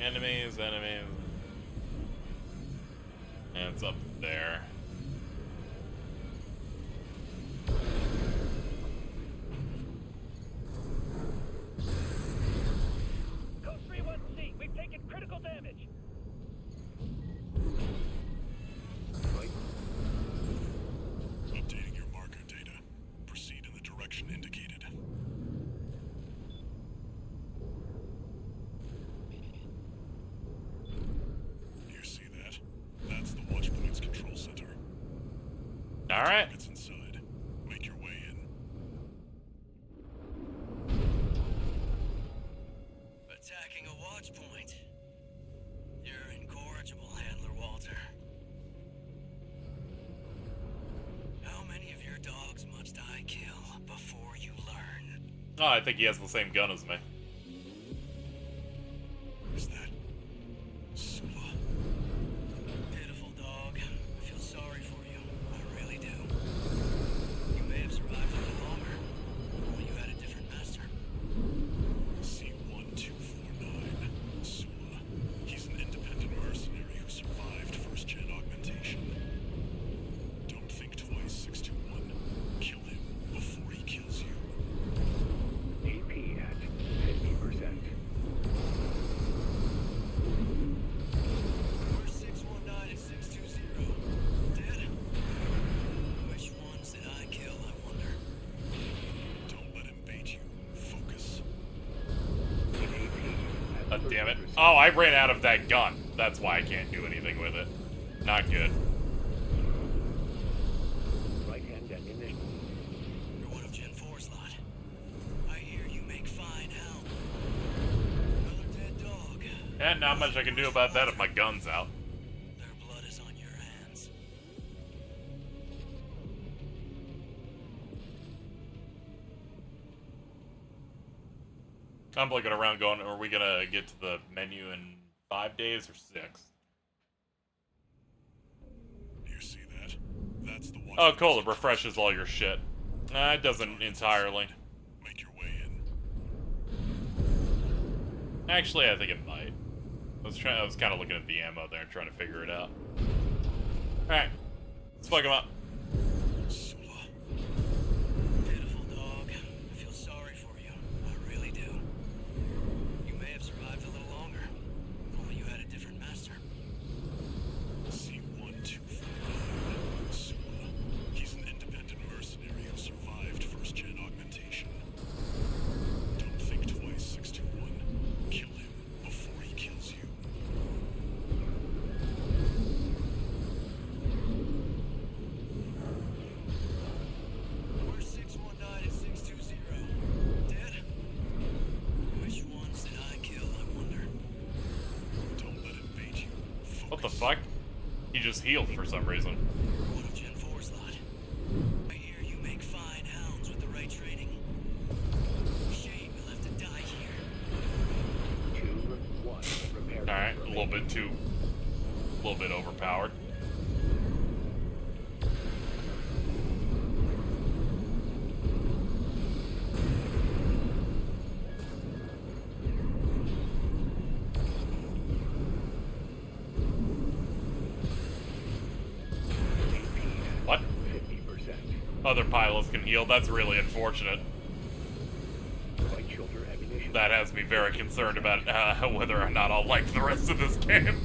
Speaker 1: Enemies. And it's up there.
Speaker 5: Code 3-1C, we've taken critical damage.
Speaker 2: Updating your marker data. Proceed in the direction indicated. You see that? That's the Watchpoint's control center.
Speaker 1: Alright.
Speaker 2: It's inside. Make your way in.
Speaker 9: Attacking a watch point. You're incorrigible, Handler Walter. How many of your dogs must I kill before you learn?
Speaker 1: Oh, I think he has the same gun as me.
Speaker 2: Is that Sula?
Speaker 9: Pitiful dog. I feel sorry for you. I really do. You may have survived a little longer. Only you had a different master.
Speaker 2: C1249. Sula. He's an independent mercenary who survived first-gen augmentation. Don't think twice, 621. Kill him before he kills you.
Speaker 3: AP at 50%.
Speaker 9: Where's 619 and 620? Dead? Which ones did I kill, I wonder?
Speaker 2: Don't let him bait you. Focus.
Speaker 3: AP at
Speaker 1: God damn it.
Speaker 3: 30%.
Speaker 1: Oh, I ran out of that gun. That's why I can't do anything with it. Not good.
Speaker 3: Right-hand ammunition.
Speaker 9: You're one of Gen 4's lot. I hear you make fine hound. Another dead dog.
Speaker 1: And not much I can do about that if my gun's out.
Speaker 9: Their blood is on your hands.
Speaker 1: I'm looking around going, are we gonna get to the menu in 5 days or 6?
Speaker 2: You see that? That's the watch.
Speaker 1: Oh, cool. It refreshes all your shit. Nah, it doesn't entirely.
Speaker 2: Make your way in.
Speaker 1: Actually, I think it might. I was kind of looking at the ammo there and trying to figure it out. Alright. Let's fuck him up.
Speaker 2: Sula.
Speaker 9: Pitiful dog. I feel sorry for you. I really do. You may have survived a little longer. Only you had a different master.
Speaker 2: C1249. Sula. He's an independent mercenary who survived first-gen augmentation. Don't think twice, 621. Kill him before he kills you.
Speaker 9: Where's 619 and 620? Dead? Which ones did I kill, I wonder?
Speaker 2: Don't let him bait you. Focus.
Speaker 1: What the fuck? He just healed for some reason.
Speaker 9: You're one of Gen 4's lot. I hear you make fine hounds with the right training. Shame you'll have to die here.
Speaker 3: 2-1. Repair.
Speaker 1: Alright, a little bit overpowered. What?
Speaker 3: 50%.
Speaker 1: Other pilots can heal. That's really unfortunate.
Speaker 3: Right shoulder ammunition.
Speaker 1: That has me very concerned about whether or not I'll like the rest of this game.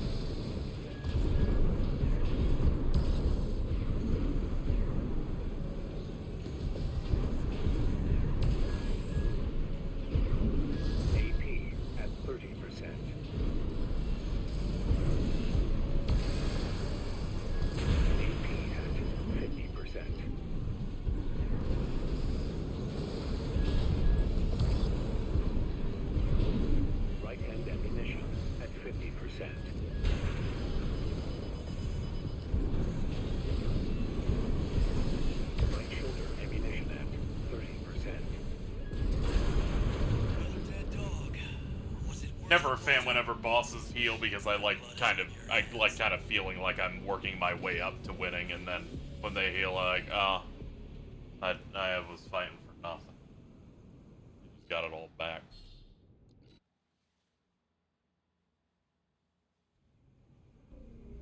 Speaker 1: Never a fan whenever bosses heal because I like kind of feeling like I'm working my way up to winning, and then when they heal, I'm like, oh, I was fighting for nothing. I just got it all back.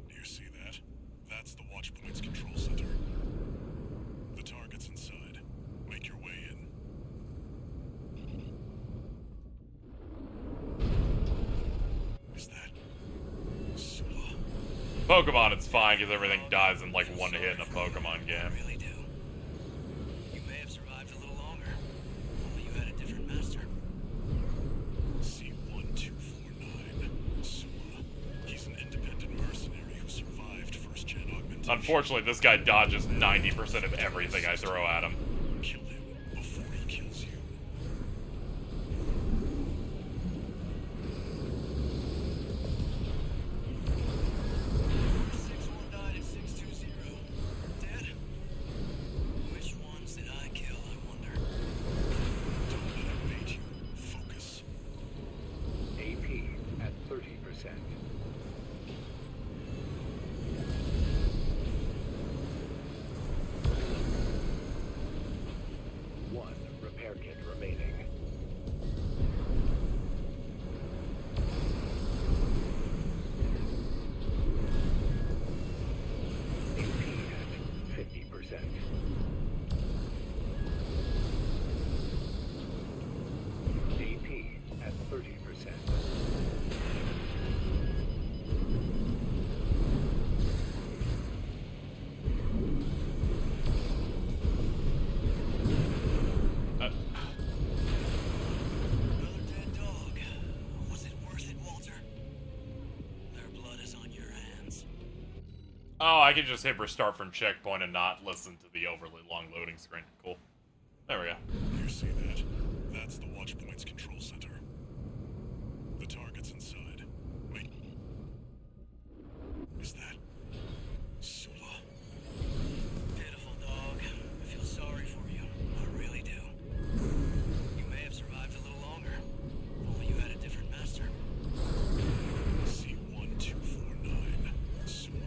Speaker 2: Do you see that? That's the Watchpoint's control center. The target's inside. Make your way in. Is that Sula?
Speaker 1: Pokemon, it's fine because everything dies in like one hit in a Pokemon game.
Speaker 9: I really do. You may have survived a little longer. Only you had a different master.
Speaker 2: C1249. Sula. He's an independent mercenary who survived first-gen augmentation.
Speaker 1: Unfortunately, this guy dodges 90% of everything I throw at him.
Speaker 2: Kill him before he kills you.
Speaker 9: and 620. Dead? Which ones did I kill, I wonder?
Speaker 2: Don't let him bait you. Focus.
Speaker 3: AP at 30%. One repair kit remaining. AP at 50%. AP at 30%.
Speaker 9: Another dead dog. Was it worth it, Walter? Their blood is on your hands.
Speaker 1: Oh, I can just hit restart from checkpoint and not listen to the overly long loading screen. Cool. There we go.
Speaker 2: You see that? That's the Watchpoint's control center. The target's inside. Wait. Is that Sula?
Speaker 9: Pitiful dog. I feel sorry for you. I really do. You may have survived a little longer. Only you had a different master.
Speaker 2: C1249. Sula.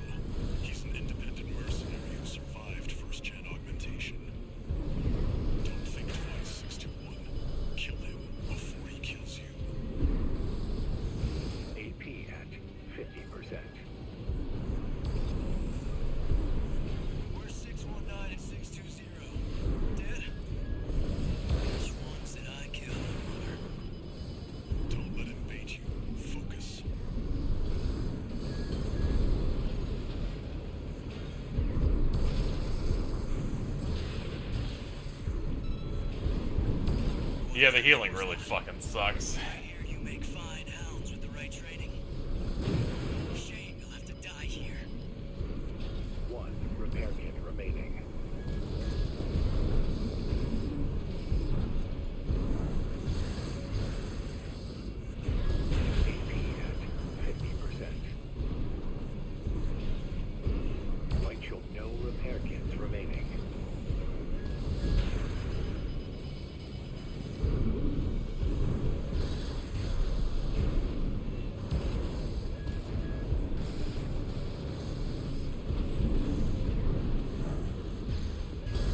Speaker 2: He's an independent mercenary who survived first-gen augmentation. Don't think twice, 621. Kill him before he kills you.
Speaker 3: AP at 50%.
Speaker 9: Where's 619 and 620? Dead? Which ones did I kill, I wonder?
Speaker 2: Don't let him bait you. Focus.
Speaker 1: Yeah, the healing really fucking sucks.
Speaker 9: I hear you make fine hounds with the right training. Shame you'll have to die here.
Speaker 3: One repair kit remaining. AP at 50%. White Shield, no repair kits remaining.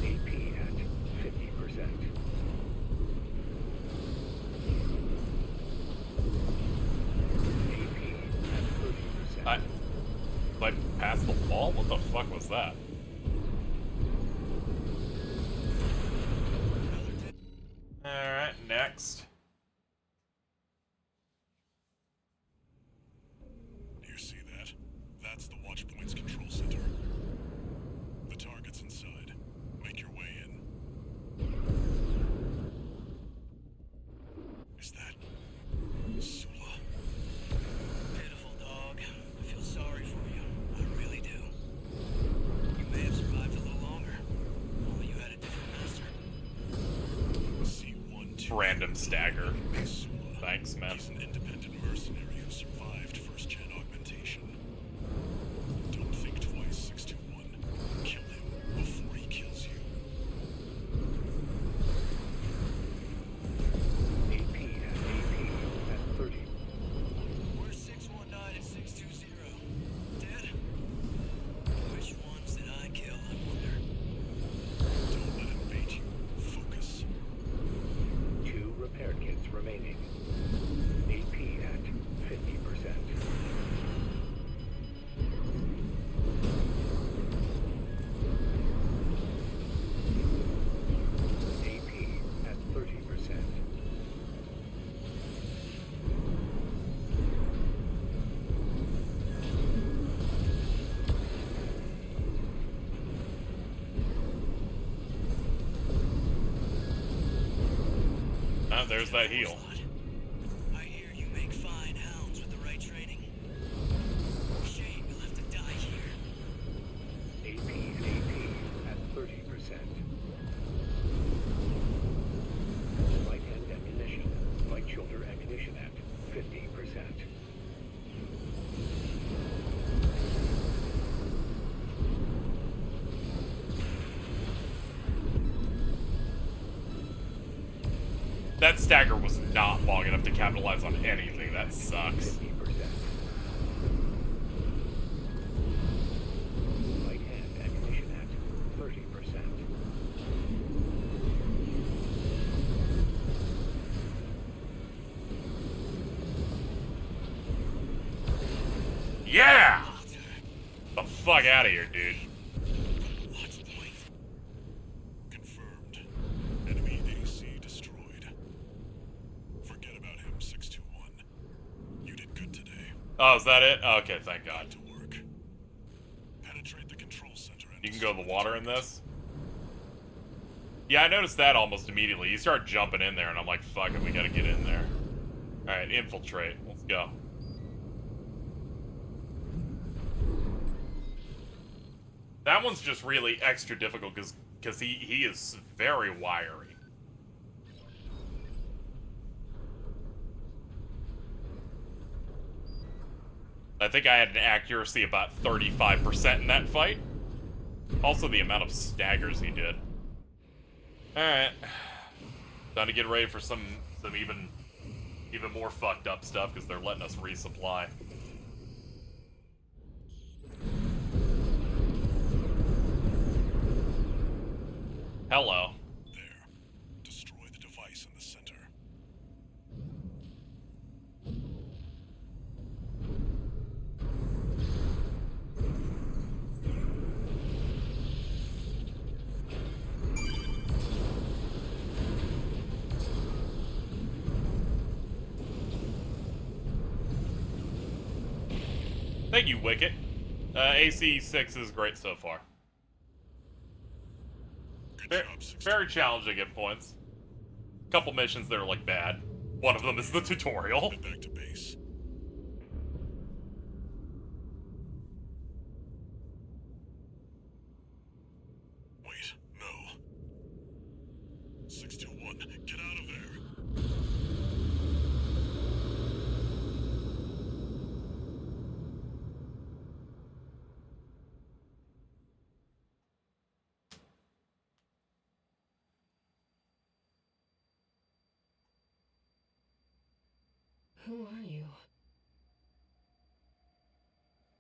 Speaker 3: AP at 50%. AP at 30%.
Speaker 1: Like, past the wall? What the fuck was that? Alright, next.
Speaker 2: Do you see that? That's the Watchpoint's control center. The target's inside. Make your way in. Is that Sula?
Speaker 9: Pitiful dog. I feel sorry for you. I really do. You may have survived a little longer. Only you had a different master.
Speaker 2: C12.
Speaker 1: Random stagger.
Speaker 2: Sula.
Speaker 1: Thanks, man.
Speaker 2: He's an independent mercenary who survived first-gen augmentation. Don't think twice, 621. Kill him before he kills you.
Speaker 3: AP at 30. remaining. AP at 50%. AP at 30%.
Speaker 1: Ah, there's that heal.
Speaker 9: I hear you make fine hounds with the right training. Shame you'll have to die here.
Speaker 3: AP at 30%. Light hand ammunition. Light shoulder ammunition at 50%.
Speaker 1: That stagger was not long enough to capitalize on anything. That sucks.
Speaker 3: 50%. Light hand ammunition at 30%.
Speaker 1: Yeah! Get the fuck out of here, dude.
Speaker 2: Confirmed. Enemy AC destroyed. Forget about him, 621. You did good today.
Speaker 1: Oh, is that it? Okay, thank God.
Speaker 2: To work. Penetrate the control center and
Speaker 1: You can go to the water in this? Yeah, I noticed that almost immediately. You start jumping in there, and I'm like, fuck it, we gotta get in there. Alright, infiltrate. Let's go. That one's just really extra difficult because he is very wiry. I think I had an accuracy about 35% in that fight. Also the amount of staggers he did. Alright. Time to get ready for some even more fucked up stuff because they're letting us resupply. Hello.
Speaker 2: There. Destroy the device in the center.
Speaker 1: Thank you, Wicket. AC 6 is great so far.
Speaker 2: Good job, 621.
Speaker 1: Very challenging at points. Couple missions that are like bad. One of them is the tutorial.
Speaker 2: Get back to base. Wait, no. 621, get out of there.
Speaker 4: Who are you?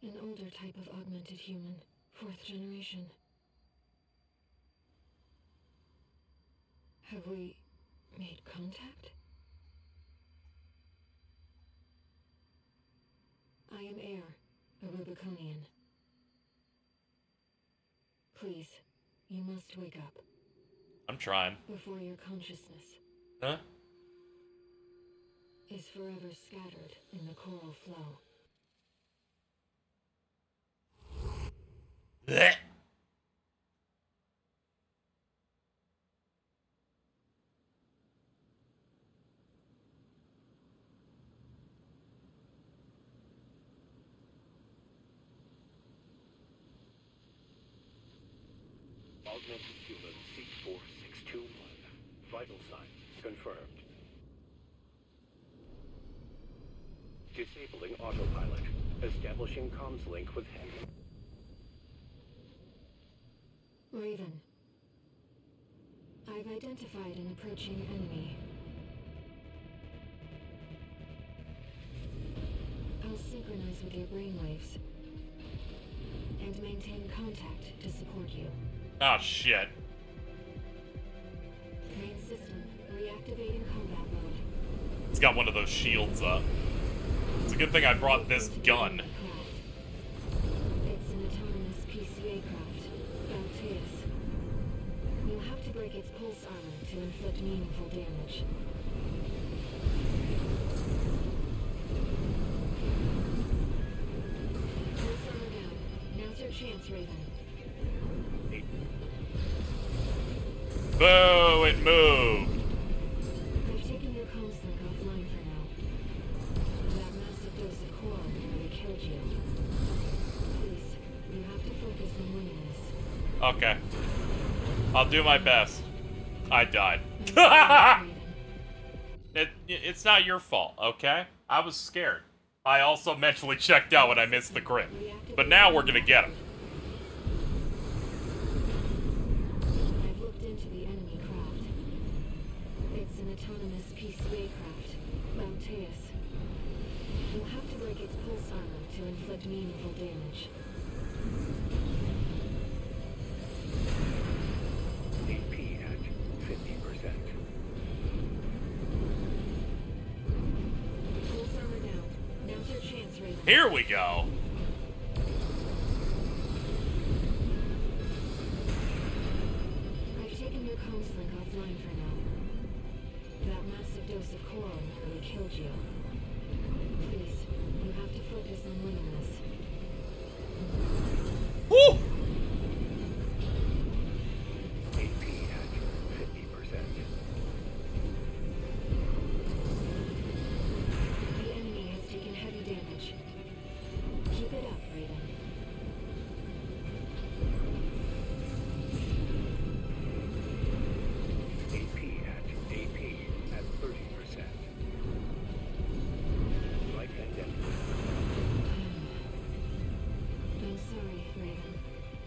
Speaker 4: An older type of augmented human, 4th generation. Have we made contact? I am Air, a Rubiconian. Please, you must wake up.
Speaker 1: I'm trying.
Speaker 4: Before your consciousness
Speaker 1: Huh?
Speaker 4: is forever scattered in the coral flow.
Speaker 1: Blech.
Speaker 3: Augmented human C4621. Vital signs confirmed. Disabling autopilot. Establishing comms link with him.
Speaker 4: Raven. I've identified an approaching enemy. I'll synchronize with your brainwaves and maintain contact to support you.
Speaker 1: Oh, shit.
Speaker 4: Main system reactivating combat mode.
Speaker 1: got one of those shields up. It's a good thing I brought this gun.
Speaker 4: It's an autonomous PCA craft, Balteus. You'll have to break its pulse armor to inflict meaningful damage. Pulse armor down. Now's your chance, Raven.
Speaker 1: Boo! It moved.
Speaker 4: I've taken your comms link offline for now. That massive dose of coral nearly killed you. Please, you have to focus on winning this.
Speaker 1: Okay. I'll do my best. I died. It's not your fault, okay? I was scared. I also mentally checked out when I missed the crit. But now we're gonna get him.
Speaker 4: I've looked into the enemy craft. It's an autonomous PCA craft, Balteus. You'll have to break its pulse armor to inflict meaningful damage.
Speaker 3: AP at 50%.
Speaker 4: Pulse armor down. Now's your chance, Raven.
Speaker 1: Here we go.
Speaker 4: I've taken your comms link offline for now. That massive dose of coral nearly killed you. Please, you have to focus on winning this.
Speaker 1: Woo!
Speaker 3: AP at 50%.
Speaker 4: The enemy has taken heavy damage. Keep it up, Raven.
Speaker 3: AP at 30%. Light and death.
Speaker 4: I'm sorry, Raven.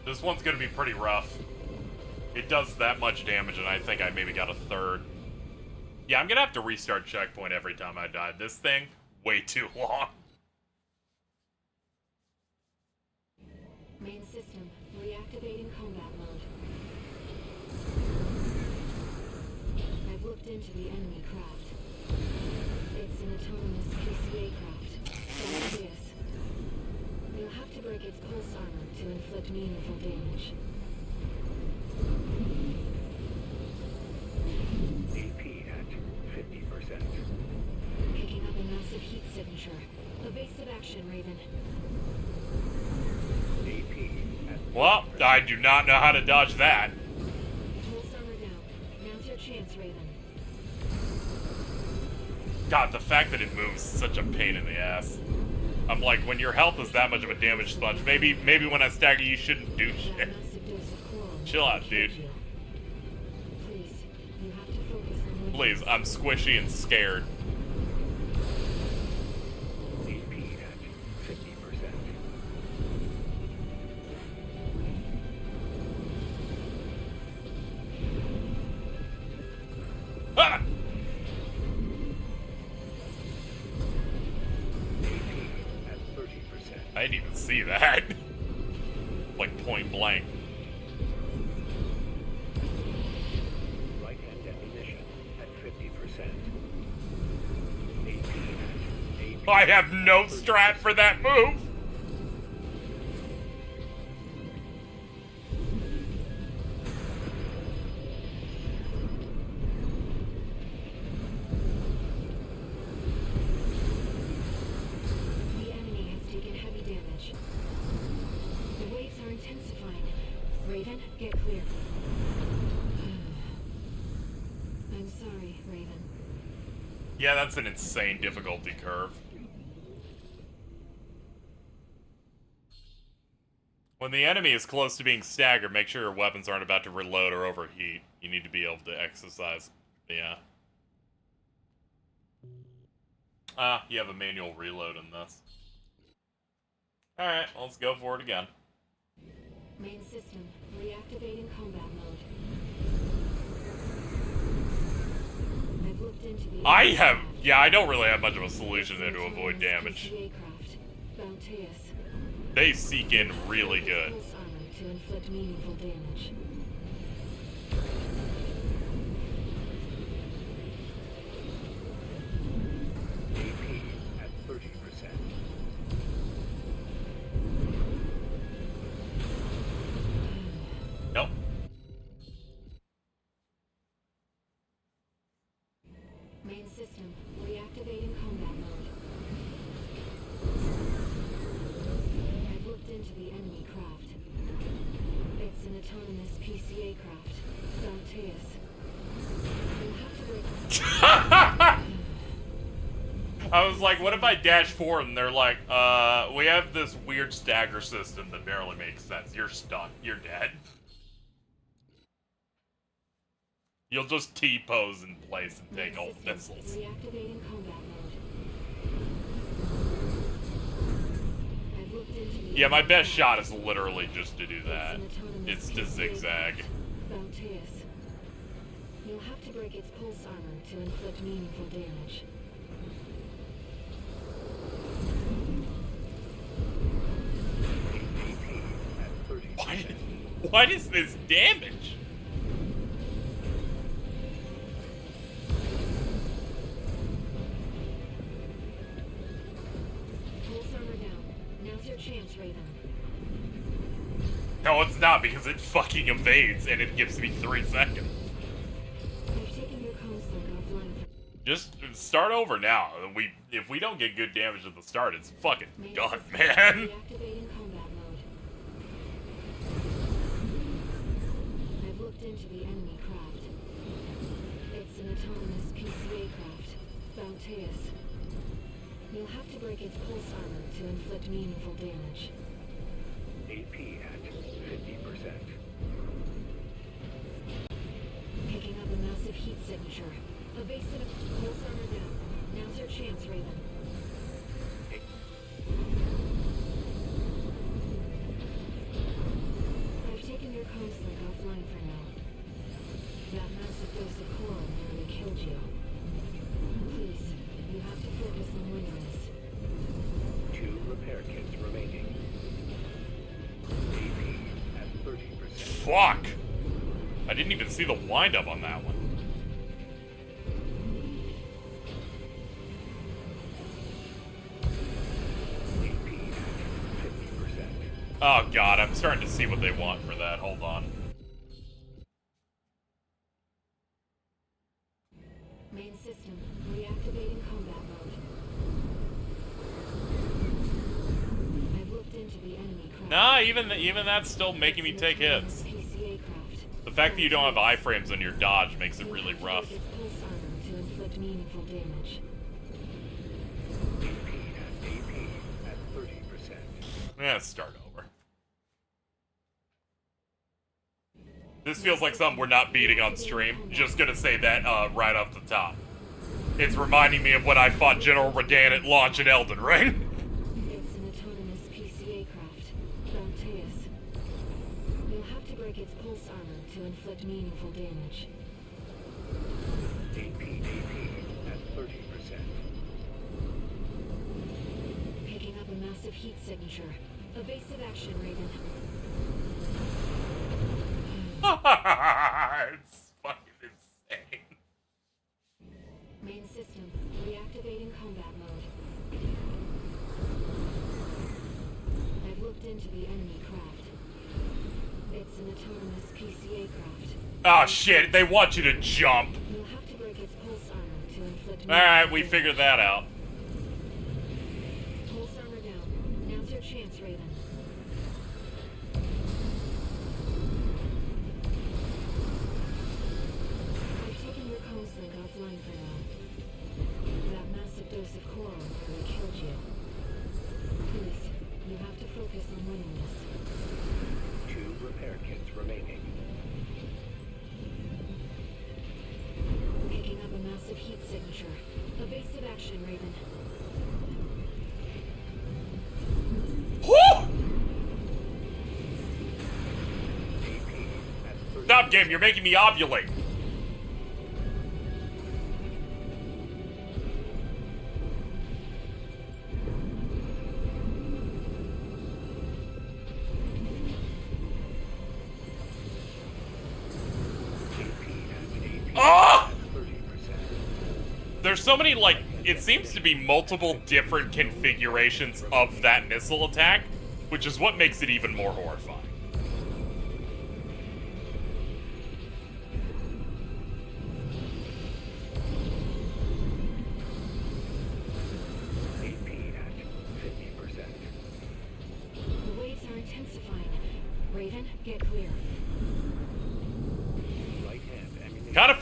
Speaker 1: This one's gonna be pretty rough. It does that much damage, and I think I maybe got a third. Yeah, I'm gonna have to restart checkpoint every time I die. This thing, way too long.
Speaker 4: Main system, reactivating combat mode. I've looked into the enemy craft. It's an autonomous PCA craft, Balteus. You'll have to break its pulse armor to inflict meaningful damage.
Speaker 3: AP at 50%.
Speaker 4: Picking up a massive heat signature. Evasive action, Raven.
Speaker 3: AP at
Speaker 1: Well, I do not know how to dodge that.
Speaker 4: Pulse armor down. Now's your chance, Raven.
Speaker 1: God, the fact that it moves is such a pain in the ass. I'm like, when your health is that much of a damage sponge, maybe when I stagger you shouldn't do
Speaker 4: That
Speaker 1: shit.
Speaker 4: massive dose of coral
Speaker 1: Chill out,
Speaker 4: nearly
Speaker 1: dude.
Speaker 4: killed you. Please, you have to focus on winning.
Speaker 1: Please, I'm squishy and scared.
Speaker 3: AP at 50%.
Speaker 1: Ah!
Speaker 3: AP at 30%.
Speaker 1: I didn't even see that. Like point blank.
Speaker 3: Light and ammunition at 50%. AP at
Speaker 1: I have no strat for that move.
Speaker 4: The enemy has taken heavy damage. The waves are intensifying. Raven, get clear. I'm sorry, Raven.
Speaker 1: Yeah, that's an insane difficulty curve. When the enemy is close to being staggered, make sure your weapons aren't about to reload or overheat. You need to be able to exercise. Yeah. You have a manual reload in this. Alright, let's go for it again.
Speaker 4: Main system, reactivating combat mode. I've looked into the
Speaker 1: I don't really have much of a solution there to avoid damage.
Speaker 4: PCA craft, Balteus.
Speaker 1: They seek in really good.
Speaker 4: Pulse armor to inflict meaningful damage.
Speaker 10: system, reactivating combat mode. I've looked into the enemy craft. It's an autonomous PCA craft, Bounteus. You'll have to break...
Speaker 1: I was like, what if I dash forward and they're like, we have this weird stagger system that barely makes sense. You're stuck. You're dead. You'll just T-pose in place and take all the missiles.
Speaker 10: Reactivating combat mode. I've looked into the
Speaker 1: Yeah, my best shot is literally just to do that. It's to zigzag.
Speaker 10: Bounteus. You'll have to break its pulse armor to inflict meaningful damage.
Speaker 1: What is this damage?
Speaker 10: Pulse armor down. Now's your chance, Raven.
Speaker 1: No, it's not, because it fucking evades and it gives me 3 seconds.
Speaker 10: I've taken your comslink offline for...
Speaker 1: Just start over now. If we don't get good damage at the start, it's fucking done, man.
Speaker 10: Reactivating combat mode. I've looked into the enemy craft. It's an autonomous PCA craft, Bounteus. You'll have to break its pulse armor to inflict meaningful damage.
Speaker 3: AP at 50%.
Speaker 10: Picking up a massive heat signature. Evasive pulse armor down. Now's your chance, Raven. I've taken your comslink offline for now. That massive dose of coral nearly killed you. Please, you have to focus on winning this.
Speaker 3: 2 repair kits remaining. AP at 30%.
Speaker 1: Fuck! I didn't even see the wind-up on that one.
Speaker 3: AP at 50%.
Speaker 1: Oh god, I'm starting to see what they want for that. Hold on.
Speaker 10: Main system, reactivating combat mode. I've looked into the enemy craft.
Speaker 1: Nah, even that's still making me take hits.
Speaker 10: PCA craft.
Speaker 1: The fact that you don't have iframes on your dodge makes it really rough.
Speaker 10: Its pulse armor to inflict meaningful damage.
Speaker 3: AP at 30%.
Speaker 1: Let's start over. This feels like something we're not beating on stream. Just gonna say that right off the top. It's reminding me of when I fought General Radahn at launch at Elden Ring.
Speaker 10: It's an autonomous PCA craft, Bounteus. You'll have to break its pulse armor to inflict meaningful damage.
Speaker 3: AP at 30%.
Speaker 10: Picking up a massive heat signature. Evasive action, Raven.
Speaker 1: It's fucking insane.
Speaker 10: Main system, reactivating combat mode. I've looked into the enemy craft. It's an autonomous PCA craft.
Speaker 1: Oh shit, they want you to jump.
Speaker 10: You'll have to break its pulse armor to inflict...
Speaker 1: Alright, we figured that out.
Speaker 10: Pulse armor down. Now's your chance, Raven. I've taken your comslink offline for now. That massive dose of coral nearly killed you. Please, you have to focus on winning this.
Speaker 3: 2 repair kits remaining.
Speaker 10: Picking up a massive heat signature. Evasive action, Raven.
Speaker 1: Woo! Stop, game, you're making me ovulate. Oh! There's so many, like, it seems to be multiple different configurations of that missile attack, which is what makes it even more horrifying.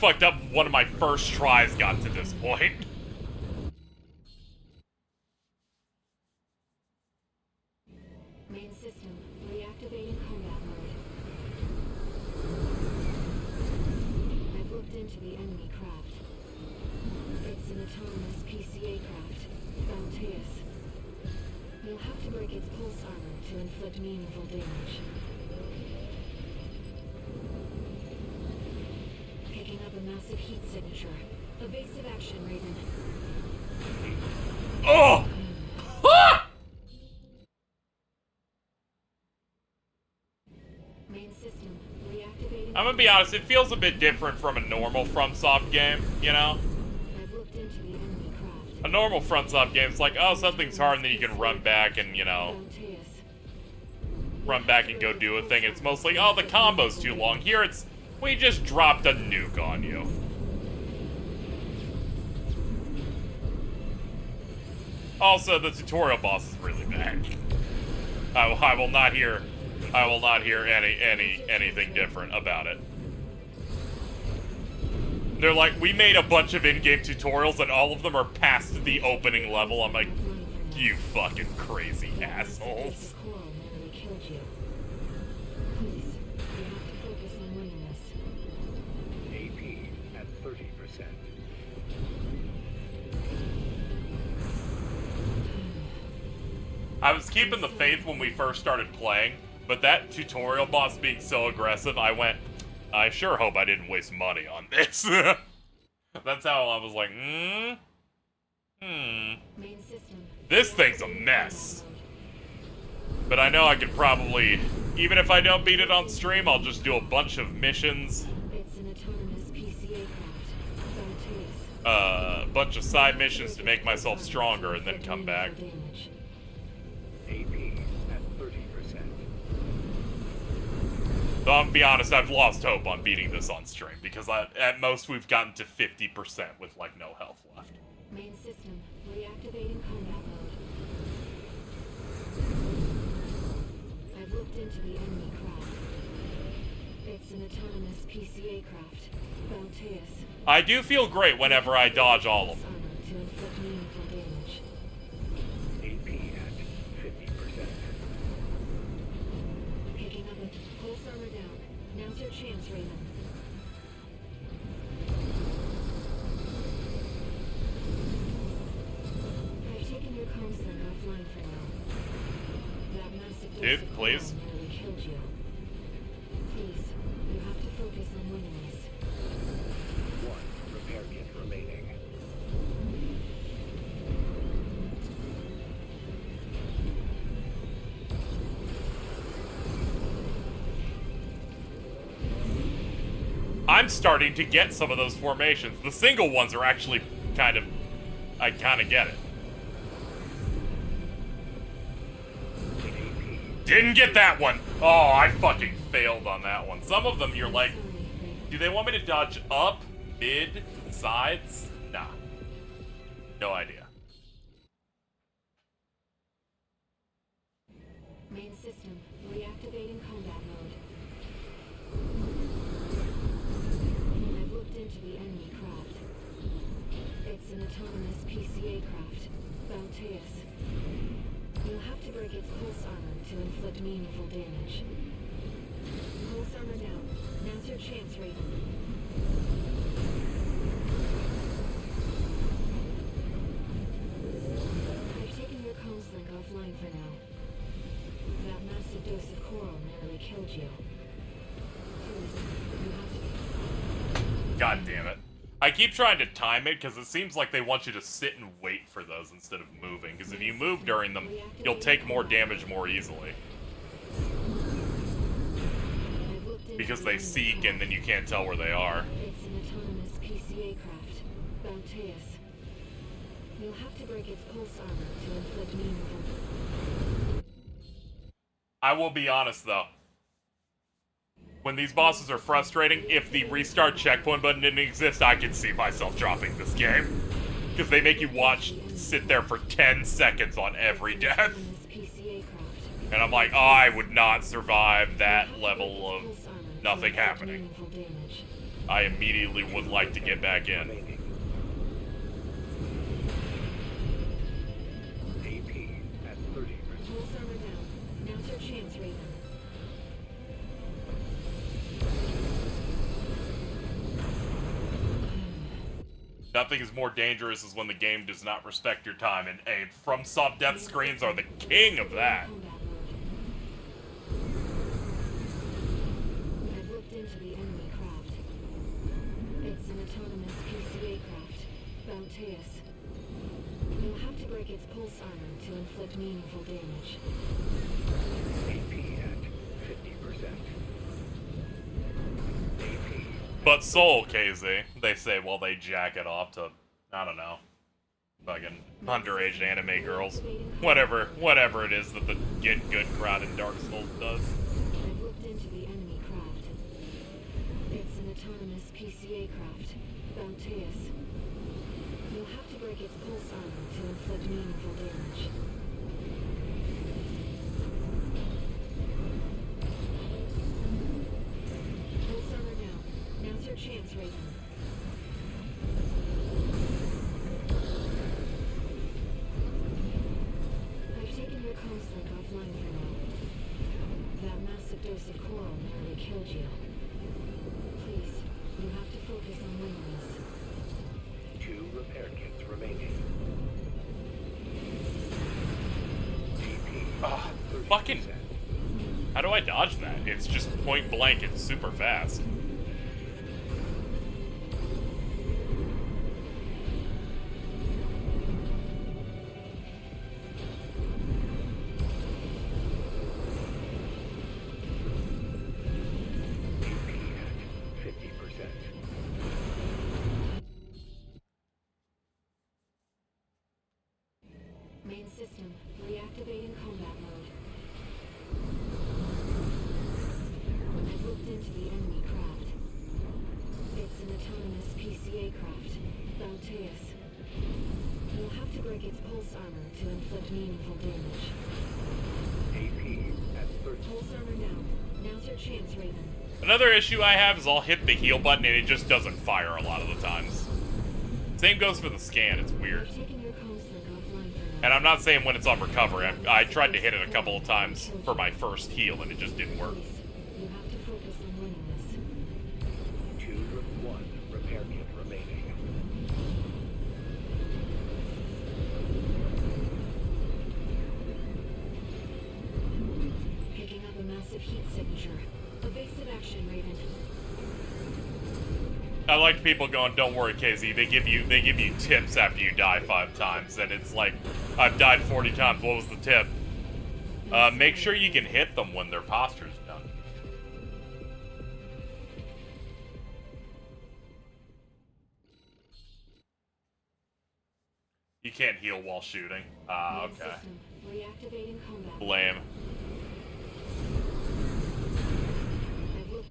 Speaker 1: fucked up one of my first tries got to this point.
Speaker 10: Main system, reactivating combat mode. I've looked into the enemy craft. It's an autonomous PCA craft, Bounteus. You'll have to break its pulse armor to inflict meaningful damage. Picking up a massive heat signature. Evasive action, Raven.
Speaker 1: Oh! Ah!
Speaker 10: Main system, reactivating.
Speaker 1: I'm gonna be honest, it feels a bit different from a normal FromSoft game, you know?
Speaker 10: I've looked into the enemy craft.
Speaker 1: A normal FromSoft game, it's like, oh, something's hard, and then you can run back and, you know,
Speaker 10: Bounteus.
Speaker 1: run back and go do a thing. It's mostly, oh, the combo's too long. Here it's, we just dropped a nuke on you. Also, the tutorial boss is really bad. I will not hear anything different about it. They're like, we made a bunch of in-game tutorials and all of them are past the opening level. I'm like, you fucking crazy assholes.
Speaker 10: Coral nearly killed you. Please, you have to focus on winning this.
Speaker 3: AP at 30%.
Speaker 1: I was keeping the faith when we first started playing, but that tutorial boss being so aggressive, I went, I sure hope I didn't waste money on this. That's how I was like,
Speaker 10: Main system.
Speaker 1: this thing's a mess. But I know I could probably, even if I don't beat it on stream, I'll just do a bunch of missions,
Speaker 10: It's an autonomous PCA craft. Bounteus.
Speaker 1: a bunch of side missions to make myself stronger, and then come back.
Speaker 10: Damage.
Speaker 3: AP at 30%.
Speaker 1: Though I'm gonna be honest, I've lost hope on beating this on stream, because at most we've gotten to 50% with, like, no health left.
Speaker 10: Main system, reactivating combat mode. I've looked into the enemy craft. It's an autonomous PCA craft, Bounteus.
Speaker 1: I do feel great whenever I dodge all of them.
Speaker 10: Armor to inflict meaningful damage.
Speaker 3: AP at 50%.
Speaker 10: Picking up a pulse armor down. Now's your chance, Raven. I've taken your comms link offline for now. That massive dose
Speaker 1: Dude,
Speaker 10: of
Speaker 1: please.
Speaker 10: coral nearly killed you. Please, you have to focus on winning this.
Speaker 3: One repair kit remaining.
Speaker 1: I'm starting to get some of those formations. The single ones are actually I kind of get it. Didn't get that one. Oh, I fucking failed on that one. Some of them you're like, do they want me to dodge up, mid, sides? Nah. No idea.
Speaker 10: Main system, reactivating combat mode. I've looked into the enemy craft. It's an autonomous PCA craft, Bounteus. You'll have to break its pulse armor to inflict meaningful damage. Pulse armor down. Now's your chance, Raven. I've taken your comms link offline for now. That massive dose of coral nearly killed you. Please, you have to...
Speaker 1: God damn it. I keep trying to time it because it seems like they want you to sit and wait for those instead of moving. Because if you move during them, you'll take more damage more easily.
Speaker 10: I've looked into
Speaker 1: Because
Speaker 10: the
Speaker 1: they
Speaker 10: enemy
Speaker 1: seek
Speaker 10: craft.
Speaker 1: and then you can't tell where they are.
Speaker 10: It's an autonomous PCA craft, Bounteus. You'll have to break its pulse armor to inflict meaningful...
Speaker 1: I will be honest though. When these bosses are frustrating, if the restart checkpoint button didn't exist, I could see myself dropping this game. Because they make you sit there for 10 seconds on every death.
Speaker 10: Autonomous PCA craft.
Speaker 1: And I'm like, oh, I would not survive that level of nothing happening.
Speaker 10: Meaningful damage.
Speaker 1: I immediately would like to get back in.
Speaker 3: Remaining. AP at 30%.
Speaker 10: Pulse armor down. Now's your chance, Raven.
Speaker 1: Nothing is more dangerous is when the game does not respect your time, and FromSoft death screens are the king of that.
Speaker 10: I've looked into the enemy craft. It's an autonomous PCA craft, Bounteus. You'll have to break its pulse armor to inflict meaningful damage.
Speaker 3: AP at 50%. AP.
Speaker 1: But Soul, KZ, they say while they jack it off to, I don't know, fucking underage anime girls. Whatever it is that the Get Good crowd in Dark Souls does.
Speaker 10: I've looked into the enemy craft. It's an autonomous PCA craft, Bounteus. You'll have to break its pulse armor to inflict meaningful damage. Pulse armor down. Now's your chance, Raven. I've taken your comms link offline for now. That massive dose of coral nearly killed you. Please, you have to focus on winning this.
Speaker 3: 2 repair kits remaining. AP.
Speaker 1: Ugh, fucking... How do I dodge that? It's just point blank, it's super fast.
Speaker 10: Main system, reactivating combat mode. I've looked into the enemy craft. It's an autonomous PCA craft, Bounteus. You'll have to break its pulse armor to inflict meaningful damage.
Speaker 3: AP at 30.
Speaker 10: Pulse armor down. Now's your chance, Raven.
Speaker 1: Another issue I have is I'll hit the heal button and it just doesn't fire a lot of the times. Same goes for the scan, it's weird.
Speaker 10: I've taken your comms link offline for now.
Speaker 1: And I'm not saying when it's on recovery. I tried to hit it a couple of times for my first heal and it just didn't work.
Speaker 10: Please, you have to focus on winning this.
Speaker 3: 1 repair kit remaining.
Speaker 10: Picking up a massive heat signature. Evasive action, Raven.
Speaker 1: I like people going, don't worry, KZ, they give you tips after you die 5 times, and it's like, I've died 40 times, what was the tip? Make sure you can hit them when their posture's done. You can't heal while shooting. Ah, okay.
Speaker 10: System, reactivating combat.
Speaker 1: Lame.
Speaker 10: I've looked.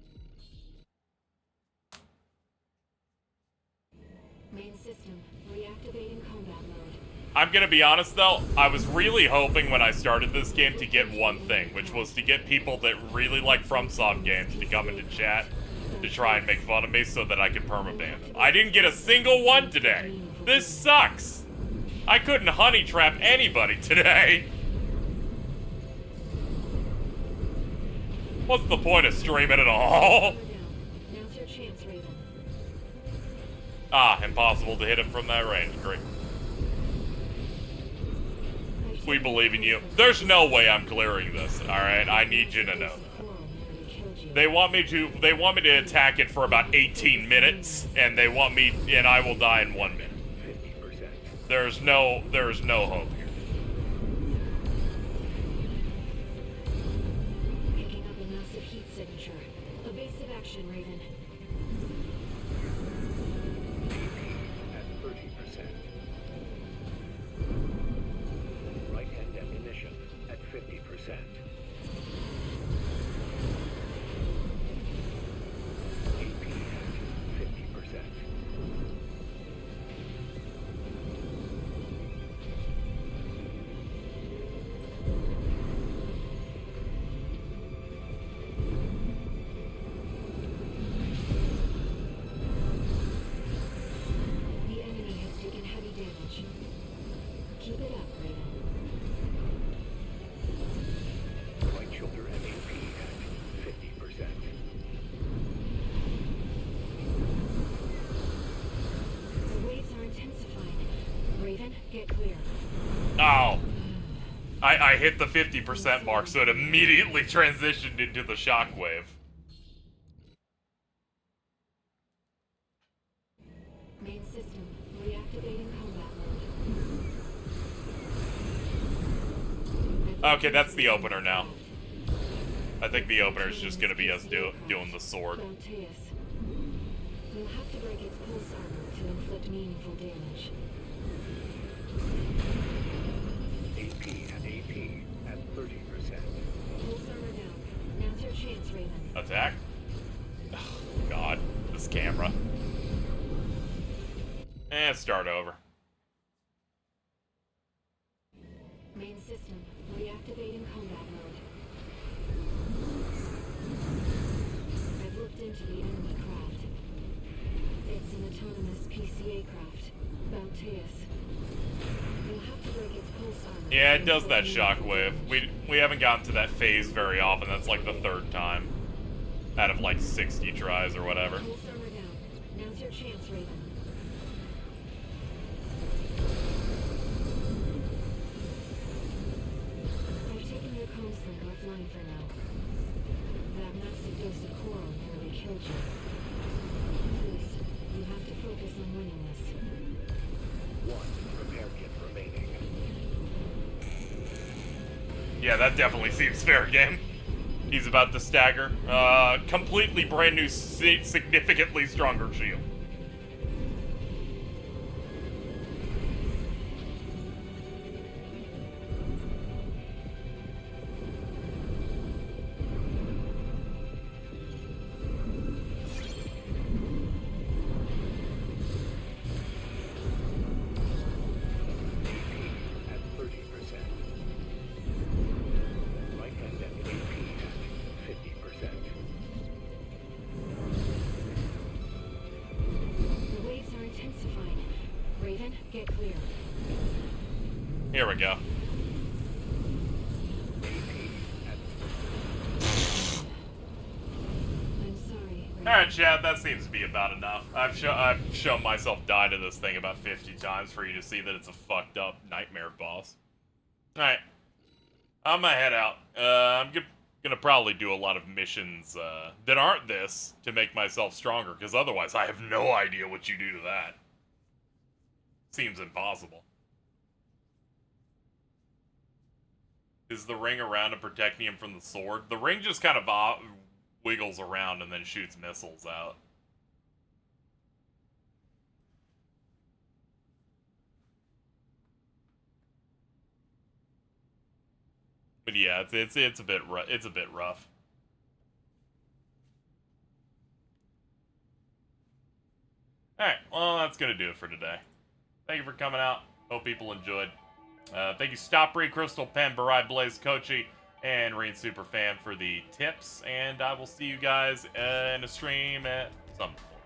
Speaker 10: Main system, reactivating combat mode.
Speaker 1: I'm gonna be honest though, I was really hoping when I started this game to get one thing, which was to get people that really like FromSoft games to come into chat to try and make fun of me so that I could permaban them. I didn't get a single one today. This sucks. I couldn't honey trap anybody today. What's the point of streaming at all?
Speaker 10: Now's your chance, Raven.
Speaker 1: Ah, impossible to hit him from that range. Great. We believe in you. There's no way I'm clearing this, alright? I need you to know that. They want me to attack it for about 18 minutes, and I will die in 1 minute.
Speaker 3: 50%.
Speaker 1: There's no hope here.
Speaker 10: Picking up a massive heat signature. Evasive action, Raven.
Speaker 3: At 30%. Right-hand ammunition at 50%. AP at 50%.
Speaker 10: get clear.
Speaker 1: Oh. I hit the 50% mark, so it immediately transitioned into the shockwave.
Speaker 10: Main system, reactivating combat mode.
Speaker 1: Okay, that's the opener now. I think the opener is just gonna be us doing the sword.
Speaker 10: Bauteus. You'll have to break its pulse armor to inflict meaningful damage.
Speaker 3: AP and AP at 30%.
Speaker 10: Pulse armor down. Now's your chance, Raven.
Speaker 1: Attack? Oh, God, this camera. And start over.
Speaker 10: Main system, reactivating combat mode. I've looked into the enemy craft. It's an autonomous PCA craft, Bauteus. You'll have to break its pulse armor.
Speaker 1: Yeah, it does that shockwave. We haven't gotten to that phase very often. That's like the third time. Out of like 60 tries or whatever.
Speaker 10: Pulse armor down. Now's your chance, Raven. I've taken your comms link offline for now. That massive dose of coral nearly killed you. Please, you have to focus on winning this.
Speaker 3: 1 repair kit remaining.
Speaker 1: Yeah, that definitely seems fair game. He's about to stagger. Completely brand new, significantly stronger shield.
Speaker 3: At 30%. Right hand and AP at 50%.
Speaker 10: The waves are intensifying. Raven, get clear.
Speaker 1: Here we go.
Speaker 10: I'm sorry, Raven.
Speaker 1: Alright, Chad, that seems to be about enough. I've shown myself die to this thing about 50 times for you to see that it's a fucked up nightmare boss. Alright. I'm gonna head out. I'm gonna probably do a lot of missions that aren't this to make myself stronger, because otherwise I have no idea what you do to that. Seems impossible. Is the ring around to protect him from the sword? The ring just kind of wiggles around and then shoots missiles out. But yeah, it's a bit rough. All right, well that's gonna do it for today. Thank you for coming out. Hope people enjoyed. Thank you, Stopry, Crystal Pen, Barai, Blaze, Kochi, and Rain Superfan for the tips. And I will see you guys in a stream at some point.